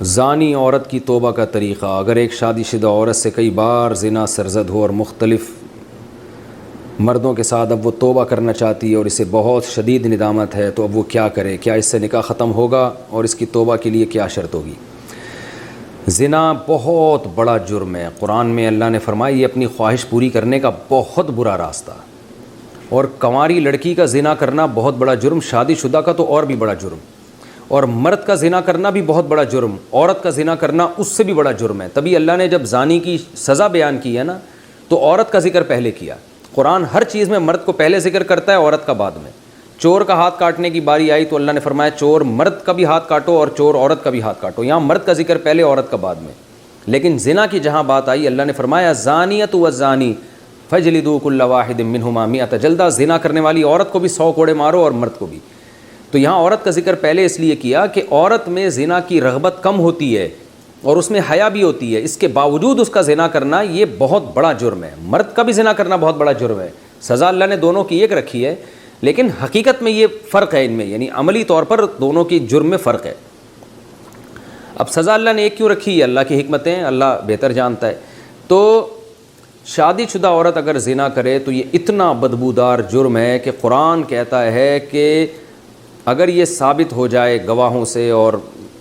زانی عورت کی توبہ کا طریقہ. اگر ایک شادی شدہ عورت سے کئی بار زنا سرزد ہو اور مختلف مردوں کے ساتھ اب وہ توبہ کرنا چاہتی ہے اور اسے بہت شدید ندامت ہے، تو اب وہ کیا کرے؟ کیا اس سے نکاح ختم ہوگا اور اس کی توبہ کے لیے کیا شرط ہوگی؟ زنا بہت بڑا جرم ہے. قرآن میں اللہ نے فرمایا یہ اپنی خواہش پوری کرنے کا بہت برا راستہ، اور کنواری لڑکی کا زنا کرنا بہت بڑا جرم، شادی شدہ کا تو اور بھی بڑا جرم، اور مرد کا زنا کرنا بھی بہت بڑا جرم، عورت کا زنا کرنا اس سے بھی بڑا جرم ہے. تبھی اللہ نے جب زانی کی سزا بیان کی ہے نا تو عورت کا ذکر پہلے کیا. قرآن ہر چیز میں مرد کو پہلے ذکر کرتا ہے، عورت کا بعد میں. چور کا ہاتھ کاٹنے کی باری آئی تو اللہ نے فرمایا چور مرد کا بھی ہاتھ کاٹو اور چور عورت کا بھی ہاتھ کاٹو. یہاں مرد کا ذکر پہلے، عورت کا بعد میں. لیکن زنا کی جہاں بات آئی اللہ نے فرمایا زانیۃ والزانی فجلدوا کل واحد منہما مئۃ جلدہ. زنا کرنے والی عورت کو بھی 100 کوڑے مارو اور مرد کو بھی. تو یہاں عورت کا ذکر پہلے اس لیے کیا کہ عورت میں زنا کی رغبت کم ہوتی ہے اور اس میں حیا بھی ہوتی ہے، اس کے باوجود اس کا زنا کرنا یہ بہت بڑا جرم ہے. مرد کا بھی زنا کرنا بہت بڑا جرم ہے. سزا اللہ نے دونوں کی ایک رکھی ہے، لیکن حقیقت میں یہ فرق ہے ان میں، یعنی عملی طور پر دونوں کی جرم میں فرق ہے. اب سزا اللہ نے ایک کیوں رکھی ہے؟ اللہ کی حکمتیں اللہ بہتر جانتا ہے. تو شادی شدہ عورت اگر زنا کرے تو یہ اتنا بدبودار جرم ہے کہ قرآن کہتا ہے کہ اگر یہ ثابت ہو جائے گواہوں سے اور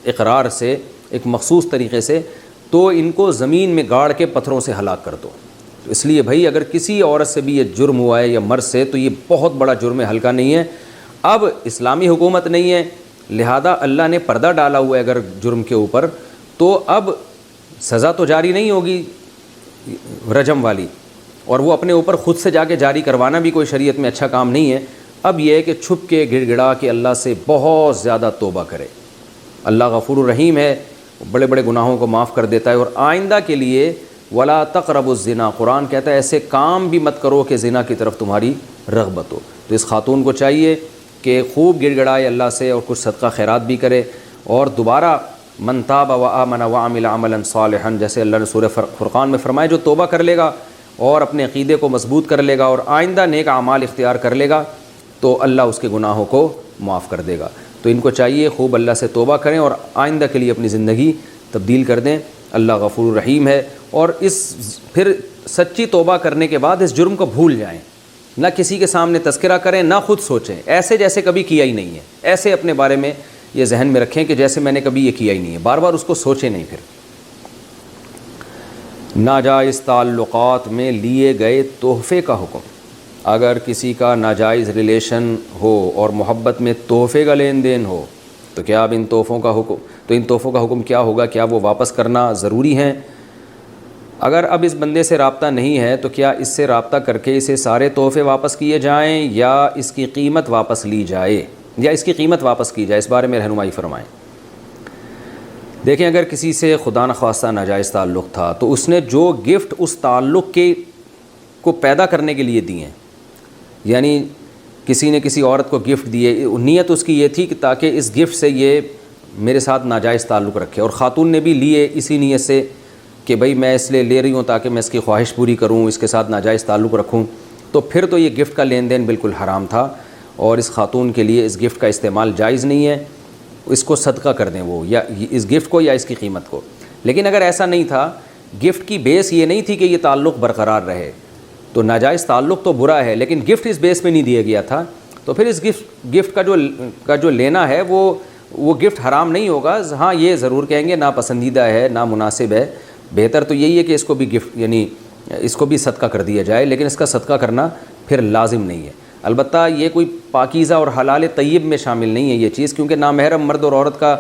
اقرار سے ایک مخصوص طریقے سے تو ان کو زمین میں گاڑ کے پتھروں سے ہلاک کر دو. اس لیے بھائی اگر کسی عورت سے بھی یہ جرم ہوا ہے یا مرد سے تو یہ بہت بڑا جرم ہے، ہلکا نہیں ہے. اب اسلامی حکومت نہیں ہے، لہذا اللہ نے پردہ ڈالا ہوا ہے اگر جرم کے اوپر، تو اب سزا تو جاری نہیں ہوگی رجم والی، اور وہ اپنے اوپر خود سے جا کے جاری کروانا بھی کوئی شریعت میں اچھا کام نہیں ہے. اب یہ ہے کہ چھپ کے گڑ گڑا کے اللہ سے بہت زیادہ توبہ کرے. اللہ غفور الرحیم ہے، بڑے بڑے گناہوں کو معاف کر دیتا ہے. اور آئندہ کے لیے ولا تقربوا الزنا، قرآن کہتا ہے ایسے کام بھی مت کرو کہ زنا کی طرف تمہاری رغبت ہو. تو اس خاتون کو چاہیے کہ خوب گڑ گڑائے اللہ سے اور کچھ صدقہ خیرات بھی کرے، اور دوبارہ من تاب وآمن وعمل عملا صالحا، جیسے اللہ نے سورہ فرقان میں فرمایا جو توبہ کر لے گا اور اپنے عقیدے کو مضبوط کر لے گا اور آئندہ نیک اعمال اختیار کر لے گا تو اللہ اس کے گناہوں کو معاف کر دے گا. تو ان کو چاہیے خوب اللہ سے توبہ کریں اور آئندہ کے لیے اپنی زندگی تبدیل کر دیں. اللہ غفور الرحیم ہے. اور پھر سچی توبہ کرنے کے بعد اس جرم کو بھول جائیں، نہ کسی کے سامنے تذکرہ کریں، نہ خود سوچیں ایسے جیسے کبھی کیا ہی نہیں ہے. ایسے اپنے بارے میں یہ ذہن میں رکھیں کہ جیسے میں نے کبھی یہ کیا ہی نہیں ہے، بار بار اس کو سوچیں نہیں. پھر ناجائز تعلقات میں لیے گئے تحفے کا حکم. اگر کسی کا ناجائز ریلیشن ہو اور محبت میں تحفے کا لین دین ہو تو کیا اب ان تحفوں کا حکم کیا ہوگا؟ کیا وہ واپس کرنا ضروری ہیں؟ اگر اب اس بندے سے رابطہ نہیں ہے تو کیا اس سے رابطہ کر کے اسے سارے تحفے واپس کیے جائیں یا اس کی قیمت واپس لی جائے، یا اس کی قیمت واپس کی جائے؟ اس بارے میں رہنمائی فرمائیں. دیکھیں اگر کسی سے خدا نخواستہ ناجائز تعلق تھا تو اس نے جو گفٹ اس تعلق کو پیدا کرنے کے لیے دیے ہیں، یعنی کسی نے کسی عورت کو گفٹ دیے، نیت اس کی یہ تھی کہ تاکہ اس گفٹ سے یہ میرے ساتھ ناجائز تعلق رکھے، اور خاتون نے بھی لیے اسی نیت سے کہ بھئی میں اس لیے لے رہی ہوں تاکہ میں اس کی خواہش پوری کروں، اس کے ساتھ ناجائز تعلق رکھوں، تو پھر تو یہ گفٹ کا لین دین بالکل حرام تھا اور اس خاتون کے لیے اس گفٹ کا استعمال جائز نہیں ہے. اس کو صدقہ کر دیں وہ، یا اس گفٹ کو یا اس کی قیمت کو. لیکن اگر ایسا نہیں تھا، گفٹ کی بیس یہ نہیں تھی کہ یہ تعلق برقرار رہے، تو ناجائز تعلق تو برا ہے لیکن گفٹ اس بیس پہ نہیں دیا گیا تھا، تو پھر اس گفٹ کا جو لینا ہے وہ گفٹ حرام نہیں ہوگا. ہاں یہ ضرور کہیں گے ناپسندیدہ ہے، نامناسب ہے. بہتر تو یہی ہے کہ اس کو بھی گفٹ یعنی اس کو بھی صدقہ کر دیا جائے، لیکن اس کا صدقہ کرنا پھر لازم نہیں ہے. البتہ یہ کوئی پاکیزہ اور حلال طیب میں شامل نہیں ہے یہ چیز، کیونکہ نامحرم مرد اور عورت کا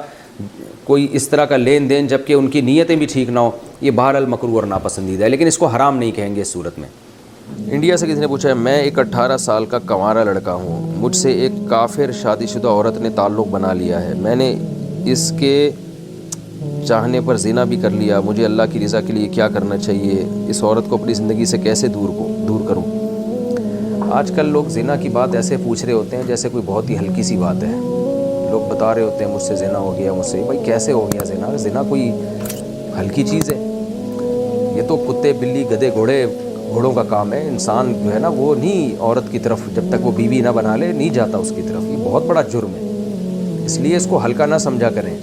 کوئی اس طرح کا لین دین جبکہ ان کی نیتیں بھی ٹھیک نہ ہو، یہ بہرحال مکروہ اور ناپسندیدہ ہے، لیکن اس کو حرام نہیں کہیں گے اس صورت میں. انڈیا سے کسی نے پوچھا ہے، میں ایک 18 سال کا کنوارا لڑکا ہوں، مجھ سے ایک کافر شادی شدہ عورت نے تعلق بنا لیا ہے، میں نے اس کے چاہنے پر زنا بھی کر لیا، مجھے اللہ کی رضا کے لیے کیا کرنا چاہیے؟ اس عورت کو اپنی زندگی سے کیسے دور کروں؟ آج کل لوگ زنا کی بات ایسے پوچھ رہے ہوتے ہیں جیسے کوئی بہت ہی ہلکی سی بات ہے. لوگ بتا رہے ہوتے ہیں مجھ سے زنا ہو گیا، مجھ سے. بھائی کیسے ہو گیا زنا؟ زنا کوئی ہلکی چیز ہے؟ یہ تو کتے بلی گدھے گھوڑوں کا کام ہے. انسان جو ہے نا وہ نہیں عورت کی طرف جب تک وہ بیوی نہ بنا لے نہیں جاتا اس کی طرف. یہ بہت بڑا جرم ہے، اس لیے اس کو ہلکا نہ سمجھا کریں.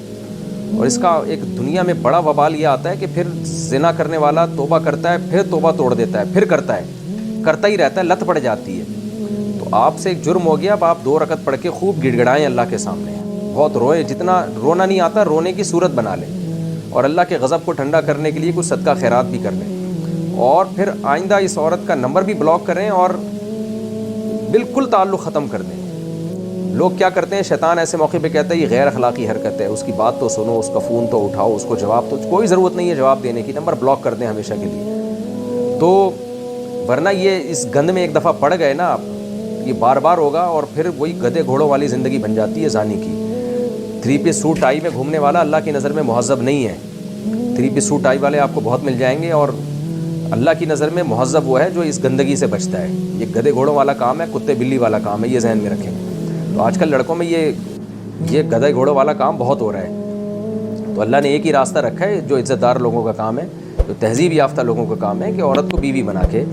اور اس کا ایک دنیا میں بڑا وبال یہ آتا ہے کہ پھر زنا کرنے والا توبہ کرتا ہے، پھر توبہ توڑ دیتا ہے، پھر کرتا ہی رہتا ہے، لت پڑ جاتی ہے. تو آپ سے ایک جرم ہو گیا، اب آپ 2 رکعت پڑھ کے خوب گڑ گڑائیں اللہ کے سامنے، بہت روئیں، جتنا رونا نہیں آتا رونے کی صورت بنا لیں، اور اللہ کے غضب کو ٹھنڈا کرنے کے لیے کچھ صدقہ خیرات بھی کر لیں. اور پھر آئندہ اس عورت کا نمبر بھی بلاک کریں اور بالکل تعلق ختم کر دیں. لوگ کیا کرتے ہیں، شیطان ایسے موقع پہ کہتا ہے یہ غیر اخلاقی حرکت ہے، اس کی بات تو سنو، اس کا فون تو اٹھاؤ، اس کو جواب تو، کوئی ضرورت نہیں ہے جواب دینے کی، نمبر بلاک کر دیں ہمیشہ کے لیے. تو ورنہ یہ اس گند میں ایک دفعہ پڑ گئے نا آپ، یہ بار بار ہوگا، اور پھر وہی گدھے گھوڑوں والی زندگی بن جاتی ہے زانی کی. 3 پیس سوٹ ٹائی میں گھومنے والا اللہ کی نظر میں مہذب نہیں ہے. 3 پیس سوٹ ٹائی والے آپ کو بہت مل جائیں گے، اور اللہ کی نظر میں مہذب وہ ہے جو اس گندگی سے بچتا ہے. یہ گدھے گھوڑوں والا کام ہے، کتے بلی والا کام ہے، یہ ذہن میں رکھیں. تو آج کل لڑکوں میں یہ گدھے گھوڑوں والا کام بہت ہو رہا ہے. تو اللہ نے ایک ہی راستہ رکھا ہے جو عزت دار لوگوں کا کام ہے، جو تہذیب یافتہ لوگوں کا کام ہے، کہ عورت کو بیوی بنا کے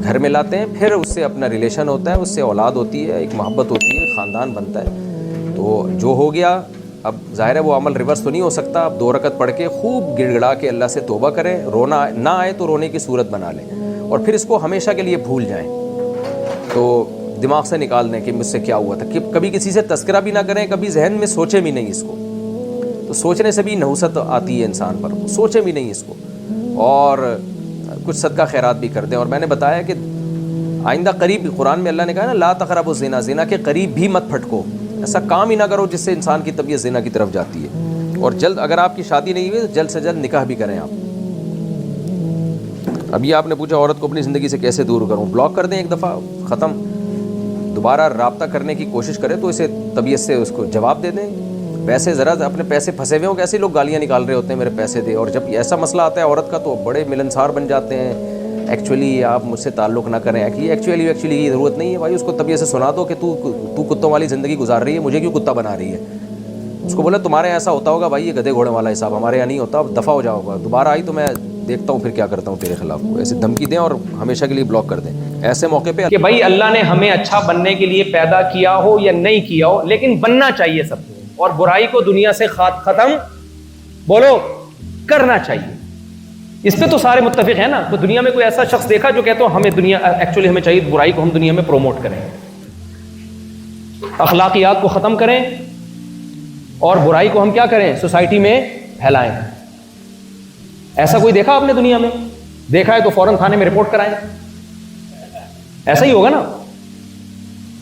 گھر میں لاتے ہیں، پھر اس سے اپنا ریلیشن ہوتا ہے، اس سے اولاد ہوتی ہے، ایک محبت ہوتی ہے، خاندان بنتا ہے. تو جو ہو گیا، اب ظاہر ہے وہ عمل ریورس تو نہیں ہو سکتا. اب 2 رکعت پڑھ کے خوب گڑ گڑا کے اللہ سے توبہ کریں، رونا نہ آئے تو رونے کی صورت بنا لیں، اور پھر اس کو ہمیشہ کے لیے بھول جائیں. تو دماغ سے نکال دیں کہ مجھ سے کیا ہوا تھا، کہ کبھی کسی سے تذکرہ بھی نہ کریں، کبھی ذہن میں سوچیں بھی نہیں اس کو. تو سوچنے سے بھی نحوست آتی ہے انسان پر، سوچیں بھی نہیں اس کو، اور کچھ صدقہ خیرات بھی کر دیں. اور میں نے بتایا کہ آئندہ قریب، قرآن میں اللہ نے کہا نا لا تقربوا الزنا، زنا کے قریب بھی مت پھٹکو، ایسا کام ہی نہ کرو جس سے انسان کی طبیعت زنا کی طرف جاتی ہے. اور جلد، اگر آپ کی شادی نہیں ہوئی تو جلد سے جلد نکاح بھی کریں آپ. ابھی آپ نے پوچھا عورت کو اپنی زندگی سے کیسے دور کروں، بلاک کر دیں ایک دفعہ، ختم. دوبارہ رابطہ کرنے کی کوشش کرے تو اسے طبیعت سے اس کو جواب دے دیں. ویسے ذرا اپنے پیسے پھنسے ہوئے ہوں، کیسے لوگ گالیاں نکال رہے ہوتے ہیں میرے پیسے دے، اور جب ایسا مسئلہ آتا ہے عورت کا تو بڑے ملنسار بن جاتے ہیں. ایکچولی آپ مجھ سے تعلق نہ کریں، ایکچولی یہ ضرورت نہیں ہے بھائی. اس کو طبیعت سے سنا دو کہ تو کتوں والی زندگی گزار رہی ہے، مجھے کیوں کتا بنا رہی ہے. اس کو بولا تمہارے ایسا ہوتا ہوگا بھائی، یہ گدھے گھوڑے والا حساب ہمارے یہاں نہیں ہوتا، اب دفع ہو جاؤ گا، دوبارہ آئی تو میں دیکھتا ہوں پھر کیا کرتا ہوں تیرے خلاف. ایسے دھمکی دیں اور ہمیشہ کے لیے بلاک کر دیں. ایسے موقع پہ کہ بھائی اللہ نے ہمیں اچھا بننے کے لیے پیدا کیا ہو یا نہیں کیا ہو، لیکن بننا چاہیے سب کو، اور برائی کو دنیا سے ختم بولو کرنا چاہیے. اس پہ تو سارے متفق ہیں نا. تو دنیا میں کوئی ایسا شخص دیکھا جو کہتا ہو ہمیں دنیا ایکچولی ہمیں چاہیے برائی کو ہم دنیا میں پروموٹ کریں، اخلاقیات کو ختم کریں، اور برائی کو ہم کیا کریں، سوسائٹی میں پھیلائیں. ایسا کوئی دیکھا آپ نے دنیا میں؟ دیکھا ہے تو فوراً تھانے میں رپورٹ کرائیں. ایسا ہی ہوگا نا.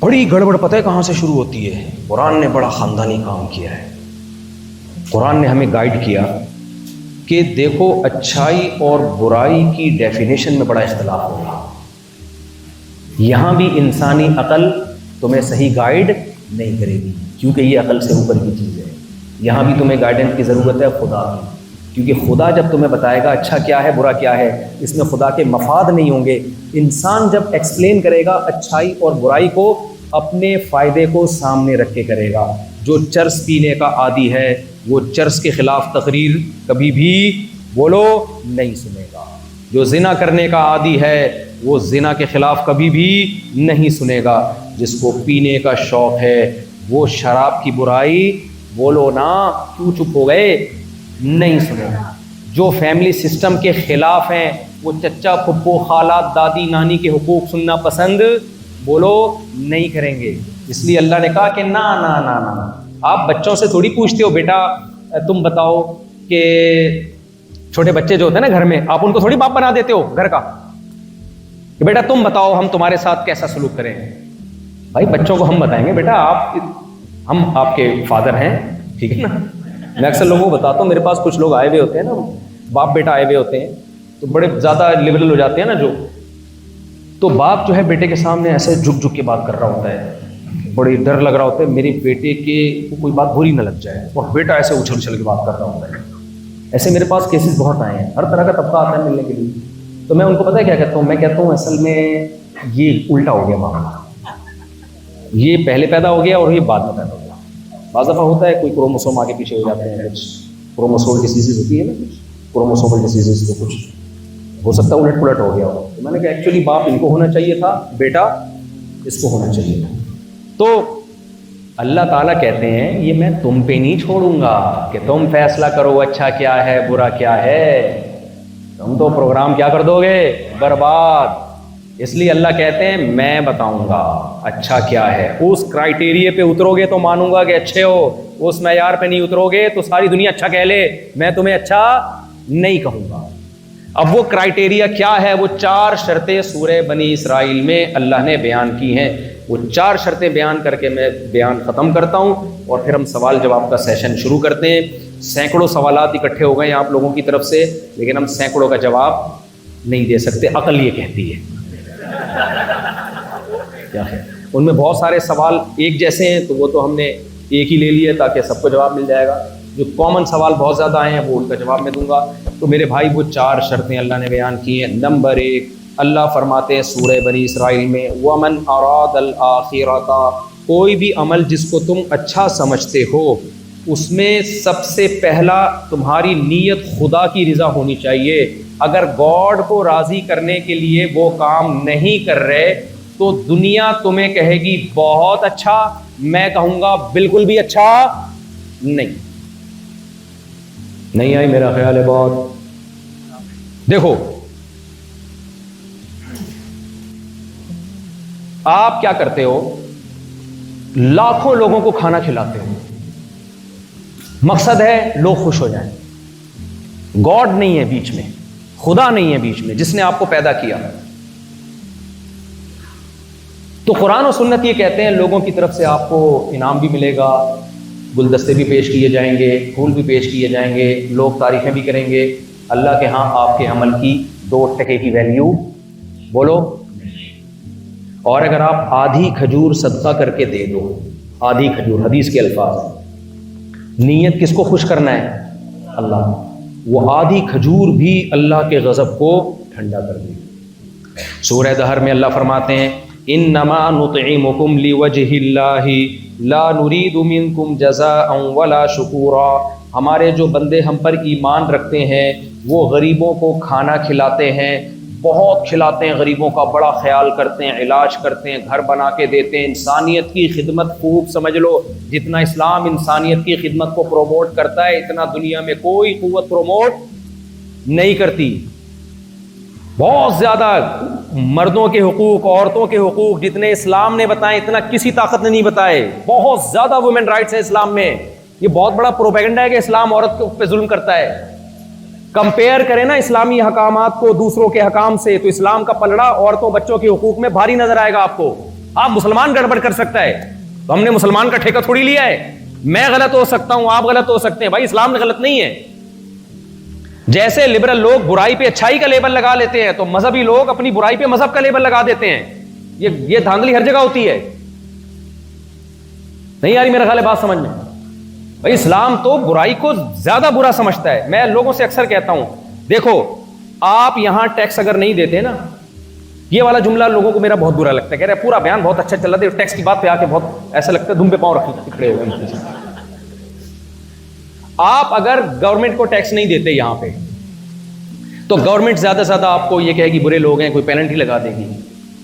بڑی گڑبڑ پتہ ہے کہاں سے شروع ہوتی ہے؟ قرآن نے بڑا خاندانی کام کیا ہے. قرآن نے ہمیں گائیڈ کیا کہ دیکھو اچھائی اور برائی کی ڈیفینیشن میں بڑا اختلاف ہوگا. یہاں بھی انسانی عقل تمہیں صحیح گائیڈ نہیں کرے گی، کیونکہ یہ عقل سے اوپر کی چیز ہے. یہاں بھی تمہیں گائیڈنس کی ضرورت ہے خدا کی، کیونکہ خدا جب تمہیں بتائے گا اچھا کیا ہے برا کیا ہے، اس میں خدا کے مفاد نہیں ہوں گے. انسان جب ایکسپلین کرے گا اچھائی اور برائی کو، اپنے فائدے کو سامنے رکھ کے کرے گا. جو چرس پینے کا عادی ہے وہ چرس کے خلاف تقریر کبھی بھی بولو نہیں سنے گا. جو زنا کرنے کا عادی ہے وہ زنا کے خلاف کبھی بھی نہیں سنے گا. جس کو پینے کا شوق ہے وہ شراب کی برائی بولو نا کیوں چپ ہو گئے نہیں سنے گا. جو فیملی سسٹم کے خلاف ہیں وہ چچا پھپھو خالہ دادی نانی کے حقوق سننا پسند بولو نہیں کریں گے. اس لیے اللہ نے کہا کہ نا نا نا نا. آپ بچوں سے تھوڑی پوچھتے ہو بیٹا تم بتاؤ، کہ چھوٹے بچے جو ہوتے ہیں نا گھر میں، آپ ان کو تھوڑی باپ بنا دیتے ہو گھر کا کہ بیٹا تم بتاؤ ہم تمہارے ساتھ کیسا سلوک کریں. بھائی بچوں کو ہم بتائیں گے بیٹا ہم آپ کے فادر ہیں، ٹھیک ہے نا. میں اکثر لوگوں کو بتاتا ہوں، میرے پاس کچھ لوگ آئے ہوئے ہوتے ہیں نا، باپ بیٹا آئے ہوئے ہوتے ہیں تو بڑے زیادہ لبرل ہو جاتے ہیں نا جو، تو باپ جو ہے بیٹے کے سامنے ایسے جھک جھک کے بات کر رہا ہوتا ہے، بڑی ڈر لگ رہا ہوتا ہے میرے بیٹے کے کوئی بات بری نہ لگ جائے، اور بیٹا ایسے اچھل اچھل کے بات کر رہا ہوتا ہے. ایسے میرے پاس کیسز بہت آئے ہیں، ہر طرح کا طبقہ آتا ہے ملنے کے لیے. تو میں ان کو پتہ ہے کیا کہتا ہوں، میں کہتا ہوں اصل میں یہ الٹا ہو گیا معاملہ، یہ پہلے پیدا ہو گیا اور یہ بعد میں پیدا ہو گیا. بعض دفعہ ہوتا ہے کوئی کروموسوم آگے پیچھے ہو جاتے ہیں، کچھ کروموسوم ڈیزیز ہوتی ہے نا، کچھ کروموسومل ڈیزیز، تو کچھ ہو سکتا ہے الٹ پلٹ ہو گیا ہو. تو میں نے کہا ایکچولی باپ ان کو ہونا چاہیے تھا، بیٹا اس کو ہونا چاہیے تھا. تو اللہ تعالیٰ کہتے ہیں یہ میں تم پہ نہیں چھوڑوں گا کہ تم فیصلہ کرو اچھا کیا ہے برا کیا ہے، تم تو پروگرام کیا کر دو گے، برباد۔ اس لیے اللہ کہتے ہیں میں بتاؤں گا اچھا کیا ہے، اس کرائٹیریا پہ اترو گے تو مانوں گا کہ اچھے ہو، اس معیار پہ نہیں اترو گے تو ساری دنیا اچھا کہہ لے، میں تمہیں اچھا نہیں کہوں گا۔ اب وہ کرائٹیریا کیا ہے؟ وہ 4 شرطیں سورہ بنی اسرائیل میں اللہ نے بیان کی ہیں، وہ 4 شرطیں بیان کر کے میں بیان ختم کرتا ہوں اور پھر ہم سوال جواب کا سیشن شروع کرتے ہیں۔ سینکڑوں سوالات اکٹھے ہو گئے ہیں آپ لوگوں کی طرف سے، لیکن ہم سینکڑوں کا جواب نہیں دے سکتے، عقل یہ کہتی ہے کیا ہے۔ ان میں بہت سارے سوال ایک جیسے ہیں تو وہ تو ہم نے ایک ہی لے لیے تاکہ سب کو جواب مل جائے گا، جو کامن سوال بہت زیادہ آئے ہیں وہ ان کا جواب میں دوں گا۔ تو میرے بھائی وہ 4 شرطیں اللہ نے بیان کی ہیں۔ نمبر 1، اللہ فرماتے ہیں سورہ بنی اسرائیل میں وَمَنْ أَرَادَ الْآخِرَةَ، کوئی بھی عمل جس کو تم اچھا سمجھتے ہو اس میں سب سے پہلا تمہاری نیت خدا کی رضا ہونی چاہیے۔ اگر گاڈ کو راضی کرنے کے لیے وہ کام نہیں کر رہے تو دنیا تمہیں کہے گی بہت اچھا، میں کہوں گا بالکل بھی اچھا نہیں آئی، میرا خیال ہے بہت۔ دیکھو آپ کیا کرتے ہو، لاکھوں لوگوں کو کھانا کھلاتے ہو، مقصد ہے لوگ خوش ہو جائیں، گاڈ نہیں ہے بیچ میں، خدا نہیں ہے بیچ میں جس نے آپ کو پیدا کیا۔ تو قرآن و سنت یہ کہتے ہیں لوگوں کی طرف سے آپ کو انعام بھی ملے گا، گلدستے بھی پیش کیے جائیں گے، پھول بھی پیش کیے جائیں گے، لوگ تعریفیں بھی کریں گے۔ اللہ کے ہاں آپ کے عمل کی 2 ٹکے کی ویلیو بولو۔ اور اگر آپ آدھی کھجور صدقہ کر کے دے دو، آدھی کھجور، حدیث کے الفاظ ہیں، نیت کس کو خوش کرنا ہے؟ اللہ، وہ آدھی کھجور بھی اللہ کے غضب کو ٹھنڈا کر دے۔ سورہ دہر میں اللہ فرماتے ہیں انما نطعمکم لوجہ اللہ لا نرید منکم جزاء ولا شکورا، ہمارے جو بندے ہم پر ایمان رکھتے ہیں وہ غریبوں کو کھانا کھلاتے ہیں، بہت کھلاتے ہیں، غریبوں کا بڑا خیال کرتے ہیں، علاج کرتے ہیں، گھر بنا کے دیتے ہیں، انسانیت کی خدمت خوب سمجھ لو۔ جتنا اسلام انسانیت کی خدمت کو پروموٹ کرتا ہے اتنا دنیا میں کوئی قوت پروموٹ نہیں کرتی۔ بہت زیادہ مردوں کے حقوق، عورتوں کے حقوق جتنے اسلام نے بتائے اتنا کسی طاقت نے نہیں بتائے۔ بہت زیادہ وومن رائٹس ہیں اسلام میں، یہ بہت بڑا پروپیگنڈا ہے کہ اسلام عورت پہ ظلم کرتا ہے۔ کمپیئر کریں نا اسلامی حکامات کو دوسروں کے حکام سے تو اسلام کا پلڑا عورتوں بچوں کے حقوق میں بھاری نظر آئے گا آپ کو۔ آپ مسلمان گڑبڑ کر سکتا ہے تو ہم نے مسلمان کا ٹھیکہ تھوڑی لیا ہے، میں غلط ہو سکتا ہوں، آپ غلط ہو سکتے ہیں، بھائی اسلام میں غلط نہیں ہے۔ جیسے لبرل لوگ برائی پہ اچھائی کا لیبل لگا لیتے ہیں تو مذہبی لوگ اپنی برائی پہ مذہب کا لیبل لگا دیتے ہیں۔ یہ دھاندلی ہر جگہ ہوتی ہے، نہیں آ رہی میرا خیال ہے بات سمجھ میں؟ بھائی اسلام تو برائی کو زیادہ برا سمجھتا ہے۔ میں لوگوں سے اکثر کہتا ہوں دیکھو آپ یہاں ٹیکس اگر نہیں دیتے نا، یہ والا جملہ لوگوں کو میرا بہت برا لگتا ہے، کہہ رہے پورا بیان بہت اچھا چل رہا ہے، ٹیکس کی بات پہ آ کے بہت ایسا لگتا ہے دم پہ پاؤں رکھ کھڑے ہوئے۔ آپ اگر گورنمنٹ کو ٹیکس نہیں دیتے یہاں پہ تو گورنمنٹ زیادہ سے زیادہ آپ کو یہ کہے گی برے لوگ ہیں، کوئی پینلٹی لگا دے گی۔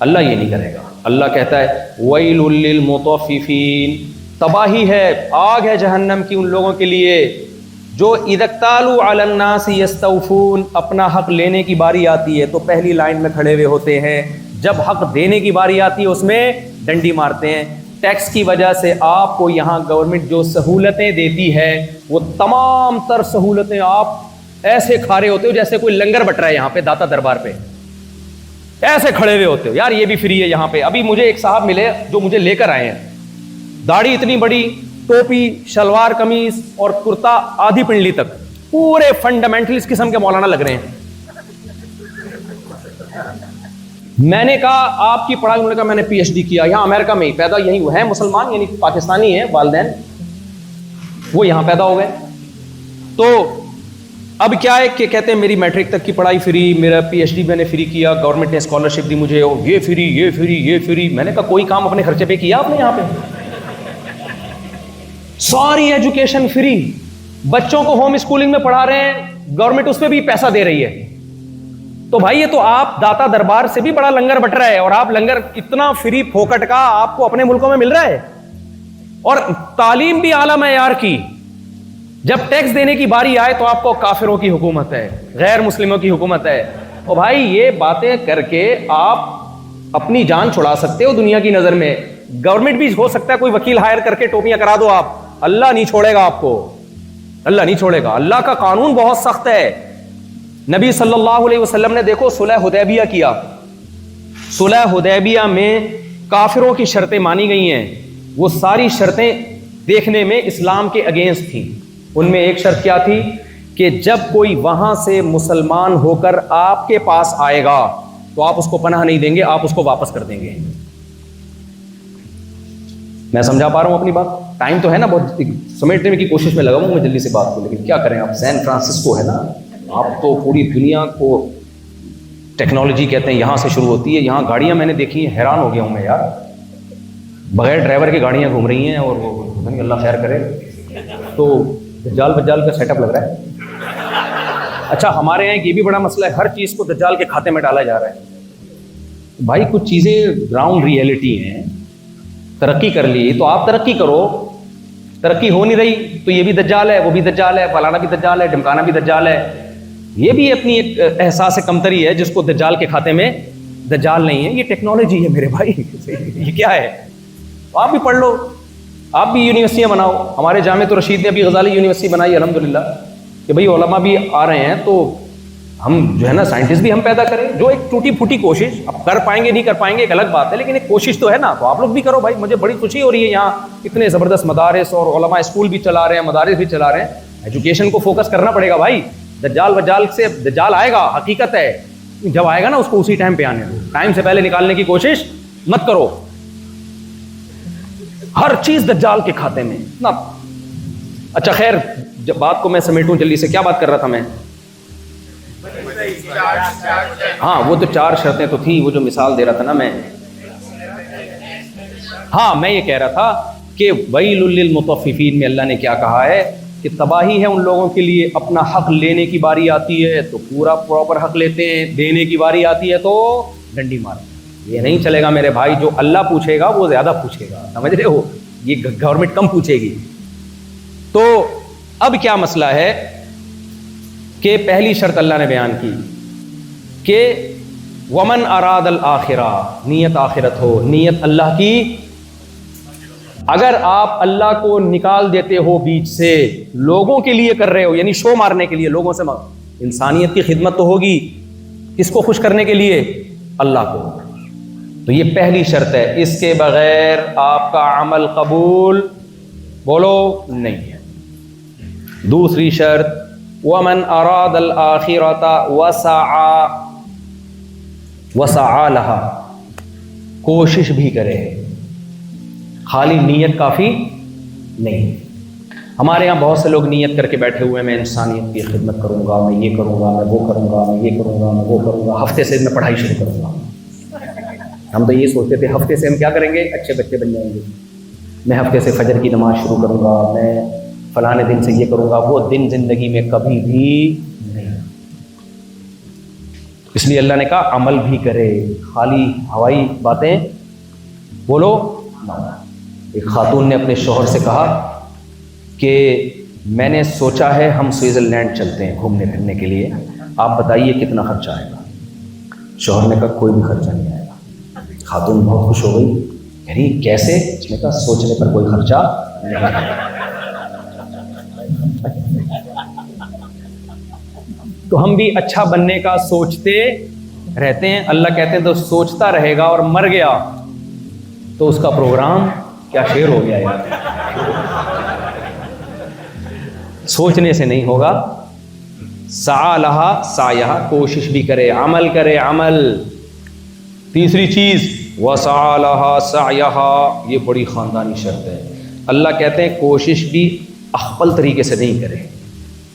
اللہ یہ نہیں کرے گا، اللہ کہتا ہے وَيْلٌ لِّلْمُطَفِّفِينَ، تباہی ہے، آگ ہے جہنم کی ان لوگوں کے لیے جو اِذَا اكْتَالُوا عَلَى النَّاسِ يَسْتَوْفُونَ، اپنا حق لینے کی باری آتی ہے تو پہلی لائن میں کھڑے ہوئے ہوتے ہیں، جب حق دینے کی باری آتی ہے اس میں ڈنڈی مارتے ہیں۔ ٹیکس کی وجہ سے آپ کو یہاں گورنمنٹ جو سہولتیں دیتی ہے وہ تمام تر سہولتیں آپ ایسے کھا رہے ہوتے ہو جیسے کوئی لنگر بٹ رہا ہے یہاں پہ داتا دربار پہ، ایسے کھڑے ہوئے ہوتے ہو یار یہ بھی فری ہے یہاں پہ۔ ابھی مجھے ایک صاحب ملے جو مجھے لے کر آئے ہیں، داڑھی اتنی بڑی، ٹوپی، شلوار قمیض اور کرتا آدھی پنڈلی تک، پورے فنڈامنٹلسٹ قسم کے مولانا لگ رہے ہیں۔ میں نے کہا آپ کی پڑھائی؟ انہوں نے کہا میں نے پی ایچ ڈی کیا یہاں امریکہ میں ہی، پیدا یہیں ہوئے ہیں، مسلمان یعنی پاکستانی ہیں والدین، وہ یہاں پیدا ہو گئے۔ تو اب کیا ہے کہ کہتے ہیں میری میٹرک تک کی پڑھائی فری، میرا پی ایچ ڈی میں نے فری کیا، گورنمنٹ نے اسکالرشپ دی مجھے، یہ فری یہ فری یہ فری۔ میں نے کہا کوئی کام اپنے خرچے پہ کیا آپ نے یہاں پہ؟ ساری ایجوکیشن فری، بچوں کو ہوم اسکولنگ میں پڑھا رہے ہیں، گورنمنٹ اس پہ بھی پیسہ دے رہی ہے۔ تو بھائی یہ تو آپ داتا دربار سے بھی بڑا لنگر بٹ رہا ہے، اور آپ لنگر اتنا فری پھوکٹ کا آپ کو اپنے ملکوں میں مل رہا ہے۔ اور تعلیم بھی اعلیٰ معیار کی. جب ٹیکس دینے کی باری آئے تو آپ کو کافروں کی حکومت ہے, غیر مسلموں کی حکومت ہے. اور بھائی یہ باتیں کر کے آپ اپنی جان چھڑا سکتے ہو دنیا کی نظر میں. گورنمنٹ بھی ہو سکتا ہے کوئی وکیل ہائر کر کے ٹوپیاں کرا دو آپ, اللہ نہیں چھوڑے گا آپ کو, اللہ نہیں چھوڑے گا. اللہ کا قانون بہت سخت ہے. نبی صلی اللہ علیہ وسلم نے دیکھو صلح حدیبیہ کیا. صلح حدیبیہ میں کافروں کی شرطیں مانی گئی ہیں. وہ ساری شرطیں دیکھنے میں اسلام کے اگینسٹ تھیں. ان میں ایک شرط کیا تھی کہ جب کوئی وہاں سے مسلمان ہو کر آپ کے پاس آئے گا تو آپ اس کو پناہ نہیں دیں گے, آپ اس کو واپس کر دیں گے. میں سمجھا پا رہا ہوں اپنی بات؟ ٹائم تو ہے نا, بہت سمیٹنے کی کوشش میں لگا ہوں میں جلدی سے بات کو, لیکن کیا کریں آپ, سین فرانسسکو ہے نا, آپ تو پوری دنیا کو ٹیکنالوجی کہتے ہیں یہاں سے شروع ہوتی ہے. یہاں گاڑیاں میں نے دیکھی ہیں, حیران ہو گیا ہوں میں یار, بغیر ڈرائیور کی گاڑیاں گھوم رہی ہیں, اور وہ اللہ خیر کرے. تو دجال بجال کا سیٹ اپ لگ رہا ہے. اچھا ہمارے یہاں یہ بھی بڑا مسئلہ ہے, ہر چیز کو دجال کے کھاتے میں ڈالا جا رہا ہے. بھائی کچھ چیزیں گراؤنڈ ریئلٹی ہیں. ترقی کر لی تو آپ ترقی کرو, ترقی ہو نہیں رہی تو یہ بھی دجال ہے, وہ بھی دجال ہے, فلانا بھی دجال ہے, ڈمکانا بھی دجال ہے. یہ بھی اپنی ایک احساس کمتری ہے جس کو دجال کے کھاتے میں دجال نہیں ہے. یہ ٹیکنالوجی ہے میرے بھائی, یہ کیا ہے. آپ بھی پڑھ لو, آپ بھی یونیورسٹیاں بناؤ. ہمارے جامعۃ الرشید نے ابھی غزالی یونیورسٹی بنائی الحمدللہ, کہ بھئی علماء بھی آ رہے ہیں تو ہم جو ہے نا سائنٹسٹ بھی ہم پیدا کریں. جو ایک ٹوٹی پھوٹی کوشش, اب کر پائیں گے نہیں کر پائیں گے ایک الگ بات ہے, لیکن ایک کوشش تو ہے نا, تو آپ لوگ بھی کرو بھائی. مجھے بڑی خوشی ہو رہی ہے یہاں اتنے زبردست مدارس اور علماء اسکول بھی چلا رہے ہیں, مدارس بھی چلا رہے ہیں. ایجوکیشن کو فوکس کرنا پڑے گا بھائی. دجال وجال سے دجال آئے گا, حقیقت ہے, جب آئے گا نا اس کو اسی ٹائم پہ آنے دو, ٹائم سے پہلے نکالنے کی کوشش مت کرو. ہر چیز دجال کے کھاتے میں نا. اچھا خیر, جب بات کو میں سمیٹوں جلدی سے, کیا بات کر رہا تھا میں؟ ہاں وہ تو 4 شرطیں تو تھی, وہ جو مثال دے رہا تھا نا میں. ہاں میں یہ کہہ رہا تھا کہ ویل للمطففین میں اللہ نے کیا کہا ہے کہ تباہی ہے ان لوگوں کے لیے. اپنا حق لینے کی باری آتی ہے تو پورا پراپر حق لیتے ہیں, دینے کی باری آتی ہے تو ڈنڈی مارتے. یہ نہیں چلے گا میرے بھائی, جو اللہ پوچھے گا وہ زیادہ پوچھے گا, سمجھ رہے ہو, یہ گورنمنٹ کم پوچھے گی. تو اب کیا مسئلہ ہے کہ پہلی شرط اللہ نے بیان کی کہ ومن اراد الآخرہ, نیت آخرت ہو, نیت اللہ کی. اگر آپ اللہ کو نکال دیتے ہو بیچ سے, لوگوں کے لیے کر رہے ہو, یعنی شو مارنے کے لیے, لوگوں سے انسانیت کی خدمت تو ہوگی, کس کو خوش کرنے کے لیے؟ اللہ کو. تو یہ پہلی شرط ہے, اس کے بغیر آپ کا عمل قبول بولو نہیں ہے. دوسری شرط ومن اراد الآخرۃ وسعى لها, کوشش بھی کرے, خالی نیت کافی نہیں. ہمارے یہاں بہت سے لوگ نیت کر کے بیٹھے ہوئے ہیں, میں انسانیت کی خدمت کروں گا, میں یہ کروں گا, میں وہ کروں گا, میں یہ کروں گا, میں وہ کروں گا, ہفتے سے میں پڑھائی شروع کروں گا. ہم تو یہ سوچتے تھے ہفتے سے ہم کیا کریں گے, اچھے بچے بن جائیں گے. میں ہفتے سے فجر کی نماز شروع کروں گا, میں فلانے دن سے یہ کروں گا. وہ دن زندگی میں کبھی بھی نہیں. اس لیے اللہ نے کہا عمل بھی کرے, خالی ہوائی باتیں بولو. ایک خاتون نے اپنے شوہر سے کہا کہ میں نے سوچا ہے ہم سوئٹزرلینڈ چلتے ہیں گھومنے پھرنے کے لیے, آپ بتائیے کتنا خرچہ آئے گا. شوہر نے کہا کوئی بھی خرچہ نہیں آئے گا. خاتون بہت خوش ہو گئی, کہہ رہی کیسے؟ اس نے کہا سوچنے پر کوئی خرچہ نہیں آئے. تو ہم بھی اچھا بننے کا سوچتے رہتے ہیں. اللہ کہتے ہیں تو سوچتا رہے گا اور مر گیا تو اس کا پروگرام کیا شعر ہو گیا یار. سوچنے سے نہیں ہوگا. سعی لہا سعیہا, کوشش بھی کرے, عمل کرے, عمل. تیسری چیز وسعی لہا سعیہا, یہ بڑی خاندانی شرط ہے. اللہ کہتے ہیں کوشش بھی اخفل طریقے سے نہیں کرے.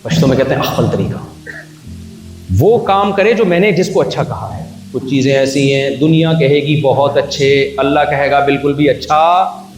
پشتو میں کہتے ہیں اخفل طریقہ, وہ کام کرے جو میں نے جس کو اچھا کہا ہے. کچھ چیزیں ایسی ہیں دنیا کہے گی بہت اچھے, اللہ کہے گا بالکل بھی اچھا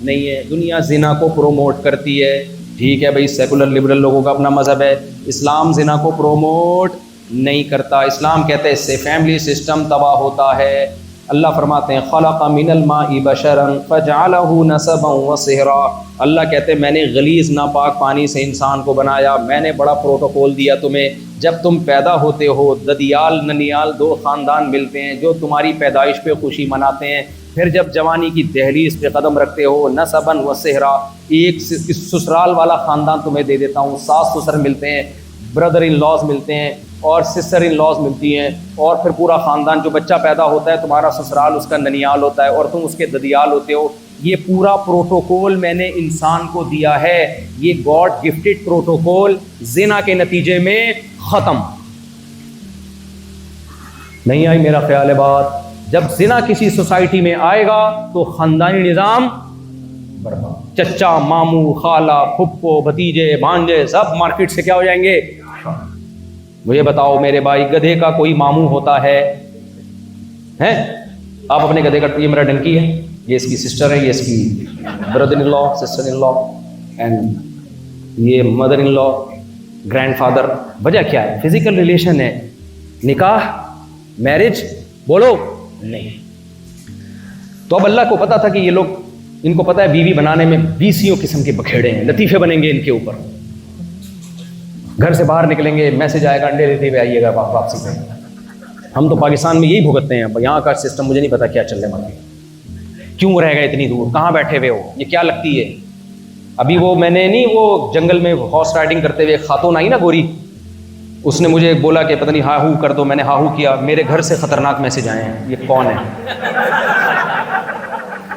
نہیں ہے. دنیا زنا کو پروموٹ کرتی ہے, ٹھیک ہے بھائی, سیکولر لبرل لوگوں کا اپنا مذہب ہے. اسلام زنا کو پروموٹ نہیں کرتا. اسلام کہتے ہیں اس سے فیملی سسٹم تباہ ہوتا ہے. اللہ فرماتے ہیں خلق من الماء بشرا فجعله نسبا وصهرا، اللہ کہتے ہیں میں نے غلیظ ناپاک پانی سے انسان کو بنایا، میں نے بڑا پروٹوکول دیا تمہیں، جب تم پیدا ہوتے ہو ددیال ننیال دو خاندان ملتے ہیں جو تمہاری پیدائش پہ خوشی مناتے ہیں، پھر جب جوانی کی دہلیز پہ قدم رکھتے ہو نسبا وصہرا، ایک سسرال والا خاندان تمہیں دے دیتا ہوں، ساس سسر ملتے ہیں، بردر ان لاز ملتے ہیں اور سسٹر ان لاز ملتی ہیں، اور پھر پورا خاندان جو بچہ پیدا ہوتا ہے تمہارا سسرال اس کا ننیال ہوتا ہے اور تم اس کے ددیال ہوتے ہو، یہ پورا پروٹوکول میں نے انسان کو دیا ہے، یہ گاڈ گفٹڈ پروٹوکول زنا کے نتیجے میں ختم نہیں آئی۔ میرا خیال ہے بات، جب زنا کسی سوسائٹی میں آئے گا تو خاندانی نظام برباد، چچا ماموں خالہ پھپھو بھتیجے بھانجے سب مارکیٹ سے کیا ہو جائیں گے۔ مجھے بتاؤ میرے بھائی، گدھے کا کوئی ماموں ہوتا ہے؟ آپ اپنے گدھے کا، یہ میرا ڈنکی ہے، یہ اس کی سسٹر ہے، یہ اس کی brother in law, sister in law, and یہ مدر ان لا، گرینڈ فادر۔ وجہ کیا ہے؟ فزیکل ریلیشن ہے، نکاح میرج بولو نہیں۔ تو اب اللہ کو پتا تھا کہ یہ لوگ، ان کو پتا ہے بیوی بنانے میں 20 قسم کے بکھیڑے ہیں، لطیفے بنیں گے ان کے اوپر، گھر سے باہر نکلیں گے میسج آئے گا انڈے دیتے ہوئے آئیے گا واپسی پہ۔ ہم تو پاکستان میں یہی بھگتتے ہیں، یہاں کا سسٹم مجھے نہیں پتا کیا چل رہا ہے، کیوں رہ گئے اتنی دور، کہاں بیٹھے ہوئے ہو، یہ کیا لگتی ہے؟ ابھی وہ میں نے نہیں، وہ جنگل میں ہارس رائڈنگ کرتے ہوئے خاتون آئی نا گوری، اس نے مجھے بولا کہ پتہ نہیں ہا ہو کر دو، میں نے ہا ہو کیا، میرے گھر سے خطرناک میسج آئے ہیں، یہ کون ہے؟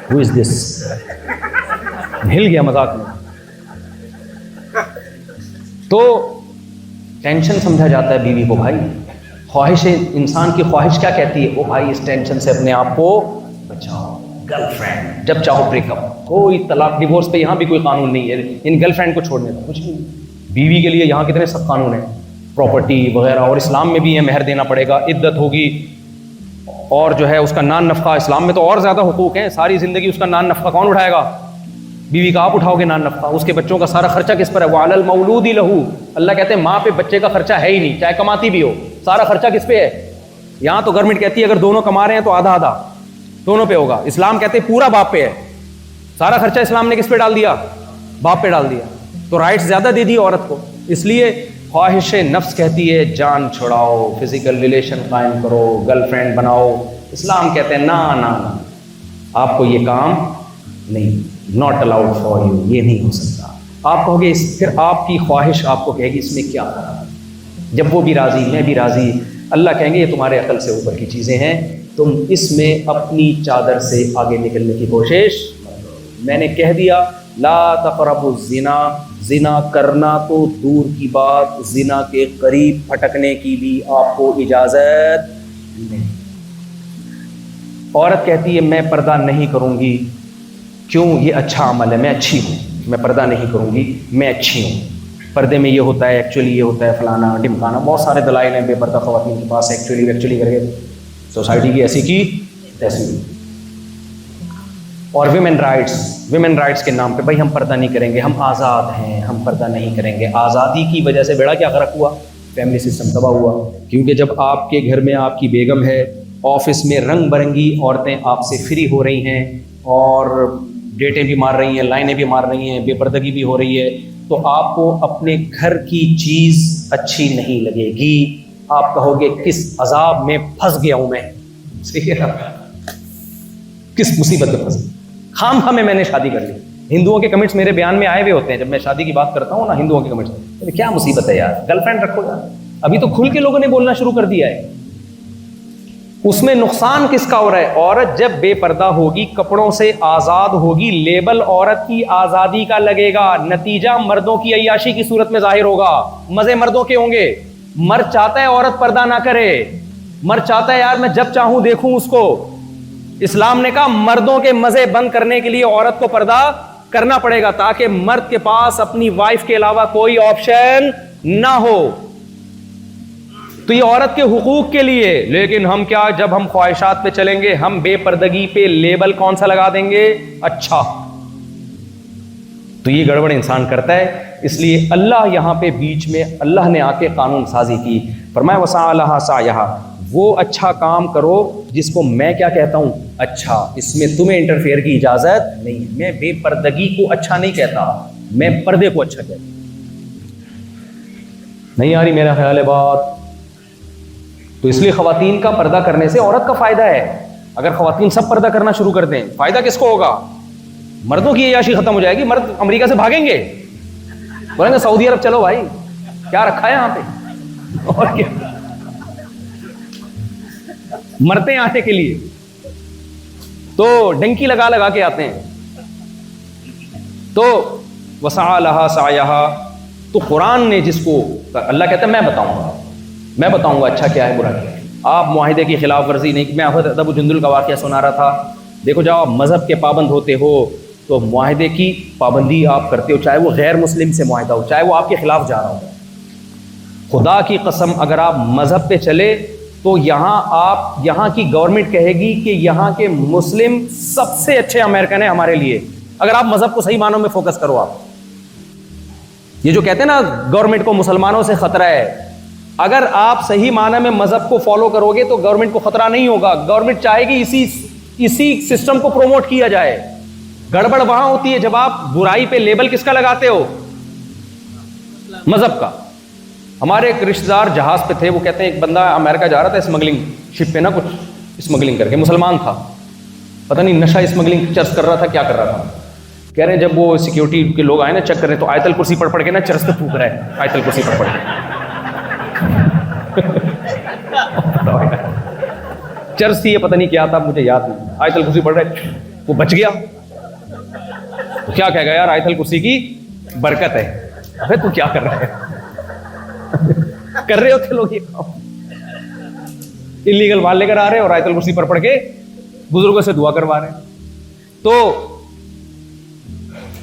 Who is this؟ ہل گیا مذاق میں۔ تو ٹینشن سمجھا جاتا ہے بیوی کو، بھائی خواہش، انسان کی خواہش کیا کہتی ہے؟ او بھائی اس ٹینشن سے اپنے آپ کو بچاؤ، گرل فرینڈ جب چاہو بریک اپ، کوئی طلاق ڈیورس پہ یہاں بھی کوئی قانون نہیں ہے، ان گرل فرینڈ کو چھوڑنے کا کچھ نہیں۔ بیوی کے لیے یہاں کتنے سخت قانون ہیں، پراپرٹی وغیرہ، اور اسلام میں بھی ہے مہر دینا پڑے گا، عدت ہوگی، اور جو ہے اس کا نان نفقہ، اسلام میں تو اور زیادہ حقوق ہیں، ساری زندگی اس کا نان نفقہ کون اٹھائے گا؟ بیوی کا آپ اٹھاؤ گے نان نفقہ، اس کے بچوں کا سارا خرچہ کس پر ہے؟ وَعَلَى الْمَوْلُودِ لَهُ، اللہ کہتے ہیں ماں پہ بچے کا خرچہ ہے ہی نہیں، چاہے کماتی بھی ہو، سارا خرچہ کس پہ ہے؟ یہاں تو گورنمنٹ کہتی ہے اگر دونوں کما رہے ہیں تو آدھا آدھا دونوں پہ ہوگا، اسلام کہتے ہیں پورا باپ پہ ہے، سارا خرچہ اسلام نے کس پہ ڈال دیا؟ باپ پہ ڈال دیا، تو رائٹس زیادہ دے دی عورت کو۔ اس لیے خواہش نفس کہتی ہے جان چھڑاؤ، فزیکل ریلیشن قائم کرو، گرل فرینڈ بناؤ، اسلام کہتے ہیں نا نا نا، آپ کو یہ کام نہیں، ناٹ الاؤڈ فار یو، یہ نہیں ہو سکتا۔ آپ کہو گے پھر آپ کی خواہش آپ کو کہے گی اس میں کیا کرا، جب وہ بھی راضی میں بھی راضی، اللہ کہیں گے یہ تمہارے عقل سے اوپر کی چیزیں ہیں، تم اس میں اپنی چادر سے آگے نکلنے کی کوشش، میں نے کہہ دیا لا تقربوا الزنا، زنا کرنا تو دور کی بات، زنا کے قریب پھٹکنے کی بھی آپ کو اجازت نہیں۔ عورت کہتی ہے میں پردہ نہیں کروں گی، کیوں؟ یہ اچھا عمل ہے، میں اچھی ہوں، میں پردہ نہیں کروں گی، میں اچھی ہوں، پردے میں یہ ہوتا ہے، ایکچولی یہ ہوتا ہے، فلانا ڈمکانا، بہت سارے دلائل ہیں بے پردہ خواتین کے پاس، ایکچولی کر کے سوسائٹی کی ایسی کی تیسی۔ اور ویمن رائٹس کے نام پہ بھائی ہم پردہ نہیں کریں گے، ہم آزاد ہیں، ہم پردہ نہیں کریں گے۔ آزادی کی وجہ سے بیڑا کیا غرق ہوا؟ فیملی سسٹم تباہ ہوا، کیونکہ جب آپ کے گھر میں آپ کی بیگم ہے، آفس میں رنگ برنگی عورتیں آپ سے فری ہو رہی ہیں اور ڈیٹیں بھی مار رہی ہیں، لائنیں بھی مار رہی ہیں، بے پردگی بھی ہو رہی ہے، تو آپ کو اپنے گھر کی چیز اچھی نہیں لگے گی، آپ کہو گے کس عذاب میں پھنس گیا ہوں میں، کس مصیبت میں پھنس گیا، خام خواہ میں نے شادی کر لی۔ ہندوؤں کے کمنٹس میرے بیان میں آئے ہوئے ہوتے ہیں، جب میں شادی کی بات کرتا ہوں نا، ہندوؤں کے کمنٹس، کیا مصیبت ہے یار، گرل فرینڈ رکھو یار۔ ابھی تو کھل کے لوگوں نے بولنا شروع کر دیا ہے۔ اس میں نقصان کس کا ہو رہا ہے؟ عورت جب بے پردہ ہوگی، کپڑوں سے آزاد ہوگی، لیبل عورت کی آزادی کا لگے گا، نتیجہ مردوں کی عیاشی کی صورت میں ظاہر ہوگا، مزے مردوں کے ہوں گے۔ مرد چاہتا ہے عورت پردہ نہ کرے، مرد چاہتا ہے یار میں جب چاہوں دیکھوں اس کو۔ اسلام نے کہا مردوں کے مزے بند کرنے کے لیے عورت کو پردہ کرنا پڑے گا، تاکہ مرد کے پاس اپنی وائف کے علاوہ کوئی آپشن نہ ہو۔ تو یہ عورت کے حقوق کے لیے، لیکن ہم کیا، جب ہم خواہشات پہ چلیں گے، ہم بے پردگی پہ لیبل کون سا لگا دیں گے؟ اچھا۔ تو یہ گڑبڑ انسان کرتا ہے، اس لیے اللہ یہاں پہ بیچ میں اللہ نے آ کے قانون سازی کی، فرمایا وسعی لہا سعیہا، وہ اچھا کام کرو جس کو میں کیا کہتا ہوں اچھا، اس میں تمہیں انٹرفیئر کی اجازت نہیں ہے. میں بے پردگی کو اچھا نہیں کہتا، میں پردے کو اچھا کہتا. نہیں آ رہی میرا خیال ہے بات؟ تو اس لیے خواتین کا پردہ کرنے سے عورت کا فائدہ ہے. اگر خواتین سب پردہ کرنا شروع کر دیں، فائدہ کس کو ہوگا؟ مردوں کی عیاشی ختم ہو جائے گی، مرد امریکہ سے بھاگیں گے، بولیں گے سعودی عرب چلو بھائی، کیا رکھا ہے یہاں پہ، اور کیا مرتے ہیں آنے کے لیے، تو ڈنکی لگا لگا کے آتے ہیں. تو وسعى لها سعيها، تو قرآن نے جس کو، اللہ کہتا ہے میں بتاؤں گا اچھا کیا ہے برا کیا ہے. آپ معاہدے کی خلاف ورزی نہیں، میں حضرت ابو جندل کا واقعہ سنا رہا تھا. دیکھو جب آپ مذہب کے پابند ہوتے ہو تو معاہدے کی پابندی آپ کرتے ہو، چاہے وہ غیر مسلم سے معاہدہ ہو، چاہے وہ آپ کے خلاف جا رہا ہو. خدا کی قسم اگر آپ مذہب پہ چلے تو یہاں کی گورنمنٹ کہے گی کہ یہاں کے مسلم سب سے اچھے امریکن ہیں ہمارے لیے، اگر آپ مذہب کو صحیح معنوں میں فوکس کرو. آپ یہ جو کہتے ہیں نا گورنمنٹ کو مسلمانوں سے خطرہ ہے، اگر آپ صحیح معنی میں مذہب کو فالو کرو گے تو گورنمنٹ کو خطرہ نہیں ہوگا. گورنمنٹ چاہے گی اسی سسٹم کو پروموٹ کیا جائے. گڑبڑ وہاں ہوتی ہے جب آپ برائی پہ لیبل کس کا لگاتے ہو؟ مذہب کا. ہمارے ایک رشتہ دار جہاز پہ تھے، وہ کہتے ہیں ایک بندہ امریکہ جا رہا تھا اسمگلنگ شپ پہ، نا کچھ اسمگلنگ کر کے، مسلمان تھا، پتہ نہیں نشہ اسمگلنگ چرس کر رہا تھا، کیا کر رہا تھا. کہہ رہے ہیں جب وہ سیکیورٹی کے لوگ آئے نا چیک کر رہے تو آیت الکرسی پڑھ کے نا چرس پہ تھوک رہا ہے، آیت الکرسی پڑھ کے چرس تھی، یہ پتہ نہیں کیا تھا مجھے یاد نہیں، آیت الکرسی پڑھ رہا ہے، وہ بچ گیا. تو کیا کہے گا یار، آیت الکرسی کی برکت ہے. ابے تو کیا کر رہا ہے؟ کر رہے ہوتے لوگ یہ کام، انلیگل مال لے کر آ رہے ہیں اور آیت الکرسی پڑھ کے بزرگوں سے دعا کروا رہے ہیں.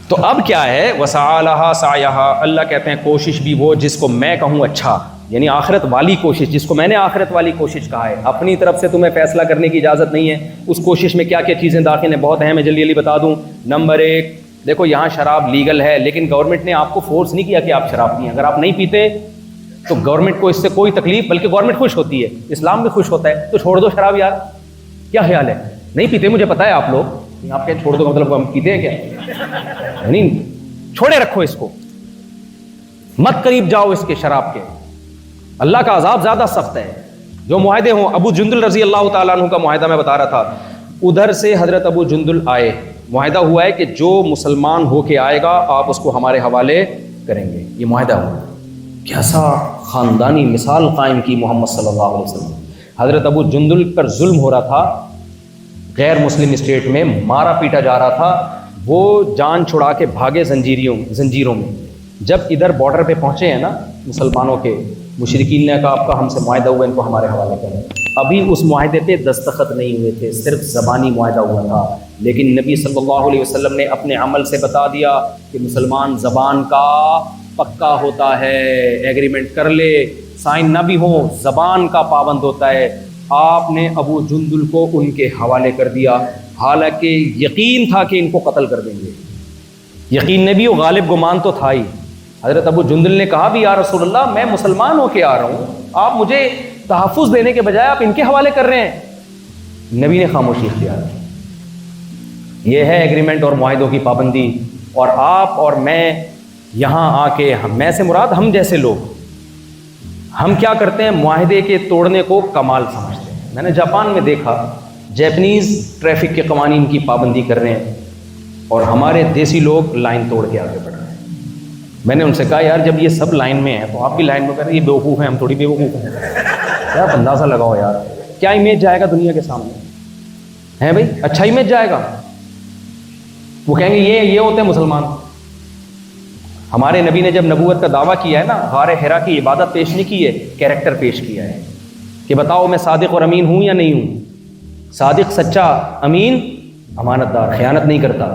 تو اب کیا ہے، وسعى لها سعيها، اللہ کہتے ہیں کوشش بھی وہ جس کو میں کہوں اچھا، یعنی آخرت والی کوشش، جس کو میں نے آخرت والی کوشش کہا ہے. اپنی طرف سے تمہیں فیصلہ کرنے کی اجازت نہیں ہے. اس کوشش میں کیا کیا چیزیں داخل ہیں بہت اہم ہے، جلدی بتا دوں. نمبر 1، دیکھو یہاں شراب لیگل ہے لیکن گورنمنٹ نے آپ کو فورس نہیں کیا کہ آپ شراب پئیں. اگر آپ نہیں پیتے تو گورنمنٹ کو اس سے کوئی تکلیف، بلکہ گورنمنٹ خوش ہوتی ہے، اسلام بھی خوش ہوتا ہے. تو چھوڑ دو شراب یار، کیا خیال ہے؟ نہیں پیتے، مجھے پتا ہے آپ لوگ، آپ کیا چھوڑ دو کا مطلب ہم پیتے ہیں کیا؟ نہیں، چھوڑے رکھو اس کو، مت قریب جاؤ اس کے شراب کے. اللہ کا عذاب زیادہ سخت ہے. جو معاہدے ہوں، ابو جندل رضی اللہ تعالیٰ عنہ کا معاہدہ میں بتا رہا تھا، ادھر سے حضرت ابو جندل آئے، معاہدہ ہوا ہے کہ جو مسلمان ہو کے آئے گا آپ اس کو ہمارے حوالے کریں گے. یہ معاہدہ ہوا. کیسا خاندانی مثال قائم کی محمد صلی اللہ علیہ وسلم. حضرت ابو جندل پر ظلم ہو رہا تھا، غیر مسلم اسٹیٹ میں مارا پیٹا جا رہا تھا، وہ جان چھڑا کے بھاگے زنجیروں میں. جب ادھر بارڈر پہ پہنچے ہیں نا مسلمانوں کے، مشرکین نے کہا آپ کا ہم سے معاہدہ ہوا، ان کو ہمارے حوالے کریں. ابھی اس معاہدے پہ دستخط نہیں ہوئے تھے، صرف زبانی معاہدہ ہوا تھا، لیکن نبی صلی اللہ علیہ وسلم نے اپنے عمل سے بتا دیا کہ مسلمان زبان کا پکا ہوتا ہے، ایگریمنٹ کر لے، سائن نہ بھی ہو، زبان کا پابند ہوتا ہے. آپ نے ابو جندل کو ان کے حوالے کر دیا، حالانکہ یقین تھا کہ ان کو قتل کر دیں گے. یقین نے بھی، وہ غالب گمان تو تھا ہی. حضرت ابو جندل نے کہا بھی یا رسول اللہ میں مسلمان ہو کے آ رہا ہوں، آپ مجھے تحفظ دینے کے بجائے آپ ان کے حوالے کر رہے ہیں. نبی نے خاموشی اختیار کی. یہ ہے ایگریمنٹ اور معاہدوں کی پابندی. اور آپ اور میں یہاں آ کے، میں سے مراد ہم جیسے لوگ، ہم کیا کرتے ہیں، معاہدے کے توڑنے کو کمال سمجھتے ہیں. میں نے جاپان میں دیکھا، جیپنیز ٹریفک کے قوانین کی پابندی کر رہے ہیں اور ہمارے دیسی لوگ لائن توڑ کے آگے بڑھ رہے ہیں. میں نے ان سے کہا یار جب یہ سب لائن میں ہیں تو آپ بھی لائن میں کر رہے ہیں، یہ بیوقوف ہیں، ہم تھوڑی بیوقوف ہیں. یار اندازہ لگاؤ یار، کیا امیج جائے گا دنیا کے سامنے ہے بھائی؟ اچھا امیج جائے گا. وہ کہیں گے یہ ہوتے ہیں مسلمان. ہمارے نبی نے جب نبوت کا دعویٰ کیا ہے نا، غار حرا کی عبادت پیش نہیں کی ہے، کیریکٹر پیش کیا ہے کہ بتاؤ میں صادق اور امین ہوں یا نہیں ہوں. صادق سچا، امین امانت دار، خیانت نہیں کرتا.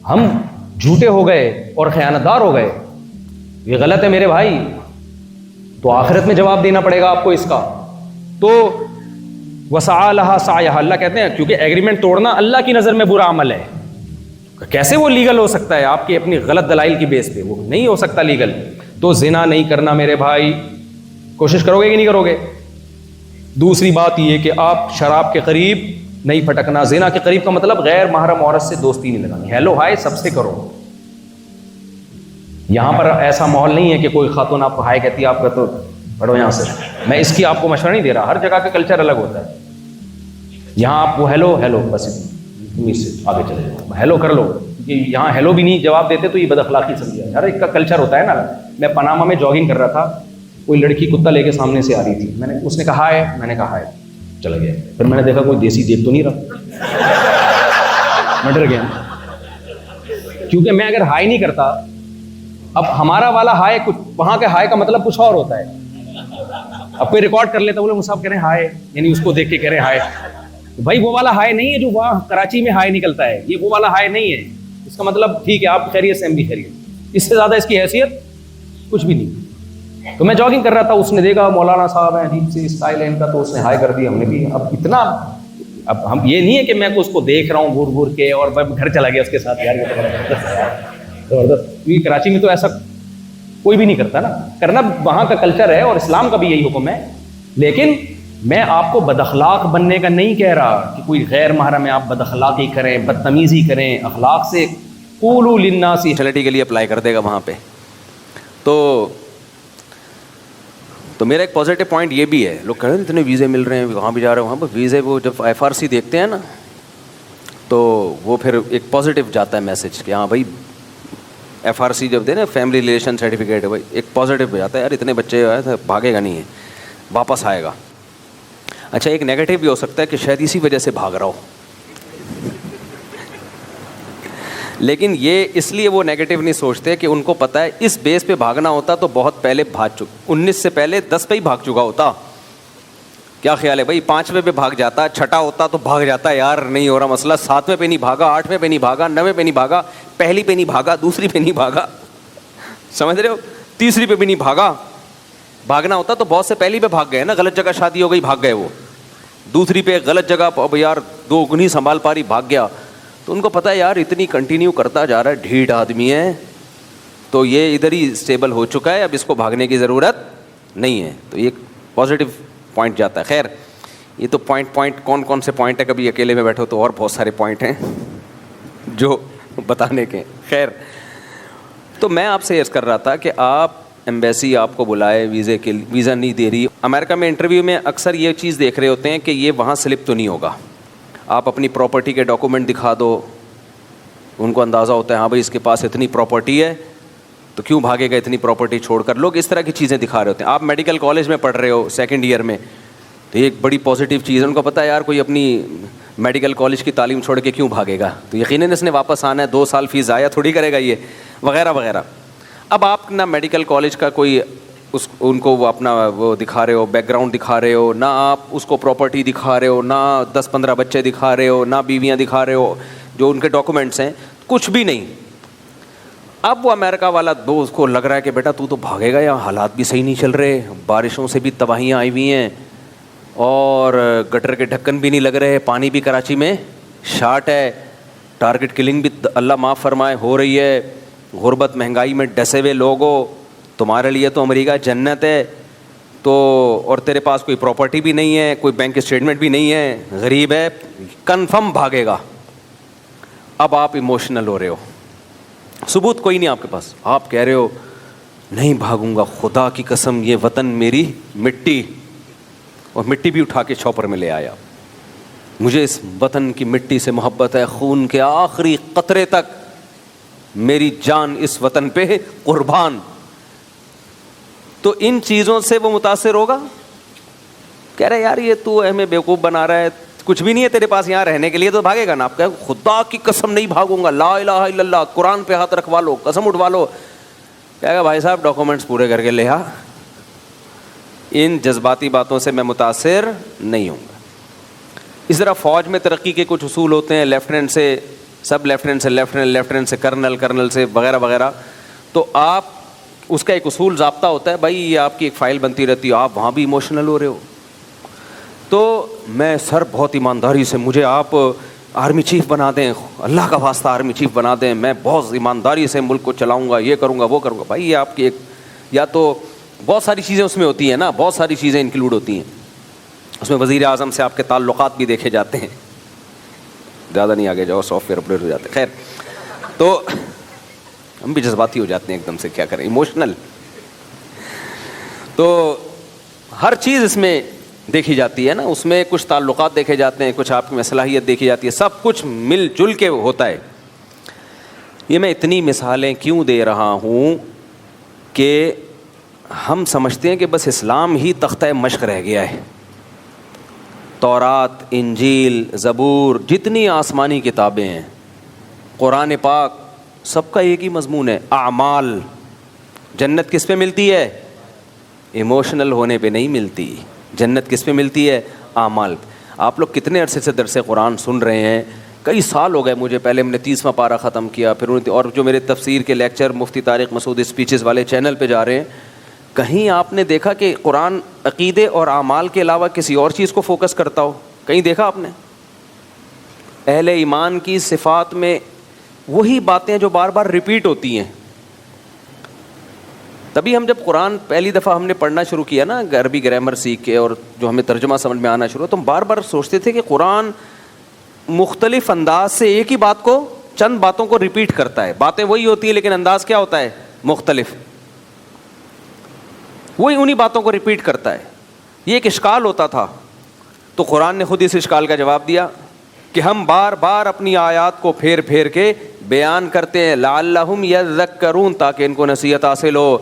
ہم جھوٹے ہو گئے اور خیانت دار ہو گئے، یہ غلط ہے میرے بھائی. تو آخرت میں جواب دینا پڑے گا آپ کو اس کا. تو وسعى لها سعيها، اللہ کہتے ہیں کیونکہ ایگریمنٹ توڑنا اللہ کی نظر میں برا عمل ہے. کیسے وہ لیگل ہو سکتا ہے؟ آپ کی اپنی غلط دلائل کی بیس پہ وہ نہیں ہو سکتا لیگل. تو زنا نہیں کرنا میرے بھائی. کوشش کرو گے کہ نہیں کرو گے؟ دوسری بات یہ کہ آپ شراب کے قریب نہیں پھٹکنا. زنا کے قریب کا مطلب غیر محرم عورت سے دوستی نہیں لگانی. ہیلو ہائے سب سے کرو. یہاں پر ایسا ماحول نہیں ہے کہ کوئی خاتون آپ کو ہائے کہتی ہے آپ کا تو پڑھو یہاں سے. میں اس کی آپ کو مشورہ نہیں دے رہا, ہر جگہ کا کلچر الگ ہوتا ہے. یہاں آپ کو ہیلو ہیلو بس آگے چلے جاؤ, ہیلو کر لو. یہاں ہیلو بھی نہیں جواب دیتے تو یہ بد اخلاقی سمجھا. ہر ایک کا کلچر ہوتا ہے نا. میں پاناما میں جاگنگ کر رہا تھا, کوئی لڑکی کتا لے کے سامنے سے آ رہی تھی. اس نے کہا ہے, میں نے کہا ہے, چلا گیا. پھر میں نے دیکھا کوئی دیسی دیکھ تو نہیں رہا, میں ڈر گیا کیونکہ میں اگر ہائی نہیں کرتا, اب ہمارا والا ہائے کچھ, وہاں کے ہائے کا مطلب کچھ اور ہوتا ہے. اب کوئی ریکارڈ کر لیتا, بولے مصعب کہہ رہے ہیں ہائے, یعنی اس کو دیکھ کے کہہ رہے ہیں ہائے. بھائی وہ والا ہائے نہیں ہے جو وہاں کراچی میں ہائے نکلتا ہے, یہ وہ والا ہائے نہیں ہے. اس کا مطلب ٹھیک ہے آپ خیریت سے, ہم بھی خیریت, اس سے زیادہ اس کی حیثیت کچھ بھی نہیں. تو میں جاگنگ کر رہا تھا, اس نے دیکھا مولانا صاحب ہیں, عجیب سے اسٹائل ہے ان کا, تو اس نے ہائے کر دی, ہم نے بھی. اب اتنا, اب ہم یہ نہیں ہے کہ میں اس کو دیکھ رہا ہوں گور گور کے اور گھر چلا گیا اس کے ساتھ, یار زبردست. کیونکہ کراچی میں تو ایسا کوئی بھی نہیں کرتا نا. کرنا وہاں کا کلچر ہے اور اسلام کا بھی یہی حکم ہے. لیکن میں آپ کو بد اخلاق بننے کا نہیں کہہ رہا کہ کوئی غیر محرم ہے آپ بد اخلاقی کریں, بدتمیزی کریں. اخلاق سے قولوا للناس چلٹی کے لیے اپلائی کر دے گا وہاں پہ. تو میرا ایک پازیٹیو پوائنٹ یہ بھی ہے, لوگ کہہ رہے ہیں اتنے ویزے مل رہے ہیں, وہاں بھی جا رہے ہیں, وہاں پہ ویزے, وہ جب FRC دیکھتے ہیں نا تو وہ پھر ایک پازیٹیو جاتا ہے میسج کہ ہاں بھائی FRC جب دے نا فیملی ریلیشن سرٹیفکیٹ, بھائی ایک پازیٹیو جاتا ہے, یار اتنے بچے آئے تھے, بھاگے گا نہیں ہے, واپس آئے گا. اچھا ایک نیگیٹو بھی ہو سکتا ہے کہ شاید اسی وجہ سے بھاگ رہا ہو, لیکن یہ اس لیے وہ نیگیٹو نہیں سوچتے کہ ان کو پتہ ہے اس بیس پہ بھاگنا ہوتا تو بہت پہلے بھاگ 19 سے پہلے 10 پہ ہی بھاگ چکا ہوتا. کیا خیال ہے بھائی, 5ویں پہ بھاگ جاتا, چھٹا ہوتا تو بھاگ جاتا, یار نہیں ہو رہا مسئلہ, 7ویں پہ نہیں بھاگا, 8ویں پہ نہیں بھاگا, 9ویں پہ نہیں بھاگا, پہلی پہ نہیں بھاگا, دوسری پہ نہیں بھاگا, سمجھ رہے ہو, تیسری پہ بھی نہیں بھاگا. بھاگنا ہوتا تو بہت سے پہلی پہ بھاگ گئے نا, غلط جگہ شادی ہو گئی بھاگ گئے, وہ دوسری پہ غلط جگہ, اب یار 2 نہیں سنبھال پا رہی بھاگ گیا. تو ان کو پتہ ہے یار اتنی کنٹینیو کرتا جا رہا ہے, ڈھیٹ آدمی ہے, تو یہ ادھر ہی اسٹیبل ہو چکا ہے, اب اس کو بھاگنے کی ضرورت نہیں ہے. تو یہ پازیٹیو پوائنٹ جاتا ہے. خیر یہ تو پوائنٹ کون سے پوائنٹ ہے, کبھی اکیلے میں بیٹھو تو اور بہت سارے پوائنٹ ہیں جو بتانے کے. خیر تو میں آپ سے عرض کر رہا تھا کہ آپ ایمبیسی آپ کو بلائے ویزے کے, ویزا نہیں دے رہی. امریکہ میں انٹرویو میں اکثر یہ چیز دیکھ رہے ہوتے ہیں کہ یہ وہاں سلپ تو نہیں ہوگا, آپ اپنی پراپرٹی کے ڈاکومنٹ دکھا دو, ان کو اندازہ ہوتا ہے ہاں بھائی اس کے پاس اتنی پراپرٹی ہے تو کیوں بھاگے گا اتنی پراپرٹی چھوڑ کر. لوگ اس طرح کی چیزیں دکھا رہے ہوتے ہیں. آپ میڈیکل کالج میں پڑھ رہے ہو 2nd ایئر میں, تو یہ ایک بڑی پازیٹیو چیز ہے, ان کو پتہ ہے یار کوئی اپنی میڈیکل کالج کی تعلیم چھوڑ کے کیوں بھاگے گا, تو یقیناً اس نے واپس آنا ہے, 2 سال فیس ضائع تھوڑی کرے گا یہ, وغیرہ وغیرہ. اب آپ نہ میڈیکل کالج کا کوئی ان کو وہ اپنا وہ دکھا رہے ہو, بیک گراؤنڈ دکھا رہے ہو, نہ آپ اس کو پراپرٹی دکھا رہے ہو, نہ 10-15 بچے دکھا رہے ہو, نہ بیویاں دکھا رہے ہو, جو ان کے ڈاکومنٹس ہیں, کچھ بھی نہیں. اب وہ امریکہ والا دوست کو لگ رہا ہے کہ بیٹا تو بھاگے گا, یہاں حالات بھی صحیح نہیں چل رہے, بارشوں سے بھی تباہیاں آئی ہوئی ہیں, اور گٹر کے ڈھکن بھی نہیں لگ رہے, پانی بھی کراچی میں شارٹ ہے, ٹارگٹ کلنگ بھی اللہ معاف فرمائے ہو رہی ہے, غربت مہنگائی میں ڈسے ہوئے لوگ ہو, تمہارے لیے تو امریکہ جنت ہے, تو اور تیرے پاس کوئی پراپرٹی بھی نہیں ہے, کوئی بینک اسٹیٹمنٹ بھی نہیں ہے, غریب ہے, کنفرم بھاگے گا. اب آپ ایموشنل ہو رہے ہو, ثبوت کوئی نہیں آپ کے پاس, آپ کہہ رہے ہو نہیں بھاگوں گا, خدا کی قسم یہ وطن میری مٹی, اور مٹی بھی اٹھا کے چھوپر میں لے آیا, مجھے اس وطن کی مٹی سے محبت ہے, خون کے آخری قطرے تک میری جان اس وطن پہ قربان. تو ان چیزوں سے وہ متاثر ہوگا, کہہ رہے یار یہ تو ہمیں بیوقوف بنا رہا ہے, کچھ بھی نہیں ہے تیرے پاس یہاں رہنے کے لیے, تو بھاگے گا نا. آپ کہہ خدا کی قسم نہیں بھاگوں گا, لا الہ الا اللہ, قرآن پہ ہاتھ رکھوا لو, قسم اٹھوا لو, کہے گا بھائی صاحب ڈاکومنٹس پورے کر کے لے آ. ان جذباتی باتوں سے میں متاثر نہیں ہوں گا. اس طرح فوج میں ترقی کے کچھ اصول ہوتے ہیں, لیفٹیننٹ سے سب لیفٹیننٹ سے لیفٹیننٹ, لیفٹیننٹ سے کرنل, کرنل سے وغیرہ وغیرہ. تو آپ اس کا ایک اصول ضابطہ ہوتا ہے, بھائی یہ آپ کی ایک فائل بنتی رہتی ہے, آپ وہاں بھی ایموشنل ہو رہے ہو. تو میں سر بہت ایمانداری سے, مجھے آپ آرمی چیف بنا دیں, اللہ کا واسطہ آرمی چیف بنا دیں, میں بہت ایمانداری سے ملک کو چلاؤں گا, یہ کروں گا وہ کروں گا. بھائی یہ آپ کی ایک, یا تو بہت ساری چیزیں اس میں ہوتی ہیں نا, بہت ساری چیزیں انکلوڈ ہوتی ہیں. اس میں وزیر اعظم سے آپ کے تعلقات بھی دیکھے جاتے ہیں. زیادہ نہیں آگے جاؤ, سافٹ ویئر اپڈیٹ ہو جاتے ہیں. خیر, تو ہم بھی جذباتی ہو جاتے ہیں ایک دم سے, کیا کریں, ایموشنل. تو ہر چیز اس میں دیکھی جاتی ہے نا, اس میں کچھ تعلقات دیکھے جاتے ہیں, کچھ آپ میں صلاحیت دیکھی جاتی ہے, سب کچھ مل جل کے ہوتا ہے. یہ میں اتنی مثالیں کیوں دے رہا ہوں کہ ہم سمجھتے ہیں کہ بس اسلام ہی تختہ مشق رہ گیا ہے. تورات, انجیل, زبور, جتنی آسمانی کتابیں ہیں, قرآن پاک, سب کا ایک ہی مضمون ہے, اعمال. جنت کس پہ ملتی ہے؟ ایموشنل ہونے پہ نہیں ملتی. جنت کس پہ ملتی ہے؟ اعمال. آپ لوگ کتنے عرصے سے درس قرآن سن رہے ہیں؟ کئی سال ہو گئے مجھے, پہلے میں نے 30واں پارہ ختم کیا, پھر اور جو میرے تفسیر کے لیکچر مفتی طارق مسعود اسپیچز والے چینل پہ جا رہے ہیں, کہیں آپ نے دیکھا کہ قرآن عقیدے اور اعمال کے علاوہ کسی اور چیز کو فوکس کرتا ہو؟ کہیں دیکھا آپ نے؟ اہل ایمان کی صفات میں وہی باتیں جو بار بار ریپیٹ ہوتی ہیں. تبھی ہم جب قرآن پہلی دفعہ ہم نے پڑھنا شروع کیا نا, عربی گرامر سیکھ کے, اور جو ہمیں ترجمہ سمجھ میں آنا شروع, تو ہم بار بار سوچتے تھے کہ قرآن مختلف انداز سے ایک ہی بات کو, چند باتوں کو ریپیٹ کرتا ہے. باتیں وہی ہوتی ہیں لیکن انداز کیا ہوتا ہے؟ مختلف. وہی انہی باتوں کو ریپیٹ کرتا ہے. یہ ایک اشکال ہوتا تھا, تو قرآن نے خود اس اشکال کا جواب دیا کہ ہم بار بار اپنی آیات کو پھیر پھیر کے بیان کرتے ہیں, لعلہم یذکرون, تاکہ ان کو نصیحت حاصل ہو.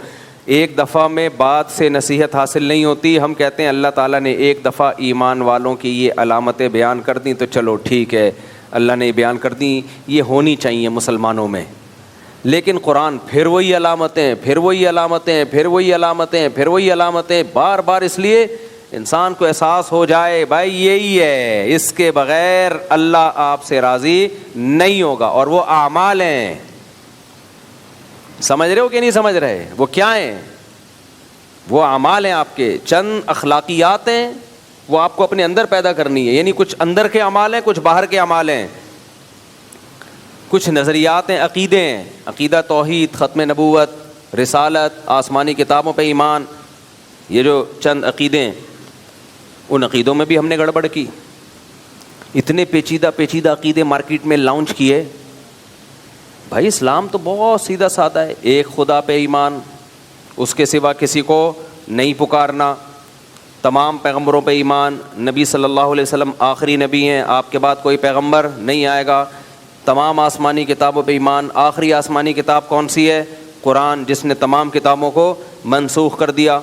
ایک دفعہ میں بات سے نصیحت حاصل نہیں ہوتی. ہم کہتے ہیں اللہ تعالیٰ نے ایک دفعہ ایمان والوں کی یہ علامتیں بیان کر دیں تو چلو ٹھیک ہے, اللہ نے بیان کر دیں, یہ ہونی چاہیے مسلمانوں میں. لیکن قرآن پھر وہی علامتیں, پھر وہی علامتیں, پھر وہی علامتیں, پھر وہی علامتیں, بار بار, اس لیے انسان کو احساس ہو جائے بھائی یہی ہے, اس کے بغیر اللہ آپ سے راضی نہیں ہوگا. اور وہ اعمال ہیں. سمجھ رہے ہو کہ نہیں سمجھ رہے؟ وہ کیا ہیں؟ وہ اعمال ہیں آپ کے. چند اخلاقیات ہیں, وہ آپ کو اپنے اندر پیدا کرنی ہے. یعنی کچھ اندر کے اعمال ہیں, کچھ باہر کے اعمال ہیں. کچھ نظریات ہیں, عقیدے ہیں, عقیدہ توحید, ختم نبوت, رسالت, آسمانی کتابوں پہ ایمان. یہ جو چند عقیدے ہیں, ان عقیدوں میں بھی ہم نے گڑبڑ کی. اتنے پیچیدہ پیچیدہ عقیدے مارکیٹ میں لانچ کیے. بھائی اسلام تو بہت سیدھا سادہ ہے, ایک خدا پہ ایمان, اس کے سوا کسی کو نہیں پکارنا, تمام پیغمبروں پہ ایمان, نبی صلی اللہ علیہ وسلم آخری نبی ہیں, آپ کے بعد کوئی پیغمبر نہیں آئے گا, تمام آسمانی کتابوں پہ ایمان. آخری آسمانی کتاب کون سی ہے؟ قرآن, جس نے تمام کتابوں کو منسوخ کر دیا.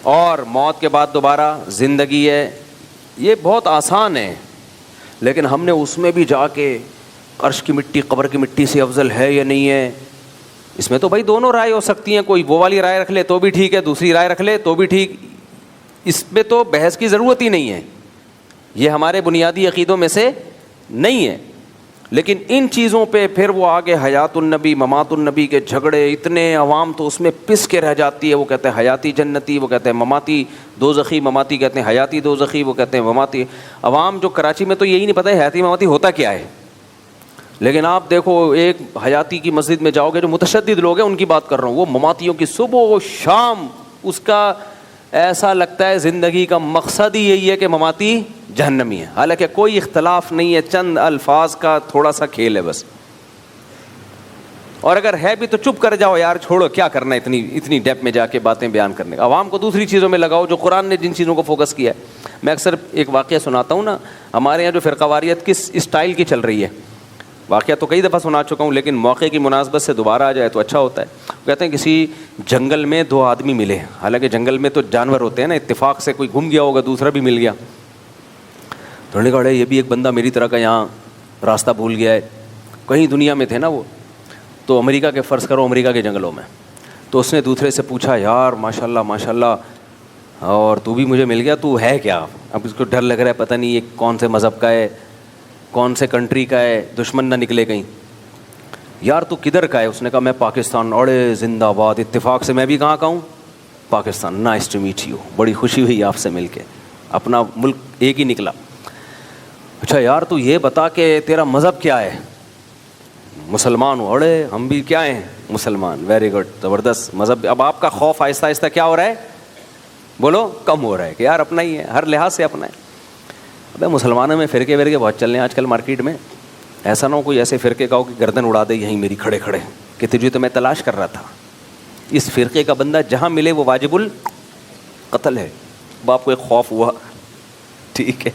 اور موت کے بعد دوبارہ زندگی ہے. یہ بہت آسان ہے, لیکن ہم نے اس میں بھی جا کے عرش کی مٹی قبر کی مٹی سے افضل ہے یا نہیں ہے. اس میں تو بھائی دونوں رائے ہو سکتی ہیں, کوئی وہ والی رائے رکھ لے تو بھی ٹھیک ہے, دوسری رائے رکھ لے تو بھی ٹھیک. اس پہ تو بحث کی ضرورت ہی نہیں ہے, یہ ہمارے بنیادی عقیدوں میں سے نہیں ہے. لیکن ان چیزوں پہ پھر وہ آگے حیات النبی, ممات النبی کے جھگڑے, اتنے عوام تو اس میں پس کے رہ جاتی ہے. وہ کہتے ہیں حیاتی جنتی, وہ کہتے ہیں مماتی دوزخی, مماتی کہتے ہیں حیاتی دوزخی, وہ کہتے ہیں مماتی. عوام جو کراچی میں تو یہی نہیں پتہ ہے حیاتی مماتی ہوتا کیا ہے. لیکن آپ دیکھو ایک حیاتی کی مسجد میں جاؤ گے, جو متشدد لوگ ہیں ان کی بات کر رہا ہوں, وہ مماتیوں کی صبح و شام, اس کا ایسا لگتا ہے زندگی کا مقصد ہی یہی ہے کہ مماتی جہنمی ہے. حالانکہ کوئی اختلاف نہیں ہے, چند الفاظ کا تھوڑا سا کھیل ہے بس. اور اگر ہے بھی تو چپ کر جاؤ یار, چھوڑو, کیا کرنا ہے اتنی ڈیپ میں جا کے باتیں بیان کرنے کا. عوام کو دوسری چیزوں میں لگاؤ جو قرآن نے جن چیزوں کو فوکس کیا ہے. میں اکثر ایک واقعہ سناتا ہوں نا, ہمارے یہاں جو فرقہ واریت کس اسٹائل کی چل رہی ہے, واقعہ تو کئی دفعہ سنا چکا ہوں, لیکن موقع کی مناسبت سے دوبارہ آ جائے تو اچھا ہوتا ہے. کہتے ہیں کسی جنگل میں دو آدمی ملے, حالانکہ جنگل میں تو جانور ہوتے ہیں نا, اتفاق سے کوئی گم گیا ہوگا, دوسرا بھی مل گیا. تو انہوں نے کہا یہ بھی ایک بندہ میری طرح کا یہاں راستہ بھول گیا ہے. کہیں دنیا میں تھے نا وہ, تو امریکہ کے, فرض کرو امریکہ کے جنگلوں میں. تو اس نے دوسرے سے پوچھا, یار ماشاء اللہ اور تو بھی مجھے مل گیا, تو ہے کیا؟ اب اس کو ڈر لگ رہا ہے, پتہ نہیں یہ کون سے مذہب کا ہے, کون سے کنٹری کا ہے, دشمن نہ نکلے کہیں. یار تو کدھر کا ہے؟ اس نے کہا میں پاکستان. اڑے زندہ باد, اتفاق سے میں بھی کہاں کا ہوں؟ Pakistan. Nice to meet you, بڑی خوشی ہوئی آپ سے مل کے, اپنا ملک ایک ہی نکلا. اچھا یار تو یہ بتا کہ تیرا مذہب کیا ہے؟ مسلمان ہوں. اڑے ہم بھی کیا ہیں؟ مسلمان. ویری گڈ, زبردست مذہب. اب آپ کا خوف آہستہ آہستہ کیا ہو رہا ہے؟ بولو کم ہو رہا ہے کہ یار اپنا ہی ہے, ہر لحاظ سے اپنا ہے. ابے مسلمانوں میں فرقے ورقے بہت چل رہے ہیں آج کل مارکیٹ میں. ایسا نہ ہو کوئی ایسے فرقے کا ہو کہ گردن اڑا دے یہیں میری کھڑے کھڑے کہ تجھے تو میں تلاش کر رہا تھا. اس فرقے کا بندہ جہاں ملے وہ واجب القتل ہے. باپ کو ایک خوف ہوا, ٹھیک ہے,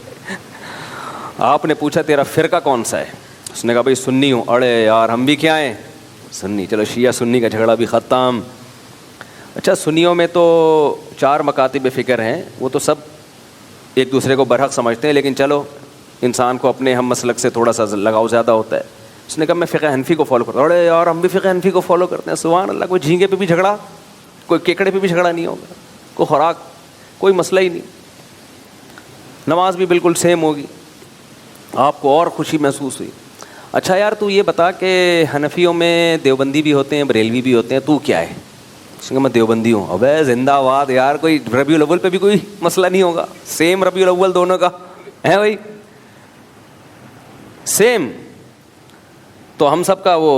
آپ نے پوچھا تیرا فرقہ کون سا ہے؟ اس نے کہا بھائی سنی ہوں. اڑے یار ہم بھی کیا ہیں سنی, چلو شیعہ سنی کا جھگڑا بھی ختم. اچھا سنیوں میں تو 4 مکاتب فکر ہیں, وہ تو سب ایک دوسرے کو برحق سمجھتے ہیں, لیکن چلو انسان کو اپنے ہم مسلک سے تھوڑا سا لگاؤ زیادہ ہوتا ہے. اس نے کہا میں فقہ حنفی کو فالو کرتا ہوں. اڑے یار ہم بھی فقہ حنفی کو فالو کرتے ہیں. سبحان اللہ, کوئی جھینگے پہ بھی جھگڑا, کوئی کیکڑے پہ بھی جھگڑا نہیں ہوگا, کوئی خوراک, کوئی مسئلہ ہی نہیں. نماز بھی بالکل سیم ہوگی. آپ کو اور خوشی محسوس ہوئی. اچھا یار تو یہ بتا کہ حنفیوں میں دیوبندی بھی ہوتے ہیں, بریلوی بھی ہوتے ہیں, تو کیا ہے؟ اس نے کہا میں دیوبندی ہوں. ابے زندہ باد یار, کوئی ربیع الاول پہ بھی کوئی مسئلہ نہیں ہوگا, سیم ربیع الاول دونوں کا ہے بھائی, سیم. تو ہم سب کا وہ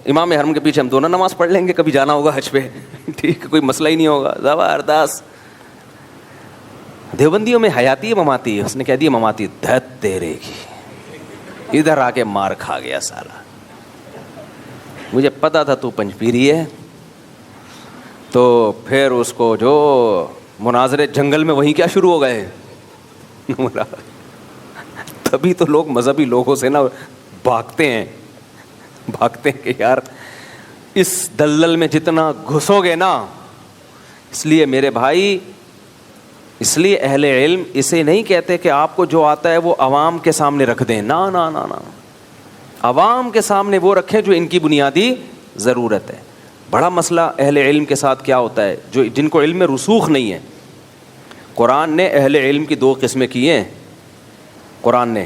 امام حرم کے پیچھے ہم دونوں نماز پڑھ لیں گے, کبھی جانا ہوگا حج پہ, ٹھیک ہے, کوئی مسئلہ ہی نہیں ہوگا. زبردست. دیوبندیوں میں حیاتی ہے مماتی ہے؟ اس نے کہہ دیا مماتی. دھت تیرے کی, ادھر آ کے مار کھا گیا سالا. مجھے پتا تھا تو پنجپیری ہے. تو پھر اس کو جو مناظرے جنگل میں وہیں کیا شروع ہو گئے. تبھی تو لوگ مذہبی لوگوں سے نا بھاگتے ہیں کہ یار اس دلدل میں جتنا گھسو گے نا. اس لیے میرے بھائی, اس لیے اہل علم اسے نہیں کہتے کہ آپ کو جو آتا ہے وہ عوام کے سامنے رکھ دیں. نا نا نا نا, عوام کے سامنے وہ رکھیں جو ان کی بنیادی ضرورت ہے. بڑا مسئلہ اہل علم کے ساتھ کیا ہوتا ہے, جو جن کو علم میں رسوخ نہیں ہے. قرآن نے اہل علم کی 2 قسمیں کی ہیں. قرآن نے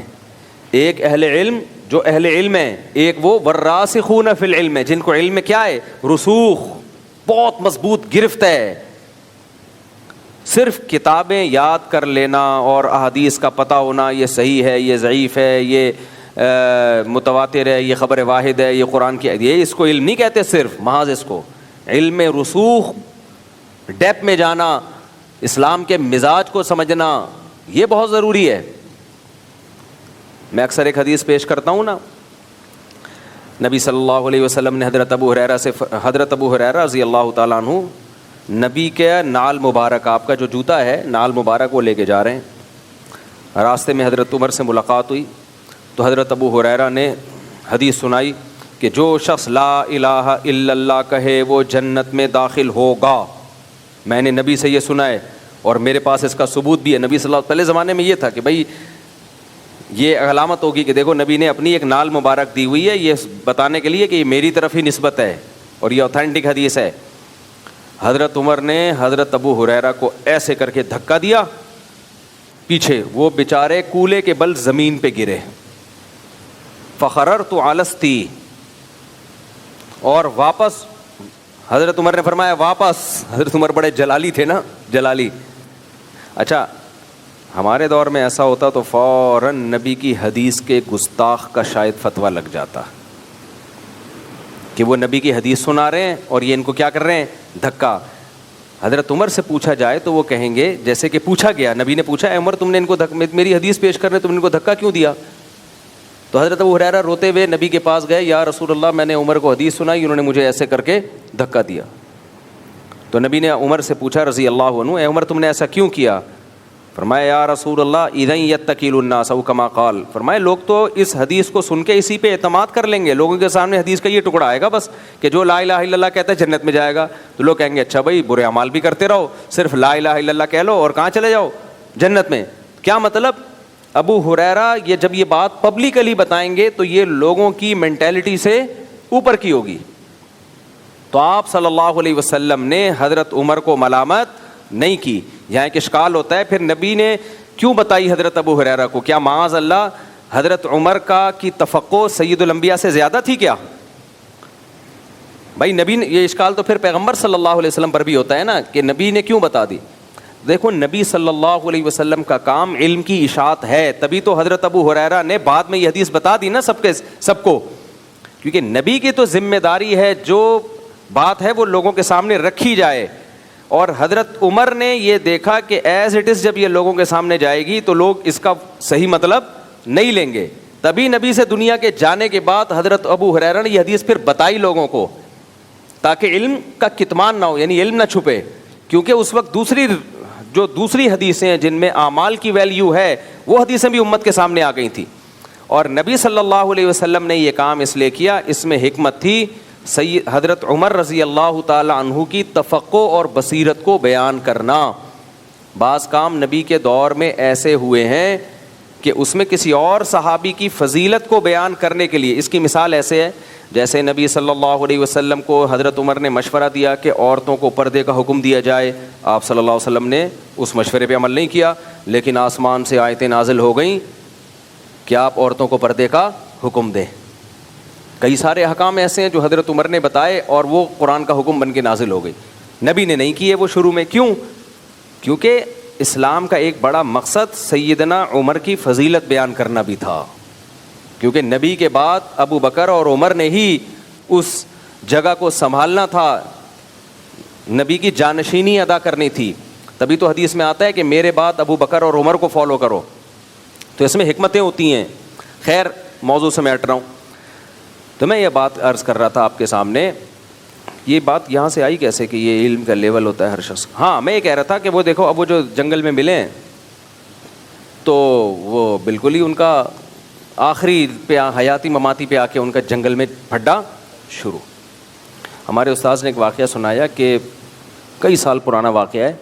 ایک اہل علم جو اہل علم ہے, ایک وہ والراسخون فی العلم ہے جن کو علم میں کیا ہے, رسوخ, بہت مضبوط گرفت ہے. صرف کتابیں یاد کر لینا اور احادیث کا پتہ ہونا, یہ صحیح ہے, یہ ضعیف ہے, یہ متواتر ہے, یہ خبر واحد ہے, یہ قرآن کی, یہ اس کو علم نہیں کہتے. صرف محض اس کو علم رسوخ, ڈیپ میں جانا, اسلام کے مزاج کو سمجھنا, یہ بہت ضروری ہے. میں اکثر ایک حدیث پیش کرتا ہوں نا, نبی صلی اللہ علیہ وسلم نے حضرت ابو ہریرہ رضی اللہ تعالیٰ عنہ, نبی کے نال مبارک, آپ کا جو جوتا ہے نال مبارک وہ لے کے جا رہے ہیں. راستے میں حضرت عمر سے ملاقات ہوئی تو حضرت ابو ہریرہ نے حدیث سنائی کہ جو شخص لا الہ الا اللہ کہے وہ جنت میں داخل ہوگا. میں نے نبی سے یہ سنا ہے اور میرے پاس اس کا ثبوت بھی ہے. نبی صلی اللہ علیہ وسلم, پہلے زمانے میں یہ تھا کہ بھائی یہ علامت ہوگی کہ دیکھو نبی نے اپنی ایک نال مبارک دی ہوئی ہے, یہ بتانے کے لیے کہ یہ میری طرف ہی نسبت ہے اور یہ اوتھینٹک حدیث ہے. حضرت عمر نے حضرت ابو ہریرہ کو ایسے کر کے دھکا دیا پیچھے, وہ بیچارے کولے کے بل زمین پہ گرے. فخررت علستی, اور واپس حضرت عمر نے فرمایا واپس. حضرت عمر بڑے جلالی تھے نا, جلالی. اچھا ہمارے دور میں ایسا ہوتا تو فوراً نبی کی حدیث کے گستاخ کا شاید فتویٰ لگ جاتا کہ وہ نبی کی حدیث سنا رہے ہیں اور یہ ان کو کیا کر رہے ہیں, دھکا. حضرت عمر سے پوچھا جائے تو وہ کہیں گے جیسے کہ پوچھا گیا, نبی نے پوچھا اے عمر تم نے ان کو میری حدیث پیش کر رہے تم نے ان کو دھکا کیوں دیا؟ تو حضرت ابو ہریرہ روتے ہوئے نبی کے پاس گئے, یا رسول اللہ میں نے عمر کو حدیث سنائی, انہوں نے مجھے ایسے کر کے دھکا دیا. تو نبی نے عمر سے پوچھا رضی اللہ عنہ, اے عمر تم نے ایسا کیوں کیا؟ فرمایا یا رسول اللہ اذن یتکل الناس او کما قال, فرمایا لوگ تو اس حدیث کو سن کے اسی پہ اعتماد کر لیں گے. لوگوں کے سامنے حدیث کا یہ ٹکڑا آئے گا بس کہ جو لا الہ الا اللہ کہتا ہے جنت میں جائے گا, تو لوگ کہیں گے اچھا بھائی برے اعمال بھی کرتے رہو, صرف لا الہ الا اللہ کہہ لو اور کہاں چلے جاؤ, جنت میں. کیا مطلب؟ ابو ہریرہ یہ جب یہ بات پبلکلی بتائیں گے تو یہ لوگوں کی مینٹیلٹی سے اوپر کی ہوگی. تو آپ صلی اللہ علیہ وسلم نے حضرت عمر کو ملامت نہیں کی. یہاں ایک اشکال ہوتا ہے, پھر نبی نے کیوں بتائی حضرت ابو ہریرہ کو؟ کیا معاذ اللہ حضرت عمر کی توقع سید الانبیاء سے زیادہ تھی کیا؟ بھائی نبی نے, یہ اشکال تو پھر پیغمبر صلی اللہ علیہ وسلم پر بھی ہوتا ہے نا کہ نبی نے کیوں بتا دی. دیکھو نبی صلی اللہ علیہ وسلم کا کام علم کی اشاعت ہے, تبھی تو حضرت ابو ہریرہ نے بعد میں یہ حدیث بتا دی نا سب کو, کیونکہ نبی کی تو ذمہ داری ہے جو بات ہے وہ لوگوں کے سامنے رکھی جائے. اور حضرت عمر نے یہ دیکھا کہ ایز اٹ از جب یہ لوگوں کے سامنے جائے گی تو لوگ اس کا صحیح مطلب نہیں لیں گے. تبھی نبی سے دنیا کے جانے کے بعد حضرت ابو ہریرہ نے یہ حدیث پھر بتائی لوگوں کو, تاکہ علم کا کتمان نہ ہو, یعنی علم نہ چھپے. کیونکہ اس وقت دوسری حدیثیں ہیں جن میں اعمال کی ویلیو ہے, وہ حدیثیں بھی امت کے سامنے آ گئی تھیں. اور نبی صلی اللہ علیہ وسلم نے یہ کام اس لیے کیا, اس میں حکمت تھی حضرت عمر رضی اللہ تعالی عنہ کی تفقع اور بصیرت کو بیان کرنا. بعض کام نبی کے دور میں ایسے ہوئے ہیں کہ اس میں کسی اور صحابی کی فضیلت کو بیان کرنے کے لیے, اس کی مثال ایسے ہے جیسے نبی صلی اللہ علیہ وسلم کو حضرت عمر نے مشورہ دیا کہ عورتوں کو پردے کا حکم دیا جائے. آپ صلی اللہ علیہ وسلم نے اس مشورے پہ عمل نہیں کیا, لیکن آسمان سے آیتیں نازل ہو گئیں کہ آپ عورتوں کو پردے کا حکم دیں. کئی سارے احکام ایسے ہیں جو حضرت عمر نے بتائے اور وہ قرآن کا حکم بن کے نازل ہو گئی. نبی نے نہیں کیے وہ شروع میں. کیوں؟ کیونکہ اسلام کا ایک بڑا مقصد سیدنا عمر کی فضیلت بیان کرنا بھی تھا, کیونکہ نبی کے بعد ابو بکر اور عمر نے ہی اس جگہ کو سنبھالنا تھا, نبی کی جانشینی ادا کرنی تھی. تبھی تو حدیث میں آتا ہے کہ میرے بعد ابو بکر اور عمر کو فالو کرو. تو اس میں حکمتیں ہوتی ہیں. خیر, موضوع سے میں ہٹ رہا ہوں. تو میں یہ بات عرض کر رہا تھا آپ کے سامنے, یہ بات یہاں سے آئی کیسے کہ یہ علم کا لیول ہوتا ہے ہر شخص. ہاں, میں یہ کہہ رہا تھا کہ وہ دیکھو اب وہ جو جنگل میں ملے ہیں تو وہ بالکل ہی ان کا آخری پہ حیاتی مماتی پہ آ کے ان کا جنگل میں پھڈا شروع. ہمارے استاذ نے ایک واقعہ سنایا کہ کئی سال پرانا واقعہ ہے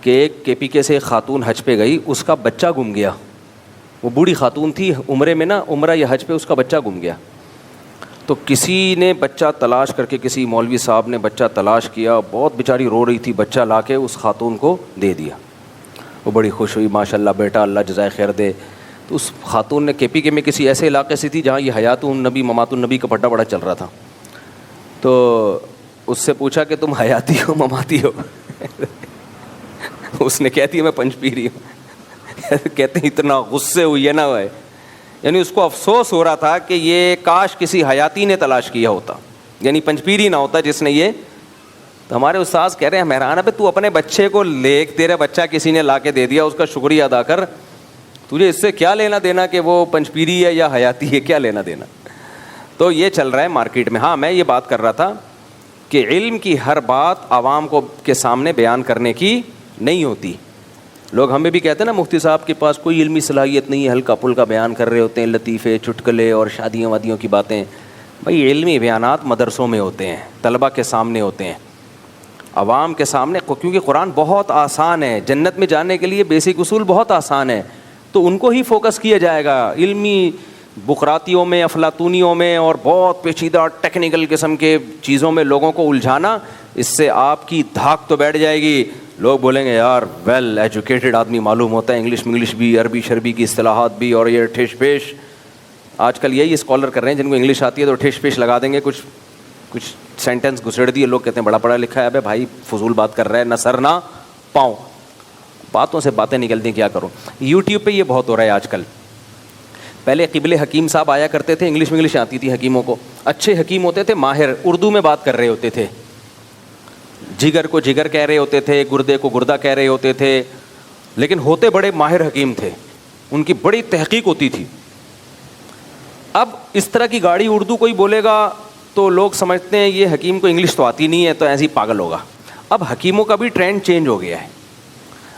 کہ ایک کے پی کے سے ایک خاتون حج پہ گئی, اس کا بچہ گم گیا. وہ بوڑھی خاتون تھی, عمرے میں نا, عمرہ یا حج پہ اس کا بچہ گم گیا. تو کسی نے بچہ تلاش کر کے, کسی مولوی صاحب نے بچہ تلاش کیا, بہت بیچاری رو رہی تھی, بچہ لا کے اس خاتون کو دے دیا. وہ بڑی خوش ہوئی, ماشاء اللہ بیٹا اللہ جزائے خیر دے. تو اس خاتون نے کے پی کے میں کسی ایسے علاقے سے تھی جہاں یہ حیات النبی ممات النبی کا پٹا بڑا چل رہا تھا. تو اس سے پوچھا کہ تم حیاتی ہو مماتی ہو؟ اس نے کہتی ہے میں پنج پی رہی ہوں. کہتے ہیں اتنا غصے ہوئی ہے نا وہ, یعنی اس کو افسوس ہو رہا تھا کہ یہ کاش کسی حیاتی نے تلاش کیا ہوتا, یعنی پنجپیری نہ ہوتا جس نے یہ. تو ہمارے استاذ کہہ رہے ہیں حیران ہے, تو اپنے بچے کو لے, تیرا بچہ کسی نے لا کے دے دیا, اس کا شکریہ ادا کر. تجھے اس سے کیا لینا دینا کہ وہ پنجپیری ہے یا حیاتی ہے, کیا لینا دینا. تو یہ چل رہا ہے مارکیٹ میں. ہاں, میں یہ بات کر رہا تھا کہ علم کی ہر بات عوام کو کے سامنے بیان کرنے کی نہیں ہوتی. لوگ ہمیں بھی کہتے ہیں نا مفتی صاحب کے پاس کوئی علمی صلاحیت نہیں ہے, ہلکا پھلکا بیان کر رہے ہوتے ہیں, لطیفے چٹکلے اور شادیوں وادیوں کی باتیں. بھائی علمی بیانات مدرسوں میں ہوتے ہیں, طلبہ کے سامنے ہوتے ہیں, عوام کے سامنے, کیونکہ قرآن بہت آسان ہے. جنت میں جانے کے لیے بیسک اصول بہت آسان ہے, تو ان کو ہی فوکس کیا جائے گا. علمی بقراتیوں میں, افلاطونیوں میں اور بہت پیچیدہ ٹیکنیکل قسم کے چیزوں میں لوگوں کو الجھانا, اس سے آپ کی دھاک تو بیٹھ جائے گی. لوگ بولیں گے یار ویل ایجوکیٹڈ آدمی معلوم ہوتا ہے, انگلش بھی, عربی شربی کی اصطلاحات بھی, اور یہ ٹھیش پیش. آج کل یہی اسکالر کر رہے ہیں, جن کو انگلش آتی ہے تو ٹھیش پیش لگا دیں گے, کچھ سینٹینس گھسڑ دیے, لوگ کہتے ہیں بڑا پڑھا لکھا ہے. ابے بھائی فضول بات کر رہا ہے, نہ سر نہ پاؤں, باتوں سے باتیں نکلتی ہیں, کیا کروں. یوٹیوب پہ یہ بہت ہو رہا ہے آج کل. پہلے قبل حکیم صاحب آیا کرتے تھے, انگلش آتی تھی حکیموں کو, اچھے حکیم ہوتے تھے, ماہر, اردو میں بات کر رہے ہوتے تھے, جگر کو جگر کہہ رہے ہوتے تھے, گردے کو گردہ کہہ رہے ہوتے تھے, لیکن ہوتے بڑے ماہر حکیم تھے, ان کی بڑی تحقیق ہوتی تھی. اب اس طرح کی گاڑی اردو کوئی بولے گا تو لوگ سمجھتے ہیں یہ حکیم کو انگلش تو آتی نہیں ہے, تو ایسے ہی پاگل ہوگا. اب حکیموں کا بھی ٹرینڈ چینج ہو گیا ہے.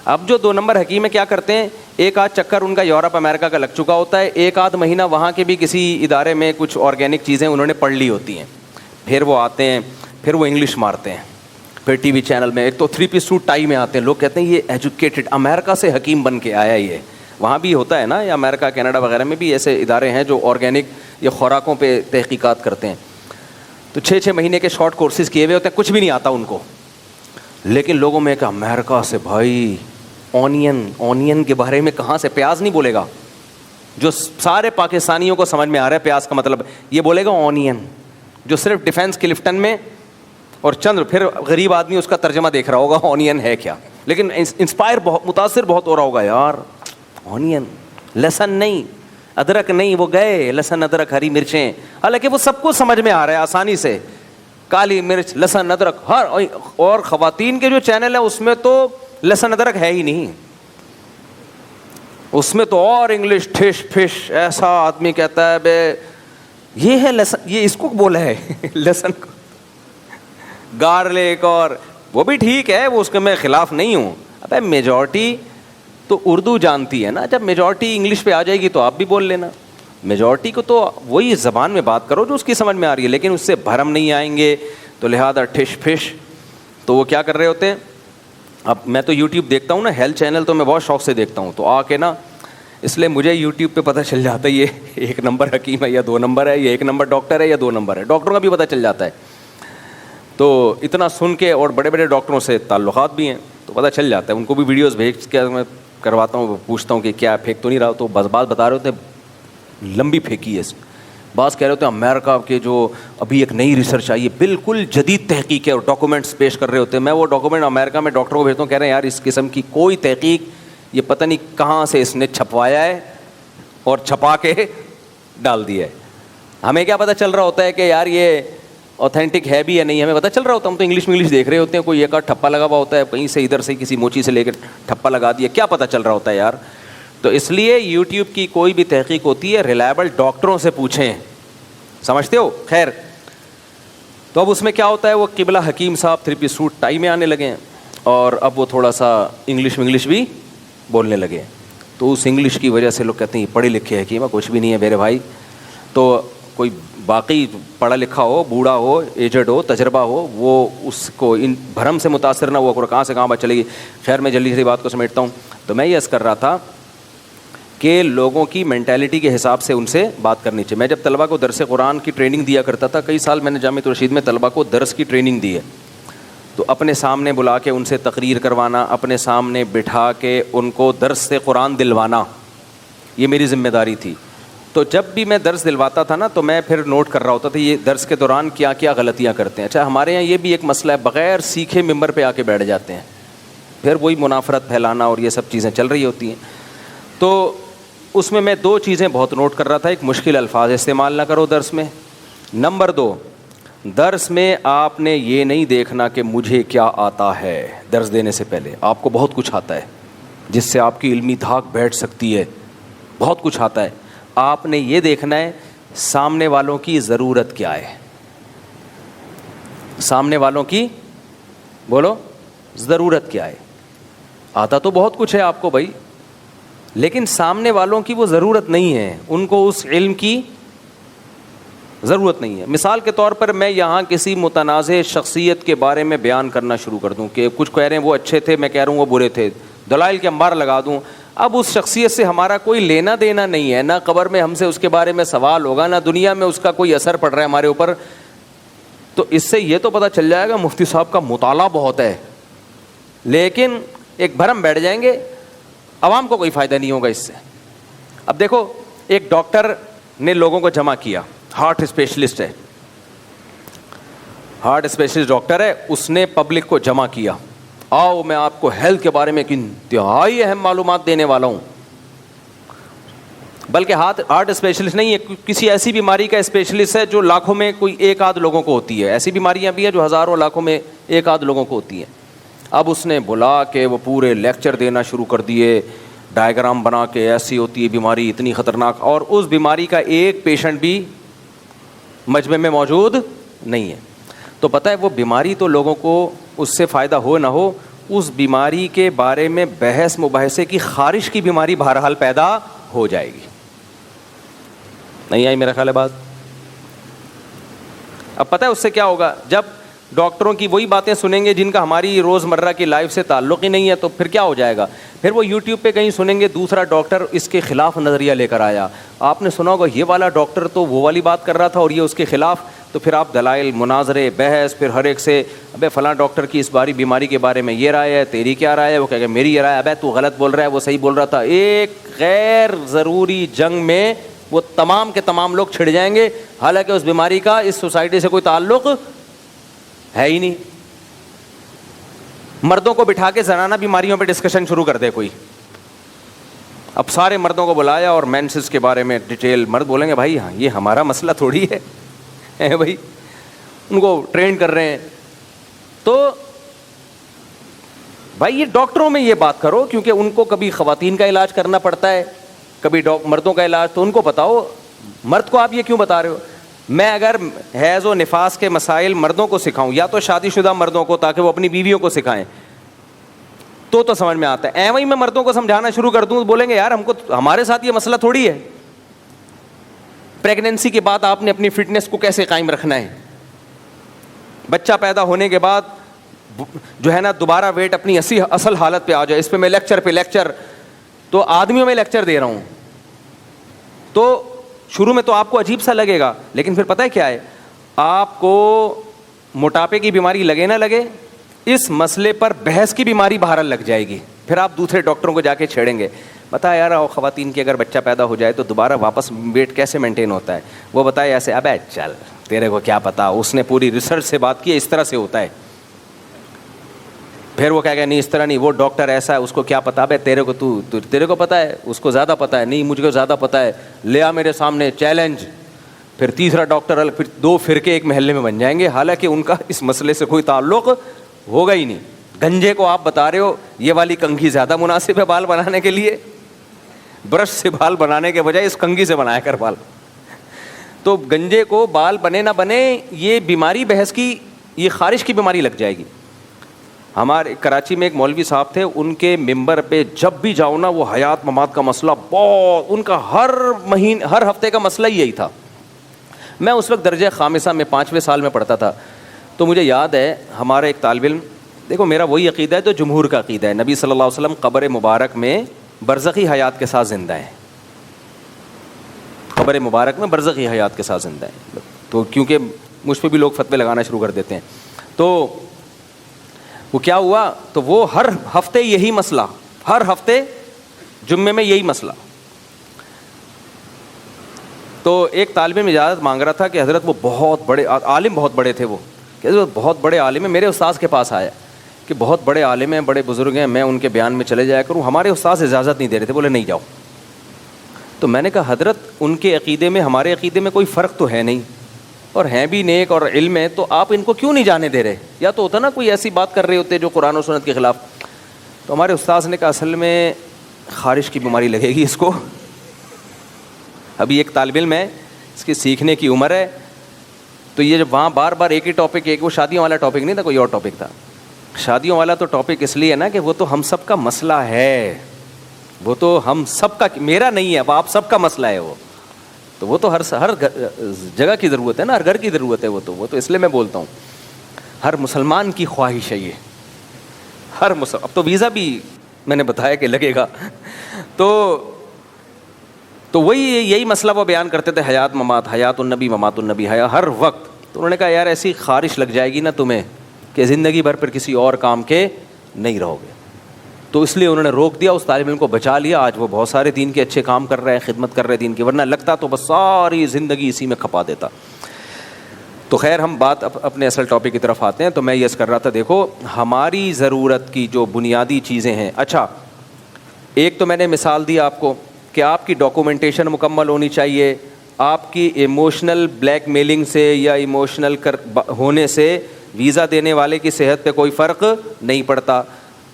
اب جو 2 نمبر حکیم ہے کیا کرتے ہیں, ایک آدھ چکر ان کا یورپ امریکہ کا لگ چکا ہوتا ہے, ایک آدھ مہینہ وہاں کے بھی کسی ادارے میں کچھ آرگینک چیزیں انہوں نے پڑھ لی ہوتی ہیں, پھر وہ آتے ہیں, پھر وہ انگلش مارتے ہیں, پھر ٹی وی چینل میں ایک تو 3 پیس سوٹ ٹائی میں آتے ہیں. لوگ کہتے ہیں یہ ایجوکیٹڈ, امریکہ سے حکیم بن کے آیا. یہ وہاں بھی ہوتا ہے نا, یا امریکہ کینیڈا وغیرہ میں بھی ایسے ادارے ہیں جو آرگینک یا خوراکوں پہ تحقیقات کرتے ہیں. تو 6 مہینے کے شارٹ کورسز کیے ہوئے ہوتے ہیں, کچھ بھی نہیں آتا ان کو, لیکن لوگوں میں کہ امریکہ سے بھائی اونین کے بارے میں کہاں سے, پیاز نہیں بولے گا, جو سارے پاکستانیوں کو سمجھ میں آ رہا ہے پیاز کا مطلب, یہ بولے گا اونین, جو صرف ڈیفینس کلفٹن میں اور چند, پھر غریب آدمی اس کا ترجمہ دیکھ رہا ہوگا اونین ہے کیا, لیکن انسپائر بہت, متاثر بہت ہو رہا ہوگا, یار اونین, لہسن نہیں, ادرک نہیں, وہ گئے لہسن ادرک ہری مرچیں, حالانکہ وہ سب کو سمجھ میں آ رہا ہے آسانی سے. کالی مرچ, لہسن, ادرک, ہر, اور خواتین کے جو چینل ہیں اس میں تو لہسن ادرک ہے ہی نہیں, اس میں تو اور انگلش ٹھش پھش, ایسا آدمی کہتا ہے بے یہ ہے لہسن, یہ اس کو بولا ہے لہسن کو, گارلک, اور وہ بھی ٹھیک ہے, وہ اس کے میں خلاف نہیں ہوں. ابے میجورٹی تو اردو جانتی ہے نا, جب میجورٹی انگلش پہ آ جائے گی تو آپ بھی بول لینا. میجورٹی کو تو وہی زبان میں بات کرو جو اس کی سمجھ میں آ رہی ہے, لیکن اس سے بھرم نہیں آئیں گے, تو لہذا ٹھش پھش. تو وہ کیا کر رہے ہوتے ہیں, اب میں تو یوٹیوب دیکھتا ہوں نا, ہیلتھ چینل تو میں بہت شوق سے دیکھتا ہوں, تو آ کے نا اس لیے مجھے یوٹیوب پہ پتہ چل جاتا ہے یہ 1 نمبر حکیم ہے یا 2 نمبر ہے, یہ 1 نمبر ڈاکٹر ہے یا 2 نمبر ہے, ڈاکٹروں کا بھی پتہ چل جاتا ہے. تو اتنا سن کے, اور بڑے بڑے ڈاکٹروں سے تعلقات بھی ہیں تو پتہ چل جاتا ہے, ان کو بھی ویڈیوز بھیج کے میں کرواتا ہوں, پوچھتا ہوں کہ کیا پھینک تو نہیں رہا, تو بس بات بتا رہے ہوتے ہیں لمبی پھینکی ہے اس. بعض کہہ رہے ہوتے ہیں امریکہ کے جو ابھی ایک نئی ریسرچ آئی ہے بالکل جدید تحقیق ہے, اور ڈاکومنٹس پیش کر رہے ہوتے ہیں. میں وہ ڈاکومنٹ امریکہ میں ڈاکٹروں کو بھیجتا ہوں, کہہ رہے ہیں یار اس قسم کی کوئی تحقیق, یہ پتہ نہیں کہاں سے اس نے چھپوایا ہے اور چھپا کے ڈال دیا ہے. ہمیں کیا پتہ چل رہا ہوتا ہے کہ یار یہ اوتھینٹک ہے بھی یا نہیں, ہمیں پتہ چل رہا ہوتا ہے, ہم تو انگلش دیکھ رہے ہوتے ہیں, کوئی ایک ٹھپا لگا ہوا ہوتا ہے کہیں سے, ادھر سے کسی موچی سے لے کے ٹھپا لگا دیا, کیا پتہ چل رہا ہوتا ہے یار. تو اس لیے یوٹیوب کی کوئی بھی تحقیق ہوتی ہے ریلائبل ڈاکٹروں سے پوچھیں, سمجھتے ہو. خیر, تو اب اس میں کیا ہوتا ہے, وہ قبلہ حکیم صاحب 3 پیس سوٹ ٹائی میں آنے لگے ہیں, اور اب وہ تھوڑا سا انگلش بھی بولنے لگے ہیں. تو اس انگلش کی وجہ سے لوگ کہتے ہیں پڑھے لکھے حکیم ہے, کچھ بھی نہیں ہے میرے بھائی. تو کوئی باقی پڑھا لکھا ہو, بوڑھا ہو, ایجڈ ہو, تجربہ ہو, وہ اس کو ان بھرم سے متاثر نہ ہوا کرو, کہاں سے کہاں بات چلے گی. خیر, میں جلدی سے بات کو سمیٹتا ہوں. تو میں یہ عرض کر رہا تھا کہ لوگوں کی مینٹیلٹی کے حساب سے ان سے بات کرنی چاہیے. میں جب طلبہ کو درس قرآن کی ٹریننگ دیا کرتا تھا, کئی سال میں نے جامعۃ الرشید میں طلبہ کو درس کی ٹریننگ دی ہے, تو اپنے سامنے بلا کے ان سے تقریر کروانا, اپنے سامنے بٹھا کے ان کو درس قرآن دلوانا, یہ میری ذمہ داری تھی. تو جب بھی میں درس دلواتا تھا نا, تو میں پھر نوٹ کر رہا ہوتا تھا یہ درس کے دوران کیا کیا غلطیاں کرتے ہیں. اچھا, ہمارے یہاں یہ بھی ایک مسئلہ ہے, بغیر سیکھے ممبر پہ آ کے بیٹھ جاتے ہیں, پھر وہی منافرت پھیلانا اور یہ سب چیزیں چل رہی ہوتی ہیں. تو اس میں 2 چیزیں بہت نوٹ کر رہا تھا. ایک, مشکل الفاظ استعمال نہ کرو درس میں. نمبر 2, درس میں آپ نے یہ نہیں دیکھنا کہ مجھے کیا آتا ہے. درس دینے سے پہلے آپ کو بہت کچھ آتا ہے جس سے آپ کی علمی دھاک بیٹھ سکتی ہے, بہت کچھ آتا ہے. آپ نے یہ دیکھنا ہے سامنے والوں کی ضرورت کیا ہے. سامنے والوں کی بولو ضرورت کیا ہے. آتا تو بہت کچھ ہے آپ کو بھائی, لیکن سامنے والوں کی وہ ضرورت نہیں ہے, ان کو اس علم کی ضرورت نہیں ہے. مثال کے طور پر میں یہاں کسی متنازع شخصیت کے بارے میں بیان کرنا شروع کر دوں کہ کچھ کہہ رہے ہیں وہ اچھے تھے, میں کہہ رہا ہوں وہ برے تھے, دلائل کے انبار لگا دوں. اب اس شخصیت سے ہمارا کوئی لینا دینا نہیں ہے, نہ قبر میں ہم سے اس کے بارے میں سوال ہوگا, نہ دنیا میں اس کا کوئی اثر پڑ رہا ہے ہمارے اوپر. تو اس سے یہ تو پتہ چل جائے گا مفتی صاحب کا مطالعہ بہت ہے, لیکن ایک بھرم بیٹھ جائیں گے, عوام کو کوئی فائدہ نہیں ہوگا اس سے. اب دیکھو, ایک ڈاکٹر نے لوگوں کو جمع کیا, ہارٹ اسپیشلسٹ ہے, ہارٹ اسپیشلسٹ ڈاکٹر ہے, اس نے پبلک کو جمع کیا, آؤ میں آپ کو ہیلتھ کے بارے میں ایک انتہائی اہم معلومات دینے والا ہوں. بلکہ ہارٹ اسپیشلسٹ نہیں ہے, کسی ایسی بیماری کا اسپیشلسٹ ہے جو لاکھوں میں کوئی 1 آدھ لوگوں کو ہوتی ہے. ایسی بیماریاں بھی ہیں جو ہزاروں لاکھوں میں 1 آدھ لوگوں کو ہوتی ہیں. اب اس نے بلا کے وہ پورے لیکچر دینا شروع کر دیے, ڈائیگرام بنا کے, ایسی ہوتی ہے بیماری اتنی خطرناک, اور اس بیماری کا ایک پیشنٹ بھی مجمع میں موجود نہیں ہے. تو پتہ ہے وہ بیماری تو لوگوں کو اس سے فائدہ ہو نہ ہو, اس بیماری کے بارے میں بحث مباحثے کی خارش کی بیماری بہرحال پیدا ہو جائے گی. نہیں آئی میرا خیال ہے بات؟ اب پتہ ہے اس سے کیا ہوگا, جب ڈاکٹروں کی وہی باتیں سنیں گے جن کا ہماری روزمرہ کی لائف سے تعلق ہی نہیں ہے, تو پھر کیا ہو جائے گا, پھر وہ یوٹیوب پہ کہیں سنیں گے دوسرا ڈاکٹر اس کے خلاف نظریہ لے کر آیا, آپ نے سنا ہوگا یہ والا ڈاکٹر تو وہ والی بات کر رہا تھا اور یہ اس کے خلاف, تو پھر آپ دلائل, مناظرے, بحث, پھر ہر ایک سے ابے فلاں ڈاکٹر کی اس باری بیماری کے بارے میں یہ رائے ہے, تیری کیا رائے ہے, وہ کہے گا میری یہ رائے, ابے تو غلط بول رہا ہے, وہ صحیح بول رہا تھا. ایک غیر ضروری جنگ میں وہ تمام کے تمام لوگ چھڑ جائیں گے, حالانکہ اس بیماری کا اس سوسائٹی سے کوئی تعلق ہے ہی نہیں. مردوں کو بٹھا کے زنانہ بیماریوں پہ ڈسکشن شروع کر دے کوئی, اب سارے مردوں کو بلایا اور مینسز کے بارے میں ڈیٹیل, مرد بولیں گے بھائی ہاں یہ ہمارا مسئلہ تھوڑی ہے بھائی, ان کو ٹرین کر رہے ہیں. تو بھائی یہ ڈاکٹروں میں یہ بات کرو, کیونکہ ان کو کبھی خواتین کا علاج کرنا پڑتا ہے, کبھی مردوں کا علاج, تو ان کو بتاؤ. مرد کو آپ یہ کیوں بتا رہے ہو؟ میں اگر حیض و نفاس کے مسائل مردوں کو سکھاؤں, یا تو شادی شدہ مردوں کو, تاکہ وہ اپنی بیویوں کو سکھائیں, تو سمجھ میں آتا ہے. ایویں ہی میں مردوں کو سمجھانا شروع کر دوں تو بولیں گے یار ہمارے ساتھ یہ مسئلہ تھوڑی ہے. پریگنینسی کے بعد آپ نے اپنی فٹنس کو کیسے قائم رکھنا ہے, بچہ پیدا ہونے کے بعد جو ہے نا دوبارہ ویٹ اپنی اصل حالت پہ آ جائے. اس پہ میں لیکچر پہ لیکچر, تو آدمیوں میں لیکچر دے رہا ہوں. تو شروع میں تو آپ کو عجیب سا لگے گا, لیکن پھر پتہ ہے کیا ہے, آپ کو موٹاپے کی بیماری لگے نہ لگے, اس مسئلے پر بحث کی بیماری بہرحال لگ جائے گی. پھر آپ دوسرے ڈاکٹروں کو جا کے چھیڑیں گے, بتا یار خواتین کی اگر بچہ پیدا ہو جائے تو دوبارہ واپس ویٹ کیسے مینٹین ہوتا ہے. وہ بتائے ایسے, ابے چل تیرے کو کیا پتا, اس نے پوری ریسرچ سے بات کی ہے, اس طرح سے ہوتا ہے. پھر وہ کہے گا نہیں اس طرح نہیں, وہ ڈاکٹر ایسا ہے, اس کو کیا پتا. ابے تیرے کو پتا ہے, اس کو زیادہ پتا ہے. نہیں مجھ کو زیادہ پتا ہے, لے آ میرے سامنے چیلنج. پھر تیسرا ڈاکٹر الگ, پھر دو فرقے ایک محلے میں بن جائیں گے, حالانکہ ان کا اس مسئلے سے کوئی تعلق ہوگا ہی نہیں. گنجے کو آپ بتا رہے ہو یہ والی کنگھی زیادہ مناسب ہے بال بنانے کے لیے, برش سے بال بنانے کے بجائے اس کنگھی سے بنایا کر بال. تو گنجے کو بال بنے نہ بنے, یہ بیماری بحث کی, یہ خارش کی بیماری لگ جائے گی. ہمارے کراچی میں ایک مولوی صاحب تھے, ان کے ممبر پہ جب بھی جاؤ نا وہ حیات ممات کا مسئلہ بہت, ان کا ہر ہفتے کا مسئلہ ہی یہی تھا. میں اس وقت درجہ خامسہ میں 5ویں سال میں پڑھتا تھا. تو مجھے یاد ہے ہمارا ایک طالب علم, دیکھو میرا وہی عقیدہ ہے جو جمہور کا عقیدہ ہے, نبی صلی اللہ علیہ وسلم قبر مبارک میں برزخی حیات کے ساتھ زندہ ہیں, قبر مبارک میں برزخی حیات کے ساتھ زندہ ہیں. تو کیونکہ مجھ پہ بھی لوگ فتوے لگانا شروع کر دیتے ہیں, تو وہ کیا ہوا, تو وہ ہر ہفتے یہی مسئلہ, ہر ہفتے جمعے میں یہی مسئلہ. تو ایک طالب علم اجازت مانگ رہا تھا کہ حضرت وہ بہت بڑے عالم, بہت بڑے تھے وہ, کہ حضرت بہت بڑے عالم ہیں, میرے استاذ کے پاس آیا کہ بہت بڑے عالم ہیں, بڑے بزرگ ہیں, میں ان کے بیان میں چلے جایا کروں. ہمارے استاذ اجازت نہیں دے رہے تھے, بولے نہیں جاؤ. تو میں نے کہا حضرت ان کے عقیدے میں ہمارے عقیدے میں کوئی فرق تو ہے نہیں, اور ہیں بھی نیک اور علم ہے, تو آپ ان کو کیوں نہیں جانے دے رہے؟ یا تو ہوتا نا کوئی ایسی بات کر رہے ہوتے جو قرآن و سنت کے خلاف. تو ہمارے استاذ نے کہا اصل میں خارش کی بیماری لگے گی اس کو, ابھی ایک طالب علم ہے, اس کی سیکھنے کی عمر ہے. تو یہ جب وہاں بار بار ایک ہی ٹاپک, ایک وہ شادیوں والا ٹاپک نہیں تھا, کوئی اور ٹاپک تھا. شادیوں والا تو ٹاپک اس لیے ہے نا کہ وہ تو ہم سب کا مسئلہ ہے, وہ تو ہم سب کا, میرا نہیں ہے, اب آپ سب کا مسئلہ ہے وہ. تو وہ تو ہر جگہ کی ضرورت ہے نا, ہر گھر کی ضرورت ہے وہ تو اس لیے میں بولتا ہوں ہر مسلمان کی خواہش ہے یہ, ہر اب تو ویزا بھی میں نے بتایا کہ لگے گا. تو وہی یہی مسئلہ وہ بیان کرتے تھے, حیات ممات, حیات النبی ممات النبی, ہر وقت. تو انہوں نے کہا یار ایسی خارش لگ جائے گی نا تمہیں کہ زندگی بھر پھر کسی اور کام کے نہیں رہو گے. تو اس لیے انہوں نے روک دیا, اس طالب علم کو بچا لیا. آج وہ بہت سارے دین کے اچھے کام کر رہے ہیں, خدمت کر رہے ہیں دین کی, ورنہ لگتا تو بس ساری زندگی اسی میں کھپا دیتا. تو خیر ہم بات اپنے اصل ٹاپک کی طرف آتے ہیں. تو میں یہ کر رہا تھا, دیکھو ہماری ضرورت کی جو بنیادی چیزیں ہیں. اچھا ایک تو میں نے مثال دی آپ کو کہ آپ کی ڈاکومنٹیشن مکمل ہونی چاہیے. آپ کی ایموشنل بلیک میلنگ سے یا ایموشنل ہونے سے ویزا دینے والے کی صحت پہ کوئی فرق نہیں پڑتا.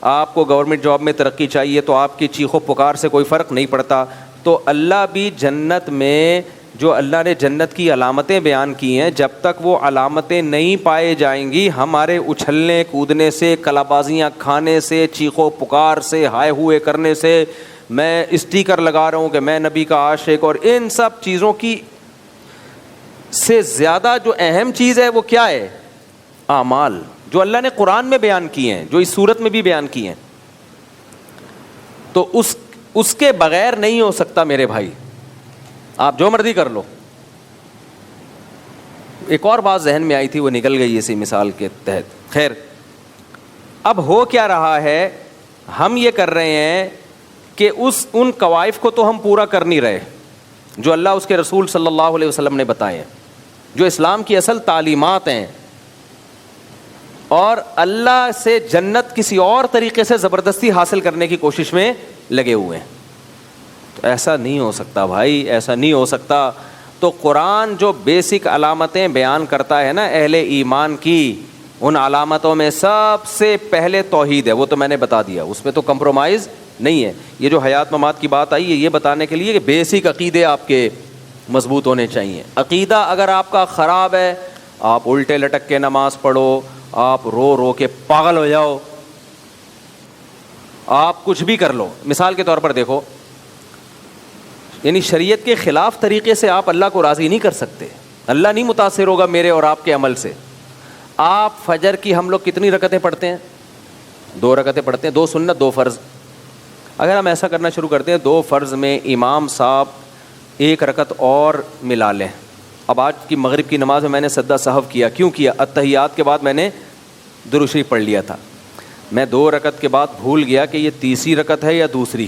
آپ کو گورنمنٹ جاب میں ترقی چاہیے تو آپ کی چیخ و پکار سے کوئی فرق نہیں پڑتا. تو اللہ بھی جنت میں جو اللہ نے جنت کی علامتیں بیان کی ہیں, جب تک وہ علامتیں نہیں پائے جائیں گی, ہمارے اچھلنے کودنے سے, کلا بازیاں کھانے سے, چیخ و پکار سے, ہائے ہوئے کرنے سے, میں اسٹیکر لگا رہا ہوں کہ میں نبی کا عاشق, اور ان سب چیزوں کی سے زیادہ جو اہم چیز ہے وہ کیا ہے؟ اعمال, جو اللہ نے قرآن میں بیان کی ہیں, جو اس صورت میں بھی بیان کی ہیں. تو اس کے بغیر نہیں ہو سکتا میرے بھائی, آپ جو مرضی کر لو. ایک اور بات ذہن میں آئی تھی, وہ نکل گئی اسی مثال کے تحت. خیر اب ہو کیا رہا ہے, ہم یہ کر رہے ہیں کہ ان قوائف کو تو ہم پورا کر نہیں رہے جو اللہ اس کے رسول صلی اللہ علیہ وسلم نے بتائے ہیں, جو اسلام کی اصل تعلیمات ہیں, اور اللہ سے جنت کسی اور طریقے سے زبردستی حاصل کرنے کی کوشش میں لگے ہوئے ہیں. تو ایسا نہیں ہو سکتا بھائی, ایسا نہیں ہو سکتا. تو قرآن جو بیسک علامتیں بیان کرتا ہے نا اہل ایمان کی، ان علامتوں میں سب سے پہلے توحید ہے. وہ تو میں نے بتا دیا، اس میں تو کمپرومائز نہیں ہے. یہ جو حیات ممات کی بات آئی ہے یہ بتانے کے لیے کہ بیسک عقیدے آپ کے مضبوط ہونے چاہیے. عقیدہ اگر آپ کا خراب ہے، آپ الٹے لٹک کے نماز پڑھو، آپ رو رو کے پاگل ہو جاؤ، آپ کچھ بھی کر لو. مثال کے طور پر دیکھو، یعنی شریعت کے خلاف طریقے سے آپ اللہ کو راضی نہیں کر سکتے. اللہ نہیں متاثر ہوگا میرے اور آپ کے عمل سے. آپ فجر کی ہم لوگ کتنی رکعتیں پڑھتے ہیں؟ 2 رکعتیں پڑھتے ہیں، 2 سنت 2 فرض. اگر ہم ایسا کرنا شروع کرتے ہیں 2 فرض میں امام صاحب 1 رکعت اور ملا لیں. اب آج کی مغرب کی نماز میں نے سجدہ سہو کیا. کیوں کیا؟ اتحیات کے بعد میں نے درود شریف پڑھ لیا تھا. میں 2 رکعت کے بعد بھول گیا کہ یہ تیسری رکعت ہے یا دوسری.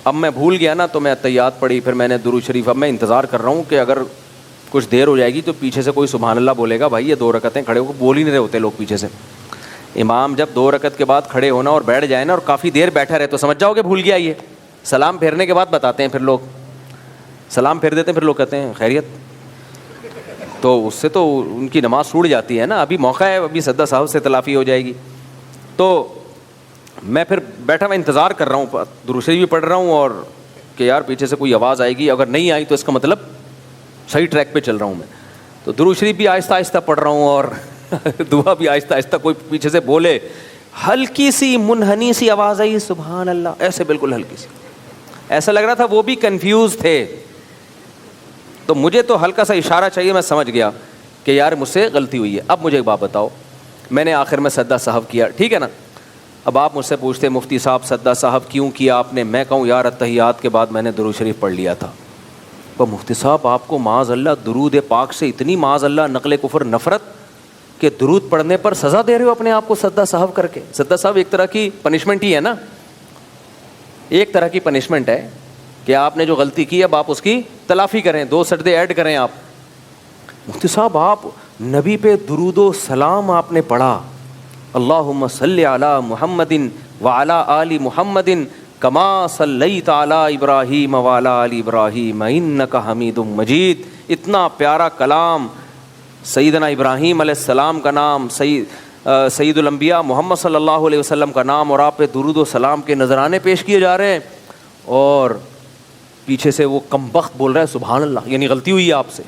اب میں بھول گیا نا تو میں اتحیات پڑھی، پھر میں نے درود شریف. اب میں انتظار کر رہا ہوں کہ اگر کچھ دیر ہو جائے گی تو پیچھے سے کوئی سبحان اللہ بولے گا. بھائی یہ 2 رکعتیں کھڑے ہو کے بول ہی نہیں رہے ہوتے لوگ پیچھے سے. امام جب 2 رکعت کے بعد کھڑے ہونا اور بیٹھ جائے نا اور کافی دیر بیٹھا رہے تو سمجھ جاؤ کہ بھول گیا. یہ سلام پھیرنے کے بعد بتاتے ہیں، پھر لوگ سلام پھیر دیتے ہیں، پھر لوگ کہتے ہیں خیریت. تو اس سے تو ان کی نماز ٹوٹ جاتی ہے نا. ابھی موقع ہے، ابھی سجدہ سہو سے تلافی ہو جائے گی. تو میں پھر بیٹھا میں انتظار کر رہا ہوں، درود شریف بھی پڑھ رہا ہوں اور کہ یار پیچھے سے کوئی آواز آئے گی. اگر نہیں آئی تو اس کا مطلب صحیح ٹریک پہ چل رہا ہوں میں. تو درود شریف بھی آہستہ آہستہ پڑھ رہا ہوں اور دعا بھی آہستہ آہستہ. کوئی پیچھے سے بولے، ہلکی سی منحنی سی آواز آئی سبحان اللہ، ایسے بالکل ہلکی سی. ایسا لگ رہا تھا وہ بھی کنفیوز تھے. تو مجھے تو ہلکا سا اشارہ چاہیے، میں سمجھ گیا کہ یار مجھ سے غلطی ہوئی ہے. اب مجھے ایک بات بتاؤ، میں نے آخر میں سجدہ سہو کیا، ٹھیک ہے نا. اب آپ مجھ سے پوچھتے مفتی صاحب سجدہ سہو کیوں کیا آپ نے؟ میں کہوں یار اتحیات کے بعد میں نے درود شریف پڑھ لیا تھا. پر مفتی صاحب آپ کو معاذ اللہ درود پاک سے اتنی معاذ اللہ نقل کفر نفرت کہ درود پڑھنے پر سزا دے رہے ہو اپنے آپ کو سجدہ سہو کر کے. سجدہ سہو ایک طرح کی پنشمنٹ ہی ہے نا، ایک طرح کی پنشمنٹ ہے کہ آپ نے جو غلطی کی اب آپ اس کی تلافی کریں، 2 سجدے ایڈ کریں آپ. مفتی صاحب آپ نبی پہ درود و سلام آپ نے پڑھا، اللہم صلی علی محمد وعلی آل محمد کما صلیت علی ابراہیم وعلی آل ابراہیم انک حمید مجید. اتنا پیارا کلام، سیدنا ابراہیم علیہ السلام کا نام، سید الانبیاء محمد صلی اللہ علیہ وسلم کا نام، اور آپ پہ درود و سلام کے نذرانے پیش کیے جا رہے ہیں اور پیچھے سے وہ کمبخت بول رہا ہے سبحان اللہ. یعنی غلطی ہوئی ہے آپ سے،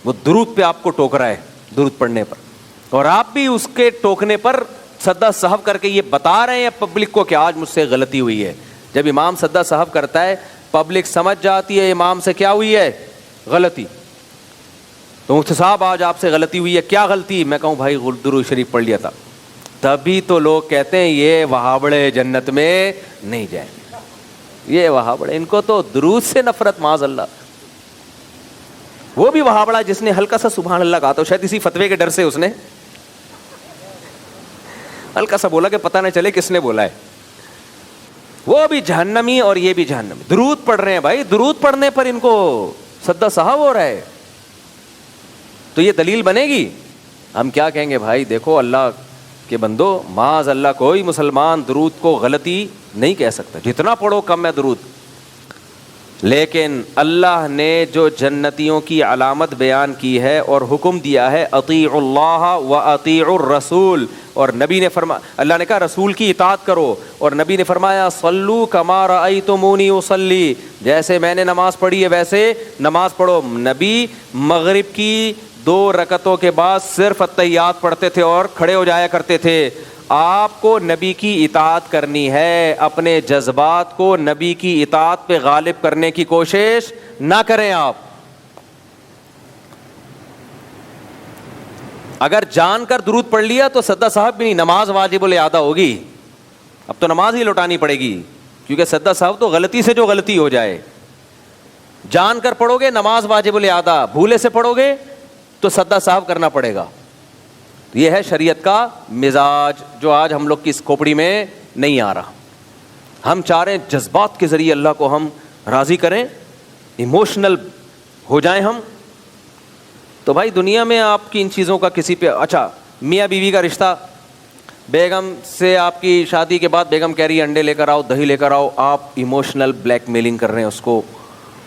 وہ درود پہ آپ کو ٹوک رہا ہے درود پڑھنے پر، اور آپ بھی اس کے ٹوکنے پر سجدہ سہو کر کے یہ بتا رہے ہیں پبلک کو کہ آج مجھ سے غلطی ہوئی ہے. جب امام سجدہ سہو کرتا ہے پبلک سمجھ جاتی ہے امام سے کیا ہوئی ہے، غلطی. تو مفتی صاحب آج آپ سے غلطی ہوئی ہے، کیا غلطی؟ میں کہوں بھائی درود شریف پڑھ لیا تھا. تبھی تو لوگ کہتے ہیں یہ وہابڑے جنت میں نہیں جائیں گے. یہ وہابڑے، ان کو تو درود سے نفرت معاذ اللہ. وہ بھی وہابڑا جس نے ہلکا سا سبحان اللہ کہا، تو شاید اسی فتوے کے ڈر سے اس نے ہلکا سا بولا کہ پتہ نہ چلے کس نے بولا ہے. وہ بھی جہنمی اور یہ بھی جہنمی. درود پڑھ رہے ہیں بھائی، درود پڑھنے پر ان کو سجدہ سہو ہو رہا ہے. تو یہ دلیل بنے گی؟ ہم کیا کہیں گے بھائی دیکھو اللہ کے بندو، معاذ اللہ کوئی مسلمان درود کو غلطی نہیں کہہ سکتا، جتنا پڑھو کم ہے درود. لیکن اللہ نے جو جنتیوں کی علامت بیان کی ہے اور حکم دیا ہے اطیعوا اللہ و اطیعوا الرسول، اور نبی نے فرمایا، اللہ نے کہا رسول کی اطاعت کرو، اور نبی نے فرمایا صلو کما رأیتمونی اصلی، جیسے میں نے نماز پڑھی ہے ویسے نماز پڑھو. نبی مغرب کی 2 رکعتوں کے بعد صرف اتحیات پڑھتے تھے اور کھڑے ہو جایا کرتے تھے. آپ کو نبی کی اطاعت کرنی ہے، اپنے جذبات کو نبی کی اطاعت پہ غالب کرنے کی کوشش نہ کریں. آپ اگر جان کر درود پڑھ لیا تو سجدہ صاحب بھی نہیں، نماز واجب الادا ہوگی. اب تو نماز ہی لوٹانی پڑے گی، کیونکہ سجدہ صاحب تو غلطی سے جو غلطی ہو جائے. جان کر پڑھو گے نماز واجب الادا، بھولے سے پڑھو گے تو سجدہ صاحب کرنا پڑے گا. یہ ہے شریعت کا مزاج جو آج ہم لوگ کی اس کھوپڑی میں نہیں آ رہا. ہم چاہ رہے ہیں جذبات کے ذریعے اللہ کو ہم راضی کریں، ایموشنل ہو جائیں ہم. تو بھائی دنیا میں آپ کی ان چیزوں کا کسی پہ، اچھا میاں بیوی کا رشتہ، بیگم سے آپ کی شادی کے بعد بیگم کہہ رہی ہے انڈے لے کر آؤ، دہی لے کر آؤ، آپ ایموشنل بلیک میلنگ کر رہے ہیں اس کو،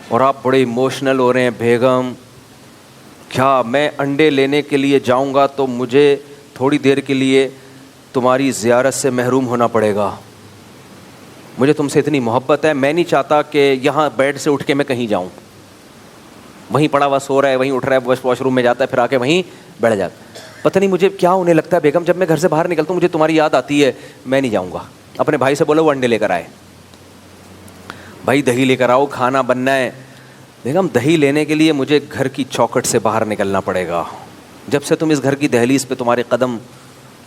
اور آپ بڑے ایموشنل ہو رہے ہیں, بیگم کیا میں انڈے لینے کے لیے جاؤں گا تو مجھے تھوڑی دیر کے لیے تمہاری زیارت سے محروم ہونا پڑے گا, مجھے تم سے اتنی محبت ہے, میں نہیں چاہتا کہ یہاں بیڈ سے اٹھ کے میں کہیں جاؤں, وہیں پڑا ہوا سو رہا ہے, وہیں اٹھ رہا ہے, بس واش روم میں جاتا ہے, پھر آ کے وہیں بیٹھ جاتا ہے. پتہ نہیں مجھے کیا ہونے لگتا ہے بیگم, جب میں گھر سے باہر نکلتا ہوں مجھے تمہاری یاد آتی ہے, میں نہیں جاؤں گا. اپنے بھائی سے بولو وہ انڈے لے کر آئے, بھائی دہی لے کر آؤ, کھانا بننا ہے. بیگم دہی لینے کے لیے مجھے گھر کی چوکھٹ سے باہر نکلنا پڑے گا, جب سے تم اس گھر کی دہلیز پہ تمہارے قدم,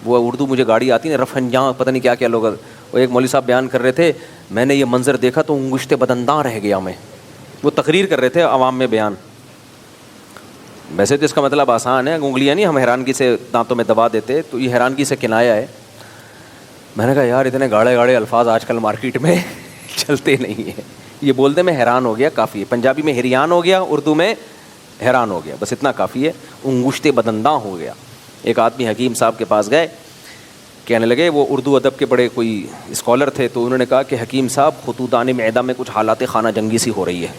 وہ اردو مجھے گاڑی آتی ہے نا رفنجاں, پتہ نہیں کیا کیا لوگ, وہ ایک مولوی صاحب بیان کر رہے تھے, میں نے یہ منظر دیکھا تو انگشت بدنداں رہ گیا میں. وہ تقریر کر رہے تھے عوام میں بیان, ویسے تو اس کا مطلب آسان ہے, انگلیاں نہیں ہم حیرانگی سے دانتوں میں دبا دیتے, تو یہ حیرانگی سے کنایا ہے. میں نے کہا یار اتنے گاڑے گاڑے الفاظ آج کل مارکیٹ میں چلتے نہیں ہیں, یہ بولتے میں حیران ہو گیا کافی ہے. پنجابی میں ہریان ہو گیا, اردو میں حیران ہو گیا, بس اتنا کافی ہے. انگشت بدنداں ہو گیا. ایک آدمی حکیم صاحب کے پاس گئے, کہنے لگے, وہ اردو ادب کے بڑے کوئی اسکالر تھے, تو انہوں نے کہا کہ حکیم صاحب خطوطان معدہ میں کچھ حالات خانہ جنگی سی ہو رہی ہے.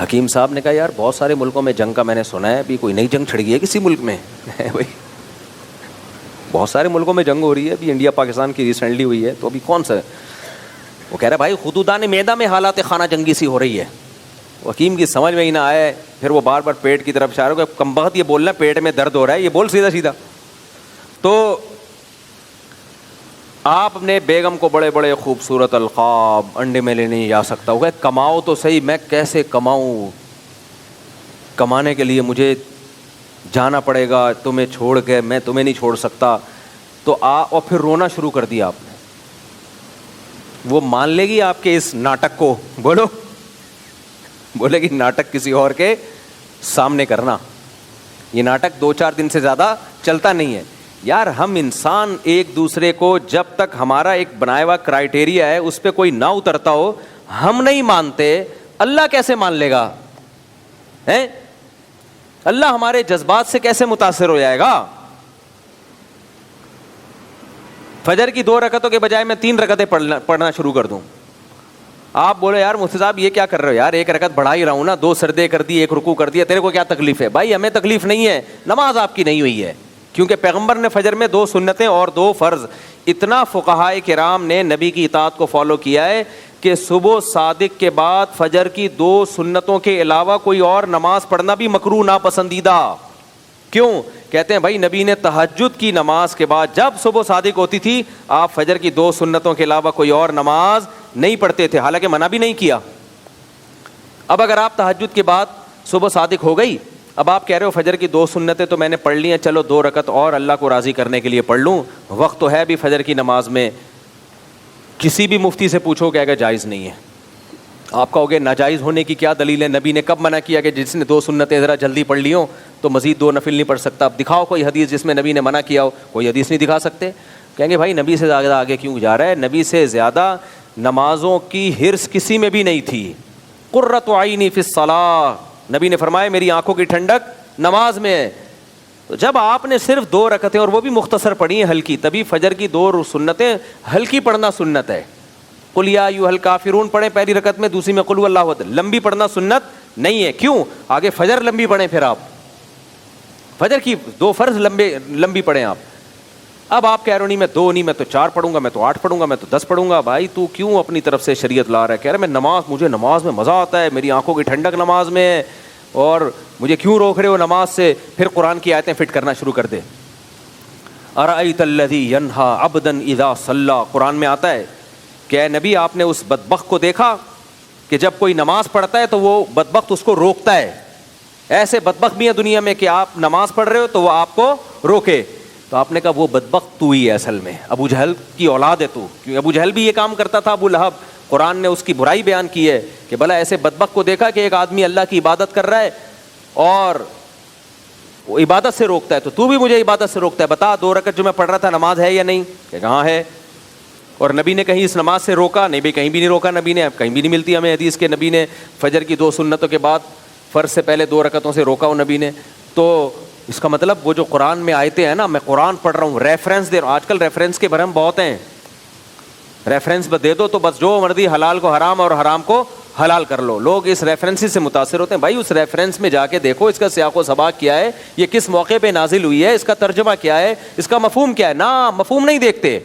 حکیم صاحب نے کہا یار بہت سارے ملکوں میں جنگ کا میں نے سنا ہے, ابھی کوئی نئی جنگ چھڑ گئی ہے کسی ملک میں؟ بھائی بہت سارے ملکوں میں جنگ ہو رہی ہے, ابھی انڈیا پاکستان کی ریسنٹلی ہوئی ہے, تو ابھی کون سا ہے؟ وہ کہہ رہا بھائی خطوطان معدہ میں حالات خانہ جنگی سی ہو رہی ہے. حکیم کی سمجھ میں ہی نہ آئے, پھر وہ بار بار پیٹ کی طرف اشارہ, کم بخت یہ بولنا پیٹ میں درد ہو رہا ہے, یہ بول سیدھا سیدھا. تو آپ اپنے بیگم کو بڑے بڑے خوبصورت القاب انڈے میں لینے جا سکتا ہوگا, کماؤ تو صحیح, میں کیسے کماؤں, کمانے کے لیے مجھے جانا پڑے گا, تمہیں چھوڑ کے میں تمہیں نہیں چھوڑ سکتا. تو اور پھر رونا شروع کر دیا آپ نے. وہ مان لے گی آپ کے اس ناٹک کو؟ بولو, بولے گی ناٹک کسی اور کے سامنے کرنا, یہ ناٹک 2-4 دن سے زیادہ چلتا نہیں ہے. یار ہم انسان ایک دوسرے کو جب تک ہمارا ایک بنایا ہوا کرائٹیریا ہے اس پہ کوئی نہ اترتا ہو, ہم نہیں مانتے, اللہ کیسے مان لے گا؟ ہیں اللہ ہمارے جذبات سے کیسے متاثر ہو جائے گا؟ فجر کی 2 رکعتوں کے بجائے میں 3 رکعتیں پڑھنا شروع کر دوں, آپ بولے یار مفتی صاحب یہ کیا کر رہے ہو یار, 1 رکعت بڑھا ہی رہا ہوں نا, 2 سجدے کر دی, 1 رکوع کر دیا, تیرے کو کیا تکلیف ہے؟ بھائی ہمیں تکلیف نہیں ہے, نماز آپ کی نہیں ہوئی ہے, کیونکہ پیغمبر نے فجر میں 2 سنتیں اور 2 فرض. اتنا فقہائے کرام نے نبی کی اطاعت کو فالو کیا ہے کہ صبح صادق کے بعد فجر کی 2 سنتوں کے علاوہ کوئی اور نماز پڑھنا بھی مکروہ ناپسندیدہ. کیوں؟ کہتے ہیں بھائی نبی نے تہجد کی نماز کے بعد جب صبح صادق ہوتی تھی آپ فجر کی 2 سنتوں کے علاوہ کوئی اور نماز نہیں پڑھتے تھے, حالانکہ منع بھی نہیں کیا. اب اگر آپ تہجد کے بعد صبح صادق ہو گئی, اب آپ کہہ رہے ہو فجر کی 2 سنتیں تو میں نے پڑھ لی ہیں, چلو 2 رکعت اور اللہ کو راضی کرنے کے لیے پڑھ لوں, وقت تو ہے بھی فجر کی نماز میں. کسی بھی مفتی سے پوچھو کہ اگر جائز نہیں ہے, آپ کہو گے ناجائز ہونے کی کیا دلیل ہے؟ نبی نے کب منع کیا کہ جس نے 2 سنتیں ذرا جلدی پڑھ لی ہوں تو مزید 2 نفل نہیں پڑھ سکتا؟ اب دکھاؤ کوئی حدیث جس میں نبی نے منع کیا ہو. کوئی حدیث نہیں دکھا سکتے. کہیں گے بھائی نبی سے زیادہ آگے کیوں جا رہا ہے؟ نبی سے زیادہ نمازوں کی حرص کسی میں بھی نہیں تھی. قرۃ عینی فی الصلاۃ, نبی نے فرمایا میری آنکھوں کی ٹھنڈک نماز میں ہے. تو جب آپ نے صرف 2 رکعتیں اور وہ بھی مختصر پڑھی ہیں ہلکی, تبھی فجر کی 2 سنتیں ہلکی پڑھنا سنت ہے. قل یا ایھا الکافرون پڑھیں پہلی رکعت میں, دوسری میں قل ھو اللہ احد, لمبی پڑھنا سنت نہیں ہے. کیوں؟ آگے فجر لمبی پڑھیں, پھر آپ فجر کی 2 فرض لمبی پڑھیں آپ. اب آپ کہہ رہے ہو نہیں میں 2 نہیں, میں تو 4 پڑھوں گا, میں تو 8 پڑھوں گا, میں تو 10 پڑھوں گا. بھائی تو کیوں اپنی طرف سے شریعت لا رہا ہے؟ کہہ رہا ہے مجھے نماز میں مزہ آتا ہے, میری آنکھوں کی ٹھنڈک نماز میں ہے, اور مجھے کیوں روک رہے ہو نماز سے؟ پھر قرآن کی آیتیں فٹ کرنا شروع کر دے. ارأیت الذی ینہا عبدا اذا صلی, قرآن میں آتا ہے کہ اے نبی آپ نے اس بدبخت کو دیکھا کہ جب کوئی نماز پڑھتا ہے تو وہ بدبخت اس کو روکتا ہے. ایسے بدبخت بھی ہیں دنیا میں کہ آپ نماز پڑھ رہے ہو تو وہ آپ کو روکے. تو آپ نے کہا وہ بدبخت تو ہی ہے, اصل میں ابو جہل کی اولاد ہے تو, کیونکہ ابو جہل بھی یہ کام کرتا تھا, ابو لہب. قرآن نے اس کی برائی بیان کی ہے کہ بھلا ایسے بدبخت کو دیکھا کہ ایک آدمی اللہ کی عبادت کر رہا ہے اور وہ عبادت سے روکتا ہے, تو بھی مجھے عبادت سے روکتا ہے, بتا 2 رکعت جو میں پڑھ رہا تھا نماز ہے یا نہیں؟ کہ کہاں ہے. اور نبی نے کہیں اس نماز سے روکا نہیں؟ بھی کہیں بھی نہیں روکا نبی نے, کہیں بھی نہیں ملتی ہمیں حدیث کے نبی نے فجر کی 2 سنتوں کے بعد فرض سے پہلے 2 رکعتوں سے روکا ہو نبی نے. تو اس کا مطلب وہ جو قرآن میں آیتیں ہیں نا, میں قرآن پڑھ رہا ہوں, ریفرنس دے رہا ہوں. آج کل ریفرنس کے بھرم بہت ہیں, ریفرنس دے دو تو بس جو مرضی حلال کو حرام اور حرام کو حلال کر لو. لوگ اس ریفرنس سے متاثر ہوتے ہیں. بھائی اس ریفرنس میں جا کے دیکھو اس کا سیاق و سباق کیا ہے, یہ کس موقع پہ نازل ہوئی ہے, اس کا ترجمہ کیا ہے, اس کا مفہوم کیا ہے. نا مفہوم نہیں دیکھتے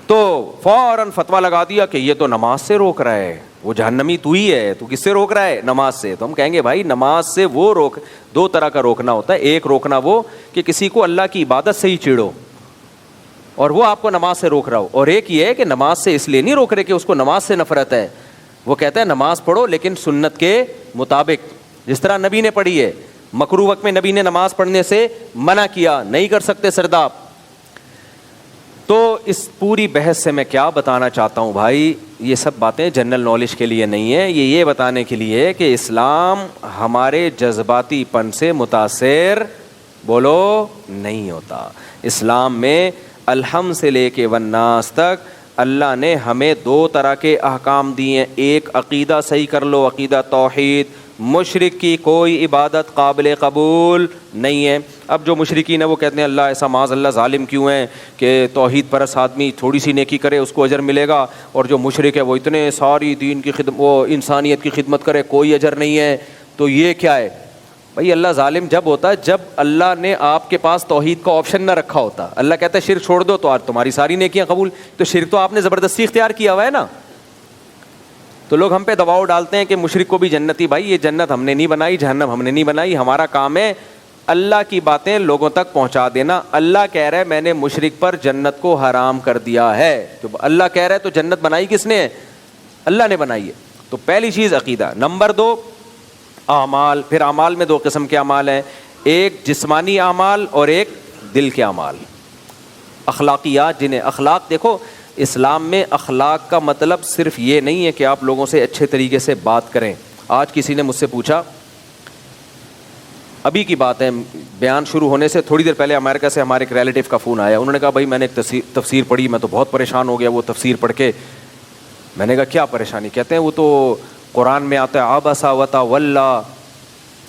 تو فوراً فتویٰ لگا دیا کہ یہ تو نماز سے روک رہا ہے, وہ جہنمی تو ہی ہے, تو کس سے روک رہا ہے؟ نماز سے. تو ہم کہیں گے بھائی نماز سے وہ روک, دو طرح کا روکنا ہوتا ہے. ایک روکنا وہ کہ کسی کو اللہ کی عبادت سے ہی چیڑو اور وہ آپ کو نماز سے روک رہا ہو, اور ایک یہ ہے کہ نماز سے اس لیے نہیں روک رہے کہ اس کو نماز سے نفرت ہے, وہ کہتا ہے نماز پڑھو لیکن سنت کے مطابق جس طرح نبی نے پڑھی ہے. مکروہ وقت میں نبی نے نماز پڑھنے سے منع کیا, نہیں کر سکتے سرداب. تو اس پوری بحث سے میں کیا بتانا چاہتا ہوں بھائی, یہ سب باتیں جنرل نالج کے لیے نہیں ہے, یہ بتانے کے لیے کہ اسلام ہمارے جذباتی پن سے متاثر بولو نہیں ہوتا. اسلام میں الحم سے لے کے والناس تک اللہ نے ہمیں دو طرح کے احکام دیے ہیں. ایک عقیدہ صحیح کر لو, عقیدہ توحید, مشرک کی کوئی عبادت قابل قبول نہیں ہے. اب جو مشرکین ہیں وہ کہتے ہیں اللہ ایسا معاذ اللہ ظالم کیوں ہیں کہ توحید پرست آدمی تھوڑی سی نیکی کرے اس کو اجر ملے گا, اور جو مشرک ہے وہ اتنے ساری دین کی خدمت, وہ انسانیت کی خدمت کرے کوئی اجر نہیں ہے. تو یہ کیا ہے بھائی؟ اللہ ظالم جب ہوتا ہے جب اللہ نے آپ کے پاس توحید کا آپشن نہ رکھا ہوتا. اللہ کہتا ہے شرک چھوڑ دو تو آج تمہاری ساری نیکیاں قبول. تو شرک تو آپ نے زبردستی اختیار کیا ہوا ہے نا. تو لوگ ہم پہ دباؤ ڈالتے ہیں کہ مشرک کو بھی جنتی. بھائی یہ جنت ہم نے نہیں بنائی, جہنم ہم نے نہیں بنائی. ہمارا کام ہے اللہ کی باتیں لوگوں تک پہنچا دینا. اللہ کہہ رہا ہے میں نے مشرک پر جنت کو حرام کر دیا ہے. جو اللہ کہہ رہا ہے تو جنت بنائی کس نے ہے؟ اللہ نے بنائی ہے. تو پہلی چیز عقیدہ. نمبر 2 اعمال. پھر اعمال میں 2 قسم کے اعمال ہیں, ایک جسمانی اعمال اور ایک دل کے اعمال. اخلاقیات جنہیں اخلاق, دیکھو اسلام میں اخلاق کا مطلب صرف یہ نہیں ہے کہ آپ لوگوں سے اچھے طریقے سے بات کریں. آج کسی نے مجھ سے پوچھا, ابھی کی بات ہے, بیان شروع ہونے سے تھوڑی دیر پہلے امریکہ سے ہمارے ایک ریلیٹیو کا فون آیا. انہوں نے کہا بھائی میں نے ایک تفسیر پڑھی, میں تو بہت پریشان ہو گیا وہ تفسیر پڑھ کے. میں نے کہا کیا پریشانی؟ کہتے ہیں وہ تو قرآن میں آتا ہے عبس وتولی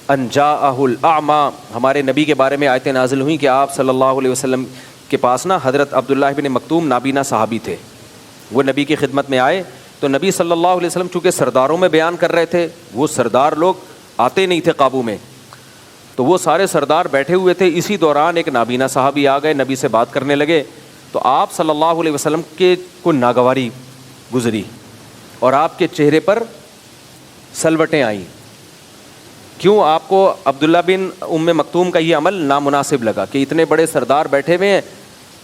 ان جاءہ الاعمی. ہمارے نبی کے بارے میں آیتیں نازل ہوئیں کہ آپ صلی اللہ علیہ وسلم کے پاس نا حضرت عبداللہ بن مکتوم نابینا صحابی تھے. وہ نبی کی خدمت میں آئے تو نبی صلی اللہ علیہ وسلم چونکہ سرداروں میں بیان کر رہے تھے, وہ سردار لوگ آتے نہیں تھے قابو میں, تو وہ سارے سردار بیٹھے ہوئے تھے. اسی دوران ایک نابینا صحابی آ گئے, نبی سے بات کرنے لگے. تو آپ صلی اللہ علیہ وسلم کے کو ناگواری گزری اور آپ کے چہرے پر سلوٹیں آئیں. کیوں؟ آپ کو عبداللہ بن ام مکتوم کا یہ عمل نامناسب لگا کہ اتنے بڑے سردار بیٹھے ہوئے ہیں,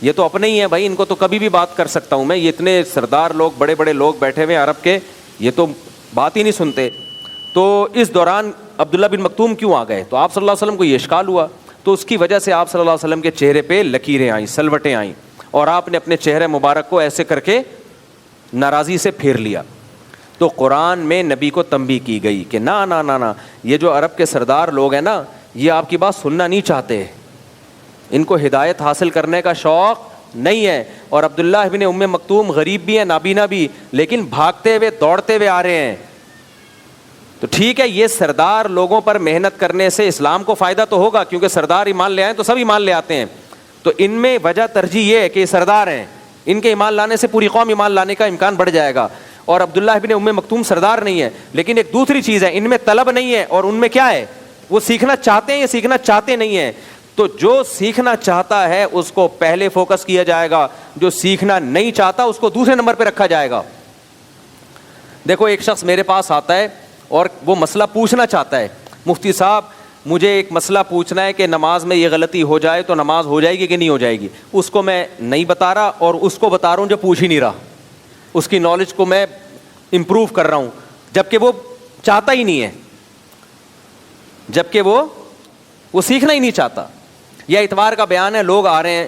یہ تو اپنے ہی ہیں بھائی, ان کو تو کبھی بھی بات کر سکتا ہوں میں, یہ اتنے سردار لوگ بڑے بڑے لوگ بیٹھے ہوئے ہیں عرب کے, یہ تو بات ہی نہیں سنتے. تو اس دوران عبداللہ بن مکتوم کیوں آ گئے؟ تو آپ صلی اللہ علیہ وسلم کو یہ اشکال ہوا. تو اس کی وجہ سے آپ صلی اللہ علیہ وسلم کے چہرے پہ لکیریں آئیں, سلوٹیں آئیں, اور آپ نے اپنے چہرے مبارک کو ایسے کر کے ناراضی سے پھیر لیا. تو قرآن میں نبی کو تنبیہ کی گئی کہ نا نا نا نا, یہ جو عرب کے سردار لوگ ہیں نا, یہ آپ کی بات سننا نہیں چاہتے, ان کو ہدایت حاصل کرنے کا شوق نہیں ہے. اور عبداللہ ابن ام مکتوم غریب بھی ہیں, نابینا بھی, لیکن بھاگتے ہوئے دوڑتے ہوئے آ رہے ہیں. تو ٹھیک ہے, یہ سردار لوگوں پر محنت کرنے سے اسلام کو فائدہ تو ہوگا, کیونکہ سردار ایمان لے آئیں تو سب ایمان لے آتے ہیں. تو ان میں وجہ ترجیح یہ ہے کہ یہ سردار ہیں, ان کے ایمان لانے سے پوری قوم ایمان لانے کا امکان بڑھ جائے گا. اور عبداللہ ابن ام مکتوم سردار نہیں ہے, لیکن ایک دوسری چیز ہے, ان میں طلب نہیں ہے, اور ان میں کیا ہے, وہ سیکھنا چاہتے ہیں, یہ سیکھنا چاہتے نہیں ہیں. تو جو سیکھنا چاہتا ہے اس کو پہلے فوکس کیا جائے گا, جو سیکھنا نہیں چاہتا اس کو دوسرے نمبر پہ رکھا جائے گا. دیکھو ایک شخص میرے پاس آتا ہے اور وہ مسئلہ پوچھنا چاہتا ہے, مفتی صاحب مجھے ایک مسئلہ پوچھنا ہے کہ نماز میں یہ غلطی ہو جائے تو نماز ہو جائے گی کہ نہیں ہو جائے گی. اس کو میں نہیں بتا رہا, اور اس کو بتا رہا ہوں جو پوچھ ہی نہیں رہا, اس کی نالج کو میں امپروو کر رہا ہوں, جبکہ وہ چاہتا ہی نہیں ہے, جبکہ وہ سیکھنا ہی نہیں چاہتا. یہ اتوار کا بیان ہے, لوگ آ رہے ہیں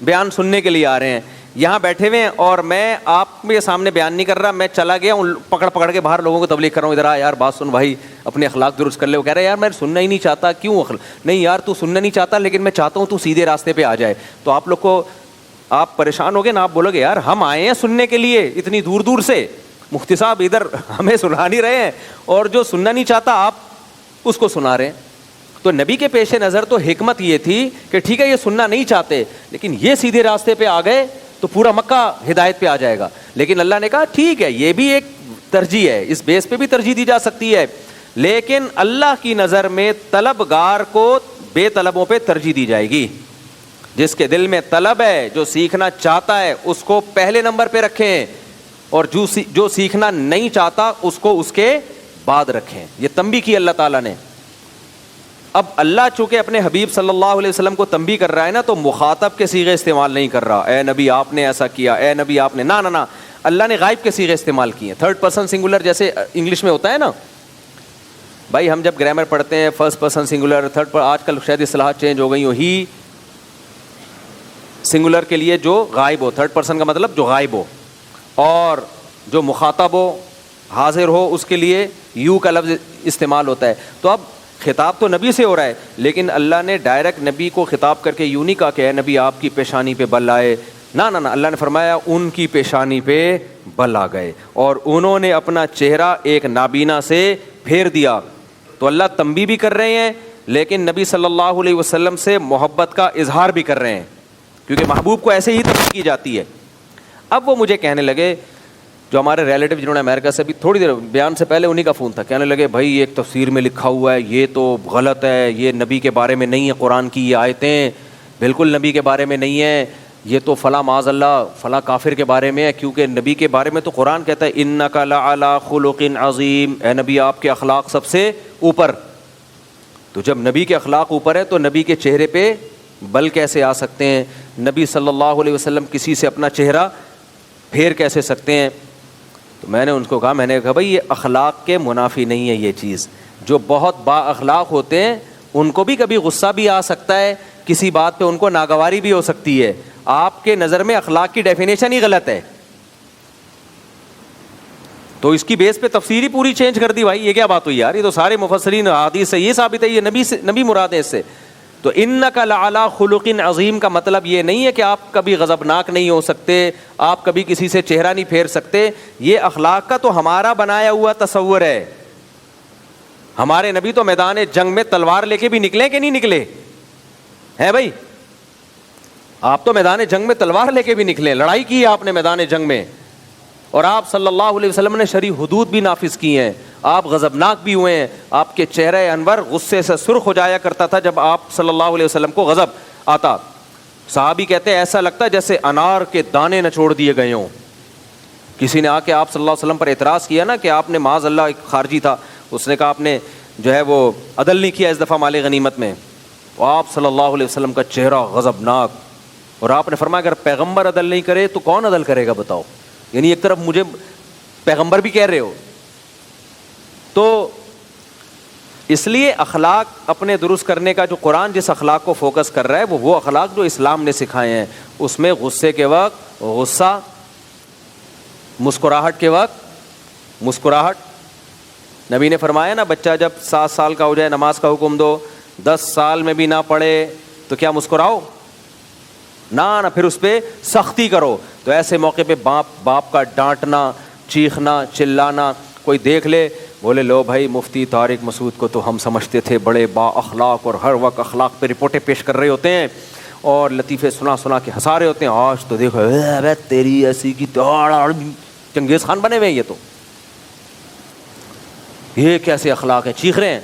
بیان سننے کے لیے آ رہے ہیں, یہاں بیٹھے ہوئے ہیں, اور میں آپ کے سامنے بیان نہیں کر رہا, میں چلا گیا ہوں پکڑ کے باہر لوگوں کو تبلیغ کر رہا ہوں, ادھر آ یار بات سن بھائی, اپنے اخلاق درست کر لے. وہ کہہ رہے ہیں یار میں سننا ہی نہیں چاہتا. کیوں نہیں یار تو سننا نہیں چاہتا, لیکن میں چاہتا ہوں تو سیدھے راستے پہ آ جائے. تو آپ لوگ کو آپ پریشان ہو گے نا, آپ بولو گے یار ہم آئے ہیں سننے کے لیے اتنی دور دور سے, مفتی صاحب ادھر ہمیں سنا نہیں رہے ہیں, اور جو سننا نہیں چاہتا آپ اس کو سنا رہے ہیں. تو نبی کے پیش نظر تو حکمت یہ تھی کہ ٹھیک ہے یہ سننا نہیں چاہتے, لیکن یہ سیدھے راستے پہ آ گئے تو پورا مکہ ہدایت پہ آ جائے گا. لیکن اللہ نے کہا ٹھیک ہے یہ بھی ایک ترجیح ہے, اس بیس پہ بھی ترجیح دی جا سکتی ہے, لیکن اللہ کی نظر میں طلبگار کو بے طلبوں پہ ترجیح دی جائے گی. جس کے دل میں طلب ہے, جو سیکھنا چاہتا ہے, اس کو پہلے نمبر پہ رکھیں, اور جو سیکھنا نہیں چاہتا اس کو اس کے بعد رکھیں. یہ تنبیہ کی اللہ تعالیٰ نے. اب اللہ چونکہ اپنے حبیب صلی اللہ علیہ وسلم کو تنبیہ کر رہا ہے نا, تو مخاطب کے صیغے استعمال نہیں کر رہا, اے نبی آپ نے ایسا کیا, اے نبی آپ نے, نہ, اللہ نے غائب کے صیغے استعمال کیے. تھرڈ پرسن سنگولر جیسے انگلش میں ہوتا ہے نا بھائی, ہم جب گرامر پڑھتے ہیں فرسٹ پرسن سنگولر, تھرڈ پر, آج کل شاید اصطلاحات چینج ہو گئی ہو, ہی سنگولر کے لیے جو غائب ہو, تھرڈ پرسن کا مطلب جو غائب ہو, اور جو مخاطب ہو حاضر ہو اس کے لیے یو کا لفظ استعمال ہوتا ہے. تو اب خطاب تو نبی سے ہو رہا ہے, لیکن اللہ نے ڈائریکٹ نبی کو خطاب کر کے یوں نہیں کہا کہ اے نبی آپ کی پیشانی پہ بل آئے, نہ, اللہ نے فرمایا ان کی پیشانی پہ بل آ گئے اور انہوں نے اپنا چہرہ ایک نابینا سے پھیر دیا. تو اللہ تنبیہ بھی کر رہے ہیں, لیکن نبی صلی اللہ علیہ وسلم سے محبت کا اظہار بھی کر رہے ہیں, کیونکہ محبوب کو ایسے ہی تنبیہ کی جاتی ہے. اب وہ مجھے کہنے لگے, جو ہمارے ریلیٹیو جنہوں نے امریکہ سے بھی تھوڑی دیر بیان سے پہلے انہی کا فون تھا, کہنے لگے بھائی ایک تفسیر میں لکھا ہوا ہے یہ تو غلط ہے, یہ نبی کے بارے میں نہیں ہے, قرآن کی یہ آیتیں بالکل نبی کے بارے میں نہیں ہیں, یہ تو فلاں معاذ اللہ فلاں کافر کے بارے میں ہے, کیونکہ نبی کے بارے میں تو قرآن کہتا ہے انک لعلی خلق عظیم, اے نبی آپ کے اخلاق سب سے اوپر. تو جب نبی کے اخلاق اوپر ہے تو نبی کے چہرے پہ بل کیسے آ سکتے ہیں؟ نبی صلی اللہ علیہ وسلم کسی سے اپنا چہرہ پھیر کیسے سکتے ہیں؟ تو میں نے ان کو کہا, میں نے کہا بھائی یہ اخلاق کے منافی نہیں ہے یہ چیز. جو بہت با اخلاق ہوتے ہیں ان کو بھی کبھی غصہ بھی آ سکتا ہے, کسی بات پہ ان کو ناگواری بھی ہو سکتی ہے. آپ کے نظر میں اخلاق کی ڈیفینیشن ہی غلط ہے, تو اس کی بیس پہ تفسیر ہی پوری چینج کر دی. بھائی یہ کیا بات ہوئی یار, یہ تو سارے مفسرین حدیث سے یہ ثابت ہے یہ نبی مراد ہے اس سے. تو انک لعلی خلق عظیم کا مطلب یہ نہیں ہے کہ آپ کبھی غضبناک نہیں ہو سکتے, آپ کبھی کسی سے چہرہ نہیں پھیر سکتے. یہ اخلاق کا تو ہمارا بنایا ہوا تصور ہے. ہمارے نبی تو میدان جنگ میں تلوار لے کے بھی نکلے کہ نہیں نکلے ہیں بھائی؟ آپ تو میدان جنگ میں تلوار لے کے بھی نکلے, لڑائی کی ہے آپ نے میدان جنگ میں, اور آپ صلی اللہ علیہ وسلم نے شرعی حدود بھی نافذ کی ہیں, آپ غضبناک بھی ہوئے ہیں. آپ کے چہرہ انور غصے سے سرخ ہو جایا کرتا تھا جب آپ صلی اللہ علیہ وسلم کو غضب آتا. صحابی کہتے ہیں ایسا لگتا جیسے انار کے دانے نچوڑ دیے گئے ہوں. کسی نے آ کے آپ صلی اللہ علیہ وسلم پر اعتراض کیا نا کہ آپ نے معاذ اللہ ایک خارجی تھا, اس نے کہا آپ نے جو ہے وہ عدل نہیں کیا اس دفعہ مال غنیمت میں, آپ صلی اللہ علیہ وسلم کا چہرہ غضبناک, اور آپ نے فرمایا اگر پیغمبر عدل نہیں کرے تو کون عدل کرے گا بتاؤ. یعنی ایک طرف مجھے پیغمبر بھی کہہ رہے ہو. تو اس لیے اخلاق اپنے درست کرنے کا جو قرآن جس اخلاق کو فوکس کر رہا ہے وہ اخلاق جو اسلام نے سکھائے ہیں. اس میں غصے کے وقت غصہ, مسکراہٹ کے وقت مسکراہٹ. نبی نے فرمایا نا بچہ جب 7 سال کا ہو جائے نماز کا حکم دو, 10 سال میں بھی نہ پڑھے تو کیا مسکراؤ؟ نہ پھر اس پہ سختی کرو. تو ایسے موقع پہ باپ کا ڈانٹنا, چیخنا, چلانا, کوئی دیکھ لے بولے لو بھائی مفتی طارق مسعود کو تو ہم سمجھتے تھے بڑے با اخلاق اور ہر وقت اخلاق پہ رپورٹیں پیش کر رہے ہوتے ہیں اور لطیفے سنا کے ہنسا رہے ہوتے ہیں, آج تو دیکھو تیری ایسی کی چنگیز خان بنے ہوئے ہیں, یہ کیسے اخلاق ہیں, چیخ رہے ہیں.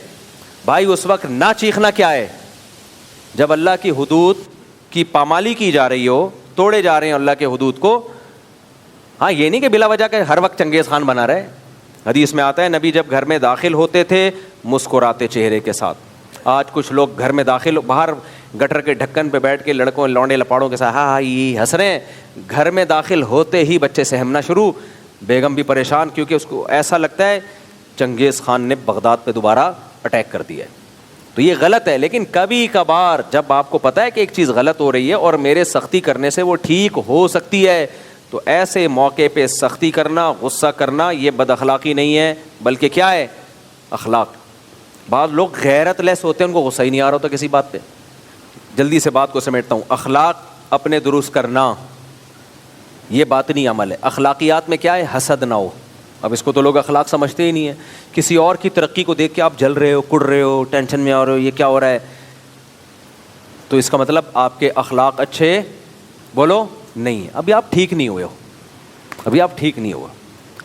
بھائی اس وقت نہ چیخنا کیا ہے جب اللہ کی حدود کی پامالی کی جا رہی ہو, توڑے جا رہے ہیں اللہ کے حدود کو. ہاں یہ نہیں کہ بلا وجہ کہ ہر وقت چنگیز خان بنا رہے. حدیث میں آتا ہے نبی جب گھر میں داخل ہوتے تھے مسکراتے چہرے کے ساتھ. آج کچھ لوگ گھر میں داخل باہر گٹر کے ڈھکن پہ بیٹھ کے لڑکوں لونڈے لپاڑوں کے ساتھ ہاں یہ ہنس رہے ہیں, گھر میں داخل ہوتے ہی بچے سہمنا شروع, بیگم بھی پریشان کیونکہ اس کو ایسا لگتا ہے چنگیز خان نے بغداد پہ دوبارہ اٹیک کر دیا ہے. تو یہ غلط ہے. لیکن کبھی کبھار جب آپ کو پتہ ہے کہ ایک چیز غلط ہو رہی ہے اور میرے سختی کرنے سے وہ ٹھیک ہو سکتی ہے, تو ایسے موقع پہ سختی کرنا, غصہ کرنا یہ بد اخلاقی نہیں ہے بلکہ کیا ہے, اخلاق. بعض لوگ غیرت لیس ہوتے ہیں, ان کو غصہ ہی نہیں آ رہا ہوتا کسی بات پہ. جلدی سے بات کو سمیٹتا ہوں. اخلاق اپنے درست کرنا یہ باطنی عمل ہے. اخلاقیات میں کیا ہے, حسد نہ ہو. اب اس کو تو لوگ اخلاق سمجھتے ہی نہیں ہیں. کسی اور کی ترقی کو دیکھ کے آپ جل رہے ہو, کڑ رہے ہو, ٹینشن میں آ رہے ہو, یہ کیا ہو رہا ہے, تو اس کا مطلب آپ کے اخلاق اچھے, بولو نہیں, ابھی آپ ٹھیک نہیں ہوئے ہو, ابھی آپ ٹھیک نہیں ہوئے.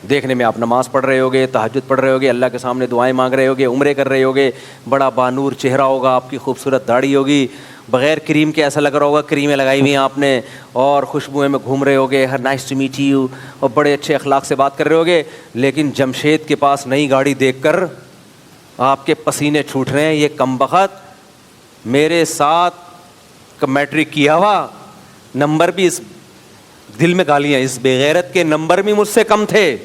دیکھنے میں آپ نماز پڑھ رہے ہوگے, تہجد پڑھ رہے ہوگے, اللہ کے سامنے دعائیں مانگ رہے ہوگے, عمرے کر رہے ہوگے, بڑا بانور چہرہ ہوگا, آپ کی خوبصورت داڑھی ہوگی, بغیر کریم کے ایسا لگ رہا ہوگا کریمیں لگائی ہوئی ہیں آپ نے, اور خوشبوئیں میں گھوم رہے ہوگے, ہر نائس ٹو میٹ یو, اور بڑے اچھے اخلاق سے بات کر رہے ہوگے. لیکن جمشید کے پاس نئی گاڑی دیکھ کر آپ کے پسینے چھوٹ رہے ہیں, یہ کمبخت میرے ساتھ میٹرک کیا ہوا, نمبر بھی اس دل میں گالیاں, اس بےغیرت کے نمبر بھی مجھ سے کم تھے,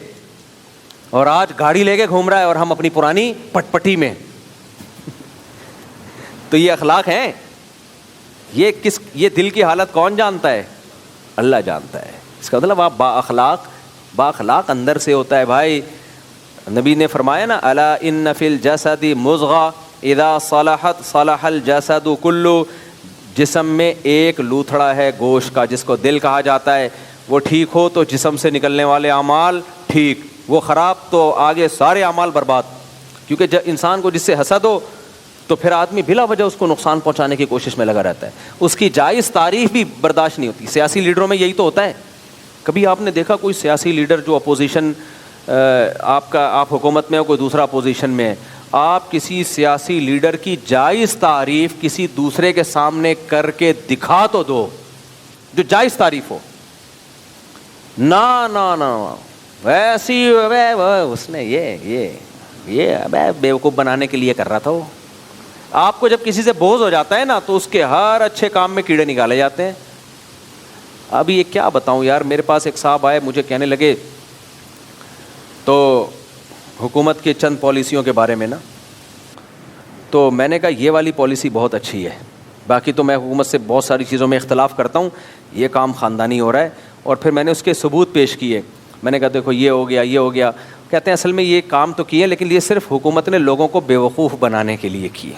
اور آج گاڑی لے کے گھوم رہا ہے اور ہم اپنی پرانی پٹ پٹی میں. تو یہ اخلاق ہیں, یہ دل کی حالت کون جانتا ہے؟ اللہ جانتا ہے. اس کا مطلب آپ با اخلاق اندر سے ہوتا ہے بھائی. نبی نے فرمایا نا, الا ان فی الجسد مضغہ اذا صلحت صلح الجسد کلہ, جسم میں ایک لوتھڑا ہے گوشت کا جس کو دل کہا جاتا ہے, وہ ٹھیک ہو تو جسم سے نکلنے والے اعمال ٹھیک, وہ خراب تو آگے سارے اعمال برباد. کیونکہ جب انسان کو جس سے حسد ہو تو پھر آدمی بلا وجہ اس کو نقصان پہنچانے کی کوشش میں لگا رہتا ہے, اس کی جائز تعریف بھی برداشت نہیں ہوتی. سیاسی لیڈروں میں یہی تو ہوتا ہے. کبھی آپ نے دیکھا کوئی سیاسی لیڈر جو اپوزیشن, آپ حکومت میں ہو, کوئی دوسرا اپوزیشن میں ہے, آپ کسی سیاسی لیڈر کی جائز تعریف کسی دوسرے کے سامنے کر کے دکھا تو دو جو جائز تعریف ہو. نا ویسی اس نے یہ بیوقوف بنانے کے لیے کر رہا تھا وہ. آپ کو جب کسی سے بوجھ ہو جاتا ہے نا تو اس کے ہر اچھے کام میں کیڑے نکالے جاتے ہیں. اب یہ کیا بتاؤں یار, میرے پاس ایک صاحب آئے, مجھے کہنے لگے تو حکومت کے چند پالیسیوں کے بارے میں نا, تو میں نے کہا یہ والی پالیسی بہت اچھی ہے, باقی تو میں حکومت سے بہت ساری چیزوں میں اختلاف کرتا ہوں, یہ کام خاندانی ہو رہا ہے. اور پھر میں نے اس کے ثبوت پیش کیے. میں نے کہا دیکھو یہ ہو گیا. کہتے ہیں اصل میں یہ کام تو کیے لیکن یہ صرف حکومت نے لوگوں کو بیوقوف بنانے کے لیے کیے.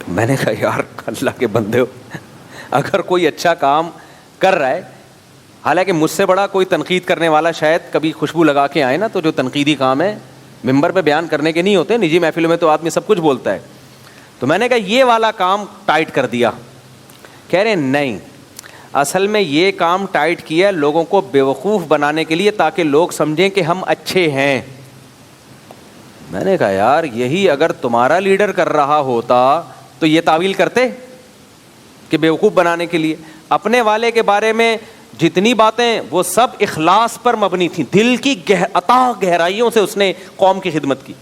میں نے کہا یار اللہ کے بندے ہو, اگر کوئی اچھا کام کر رہا ہے, حالانکہ مجھ سے بڑا کوئی تنقید کرنے والا شاید کبھی خوشبو لگا کے آئے نا, تو جو تنقیدی کام ہے ممبر پہ بیان کرنے کے نہیں ہوتے, نجی محفلوں میں تو آدمی سب کچھ بولتا ہے. تو میں نے کہا یہ والا کام ٹائٹ کر دیا. کہہ رہے نہیں, اصل میں یہ کام ٹائٹ کیا لوگوں کو بیوقوف بنانے کے لیے تاکہ لوگ سمجھیں کہ ہم اچھے ہیں. میں نے کہا یار یہی اگر تمہارا لیڈر کر رہا ہوتا تو یہ تعویل کرتے کہ بیوقوف بنانے کے لیے. اپنے والے کے بارے میں جتنی باتیں وہ سب اخلاص پر مبنی تھیں, دل کی عطا گہرائیوں سے اس نے قوم کی خدمت کی.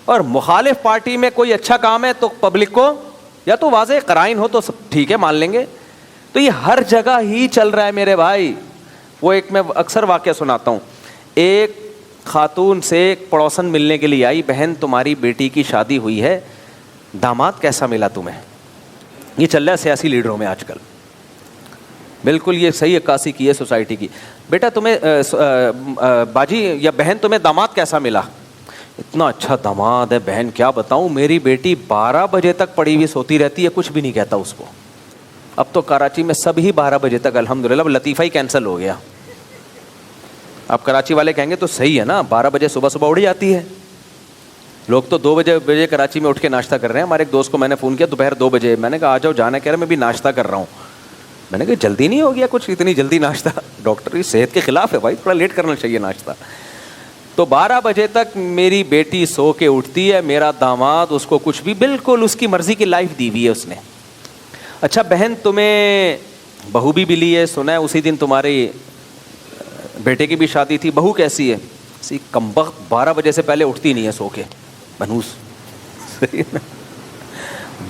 اور مخالف پارٹی میں کوئی اچھا کام ہے تو پبلک کو یا تو واضح قرائن ہو تو سب ٹھیک ہے مان لیں گے. تو یہ ہر جگہ ہی چل رہا ہے میرے بھائی. وہ ایک میں اکثر واقعہ سناتا ہوں. ایک خاتون سے ایک پڑوسن ملنے کے لیے آئی, بہن تمہاری بیٹی کی شادی ہوئی ہے, داماد کیسا ملا تمہیں؟ یہ چل رہا ہے سیاسی لیڈروں میں آج کل, بالکل یہ صحیح عکاسی کی ہے سوسائٹی کی. بیٹا تمہیں باجی یا بہن تمہیں داماد کیسا ملا؟ اتنا اچھا داماد ہے بہن, کیا بتاؤں, میری بیٹی 12 بجے تک پڑی ہوئی سوتی رہتی ہے, کچھ بھی نہیں کہتا اس کو. اب تو کراچی میں سب ہی 12 بجے تک, الحمدللہ. اب لطیفہ ہی کینسل ہو گیا. اب کراچی والے کہیں گے تو صحیح ہے نا, 12 بجے صبح اٹھ جاتی ہے. لوگ تو 2 بجے کراچی میں اٹھ کے ناشتہ کر رہے ہیں. ہمارے ایک دوست کو میں نے فون کیا دوپہر 2 بجے, میں نے کہا آ جاؤ, جانا. کہہ رہا میں بھی ناشتہ کر رہا ہوں. میں نے کہا جلدی نہیں ہو گیا کچھ, اتنی جلدی ناشتہ؟ ڈاکٹر صحت کے خلاف ہے بھائی, تھوڑا لیٹ کرنا چاہیے ناشتہ. تو 12 بجے تک میری بیٹی سو کے اٹھتی ہے, میرا داماد اس کو کچھ بھی, بالکل اس کی مرضی کی لائف دی ہوئی ہے اس نے. اچھا بہن تمہیں بہو بھی ملی ہے, سنا ہے اسی دن تمہارے بیٹے کی بھی شادی تھی, بہو کیسی ہے؟ اسی کمبخت 12 بجے سے پہلے اٹھتی نہیں ہے سو کے, بنوس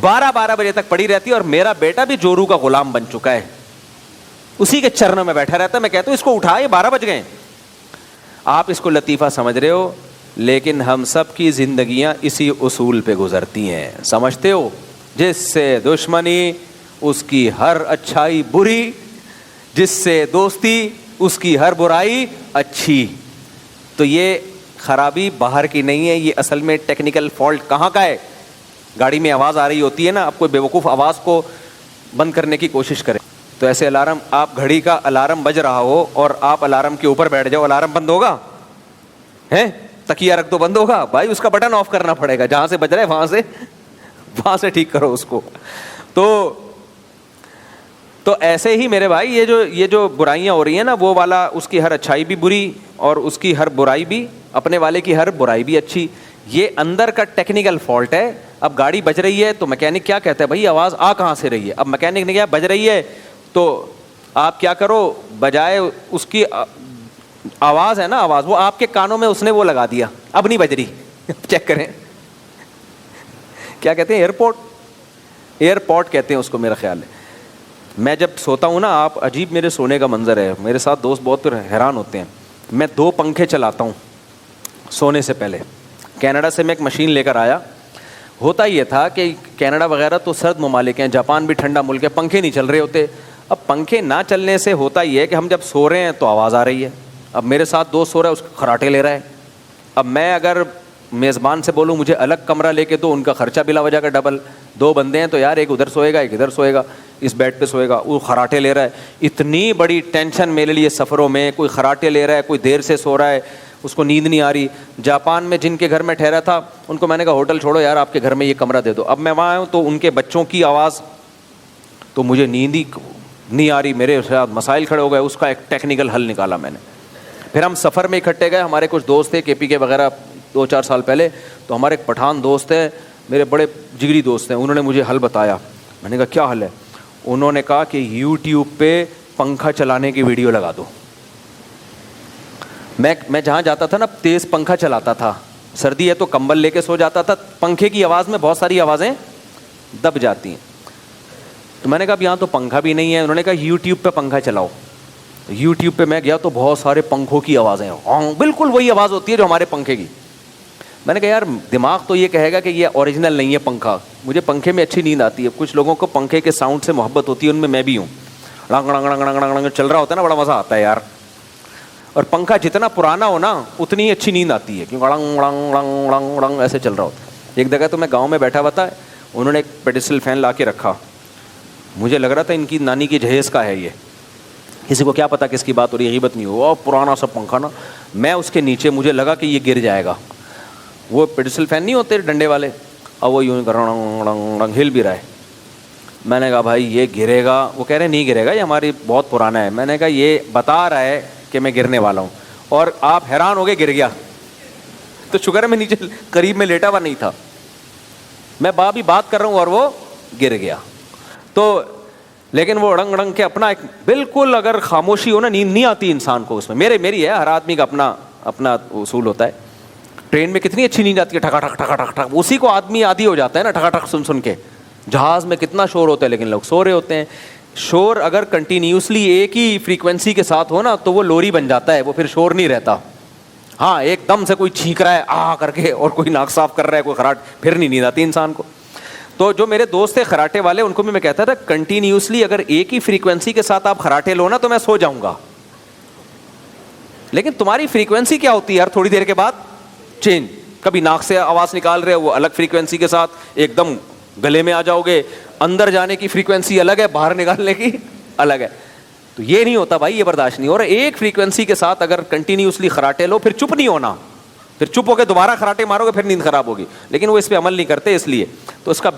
12 بجے تک پڑی رہتی ہے. اور میرا بیٹا بھی جورو کا غلام بن چکا ہے, اسی کے چرنوں میں بیٹھا رہتا ہے. میں کہتا ہوں اس کو اٹھا, یہ 12 بج گئے. آپ اس کو لطیفہ سمجھ رہے ہو, لیکن ہم سب کی زندگیاں اسی اصول پہ گزرتی ہیں, سمجھتے ہو؟ جس سے دشمنی اس کی ہر اچھائی بری, جس سے دوستی اس کی ہر برائی اچھی. تو یہ خرابی باہر کی نہیں ہے, یہ اصل میں ٹیکنیکل فالٹ کہاں کا ہے؟ گاڑی میں آواز آ رہی ہوتی ہے نا, آپ کوئی بیوقوف آواز کو بند کرنے کی کوشش کریں تو ایسے الارم, آپ گھڑی کا الارم بج رہا ہو اور آپ الارم کے اوپر بیٹھ جاؤ, الارم بند ہوگا؟ ہیں تکیہ رکھ دو, بند ہوگا بھائی. اس کا بٹن آف کرنا پڑے گا, جہاں سے بج رہا ہے وہاں سے ٹھیک کرو اس کو. تو تو ایسے ہی میرے بھائی یہ جو برائیاں ہو رہی ہیں نا, وہ والا اس کی ہر اچھائی بھی بری اور اس کی ہر برائی بھی, اپنے والے کی ہر برائی بھی اچھی. یہ اندر کا ٹیکنیکل فالٹ ہے. اب گاڑی بج رہی ہے تو میکینک کیا کہتا ہے, بھائی آواز آ کہاں سے رہی ہے؟ اب میکینک نے کیا, بج رہی ہے تو آپ کیا کرو, بجائے اس کی آواز ہے نا, آواز وہ آپ کے کانوں میں اس نے وہ لگا دیا, اب نہیں بج رہی. چیک کریں کیا کہتے ہیں, ایئرپورٹ کہتے ہیں اس کو میرا خیال ہے. میں جب سوتا ہوں نا, آپ عجیب میرے سونے کا منظر ہے, میرے ساتھ دوست بہت پھر حیران ہوتے ہیں. میں 2 پنکھے چلاتا ہوں سونے سے پہلے. کینیڈا سے میں ایک مشین لے کر آیا. ہوتا یہ تھا کہ کینیڈا وغیرہ تو سرد ممالک ہیں, جاپان بھی ٹھنڈا ملک ہے, پنکھے نہیں چل رہے ہوتے. اب پنکھے نہ چلنے سے ہوتا یہ ہے کہ ہم جب سو رہے ہیں تو آواز آ رہی ہے. اب میرے ساتھ دوست سو رہا ہے, اس کے خراٹے لے رہا ہے. اب میں اگر میزبان سے بولوں مجھے الگ کمرہ لے کے دو, ان کا خرچہ بلا وجہ کا ڈبل. 2 بندے ہیں تو یار ایک ادھر سوئے گا ایک ادھر سوئے گا, اس بیڈ پہ سوئے گا, وہ خراٹے لے رہا ہے. اتنی بڑی ٹینشن میرے لیے سفروں میں, کوئی خراٹے لے رہا ہے, کوئی دیر سے سو رہا ہے, اس کو نیند نہیں آ رہی. جاپان میں جن کے گھر میں ٹھہرا تھا ان کو میں نے کہا ہوٹل چھوڑو یار, آپ کے گھر میں یہ کمرہ دے دو. اب میں وہاں ہوں تو ان کے بچوں کی آواز, تو مجھے نیند ہی نہیں آ رہی, میرے ساتھ مسائل کھڑے ہو گئے. اس کا ایک ٹیکنیکل حل نکالا میں نے. پھر ہم سفر میں اکٹھے گئے, ہمارے کچھ دوست تھے کے پی کے وغیرہ 2-4 سال پہلے, تو ہمارے ایک پٹھان دوست ہے, میرے بڑے جگری دوست ہیں, انہوں نے مجھے حل بتایا. میں نے کہا کیا حل ہے؟ انہوں نے کہا کہ یوٹیوب پہ پنکھا چلانے کی ویڈیو لگا دو. میں جہاں جاتا تھا نا تیز پنکھا چلاتا تھا, سردی ہے تو کمبل لے کے سو جاتا تھا, پنکھے کی آواز میں بہت ساری آوازیں دب جاتی ہیں. تو میں نے کہا اب یہاں تو پنکھا بھی نہیں ہے. انہوں نے کہا یوٹیوب پہ پنکھا چلاؤ. یوٹیوب پہ میں گیا تو بہت سارے پنکھوں کی آوازیں, بالکل وہی آواز ہوتی ہے جو ہمارے پنکھے کی. میں نے کہا یار دماغ تو یہ کہے گا کہ یہ اوریجنل نہیں ہے پنکھا. مجھے پنکھے میں اچھی نیند آتی ہے. کچھ لوگوں کو پنکھے کے ساؤنڈ سے محبت ہوتی ہے, ان میں بھی ہوں. ڑنگ ڑنگ ڑنگ ڑنگ ڑنگ چل رہا ہوتا ہے نا, بڑا مزہ آتا ہے یار. اور پنکھا جتنا پرانا ہو نا اتنی اچھی نیند آتی ہے, کیونکہ ڑنگ ڑنگ ڑنگ ڑنگ ڑنگ ایسے چل رہا ہوتا ہے. ایک جگہ تو میں گاؤں میں بیٹھا ہوا تھا, انہوں نے ایک پیڈسٹل فین لا کے رکھا. مجھے لگ رہا تھا ان کی نانی کی جہیز کا ہے یہ, کسی کو کیا پتا کس کی بات ہو رہی ہے, غیبت نہیں ہو. پرانا سا پنکھا نا, میں اس کے نیچے, مجھے لگا کہ یہ گر جائے گا. وہ پیڈسٹل فین نہیں ہوتے ڈنڈے والے, اب وہ یوں ہل بھی رہا ہے. میں نے کہا بھائی یہ گرے گا. وہ کہہ رہے نہیں گرے گا, یہ ہماری بہت پرانا ہے. میں نے کہا یہ بتا رہا ہے کہ میں گرنے والا ہوں, اور آپ حیران ہو گئے گر گیا. تو شکر ہے میں نیچے قریب میں لیٹا ہوا نہیں تھا, میں بھی بات کر رہا ہوں اور وہ گر گیا. تو لیکن وہ رنگ رنگ کے اپنا ایک بالکل, اگر خاموشی ہو نا نیند نہیں آتی انسان کو اس میں. میری ہے, ہر آدمی کا اپنا اصول ہوتا ہے. ٹرین میں کتنی اچھی نیند آتی ہے, ٹھکا ٹھک ٹھکا ٹھک ٹھک, اسی کو آدمی عادی ہو جاتا ہے نا ٹھکا ٹھک سن سن کے. جہاز میں کتنا شور ہوتا ہے لیکن لوگ سو رہے ہوتے ہیں. شور اگر کنٹینیوسلی ایک ہی فریکوینسی کے ساتھ ہو نا تو وہ لوری بن جاتا ہے, وہ پھر شور نہیں رہتا. ہاں ایک دم سے کوئی چھینک رہا ہے آ کر کے, اور کوئی ناک صاف کر رہا ہے, کوئی خراٹ, پھر نہیں نیند آتی انسان کو. تو جو میرے دوست تھے خراٹے والے, ان کو بھی میں کہتا تھا کنٹینیوسلی اگر ایک ہی فریکوینسی کے ساتھ آپ خراٹے لو نا تو میں سو جاؤں گا, لیکن تمہاری فریکوینسی کیا ہوتی ہے یار, تھوڑی دیر کے بعد چینج. کبھی ناک سے آواز نکال رہے ہو وہ الگ فریکوینسی کے ساتھ ایک دم گلے میں آ جاؤ گے, اندر جانے کی فریکوینسی الگ ہے, باہر نکالنے کی الگ ہے. تو یہ نہیں ہوتا بھائی, یہ برداشت نہیں ہو رہا. ایک فریکوینسی کے ساتھ اگر کنٹینیوسلی خراٹے لو, پھر چپ نہیں ہونا, پھر چپ ہو کے دوبارہ خراٹے مارو گے, پھر نیند خراب ہوگی. لیکن وہ اس پہ عمل نہیں کرتے, اس لیے تو اس کا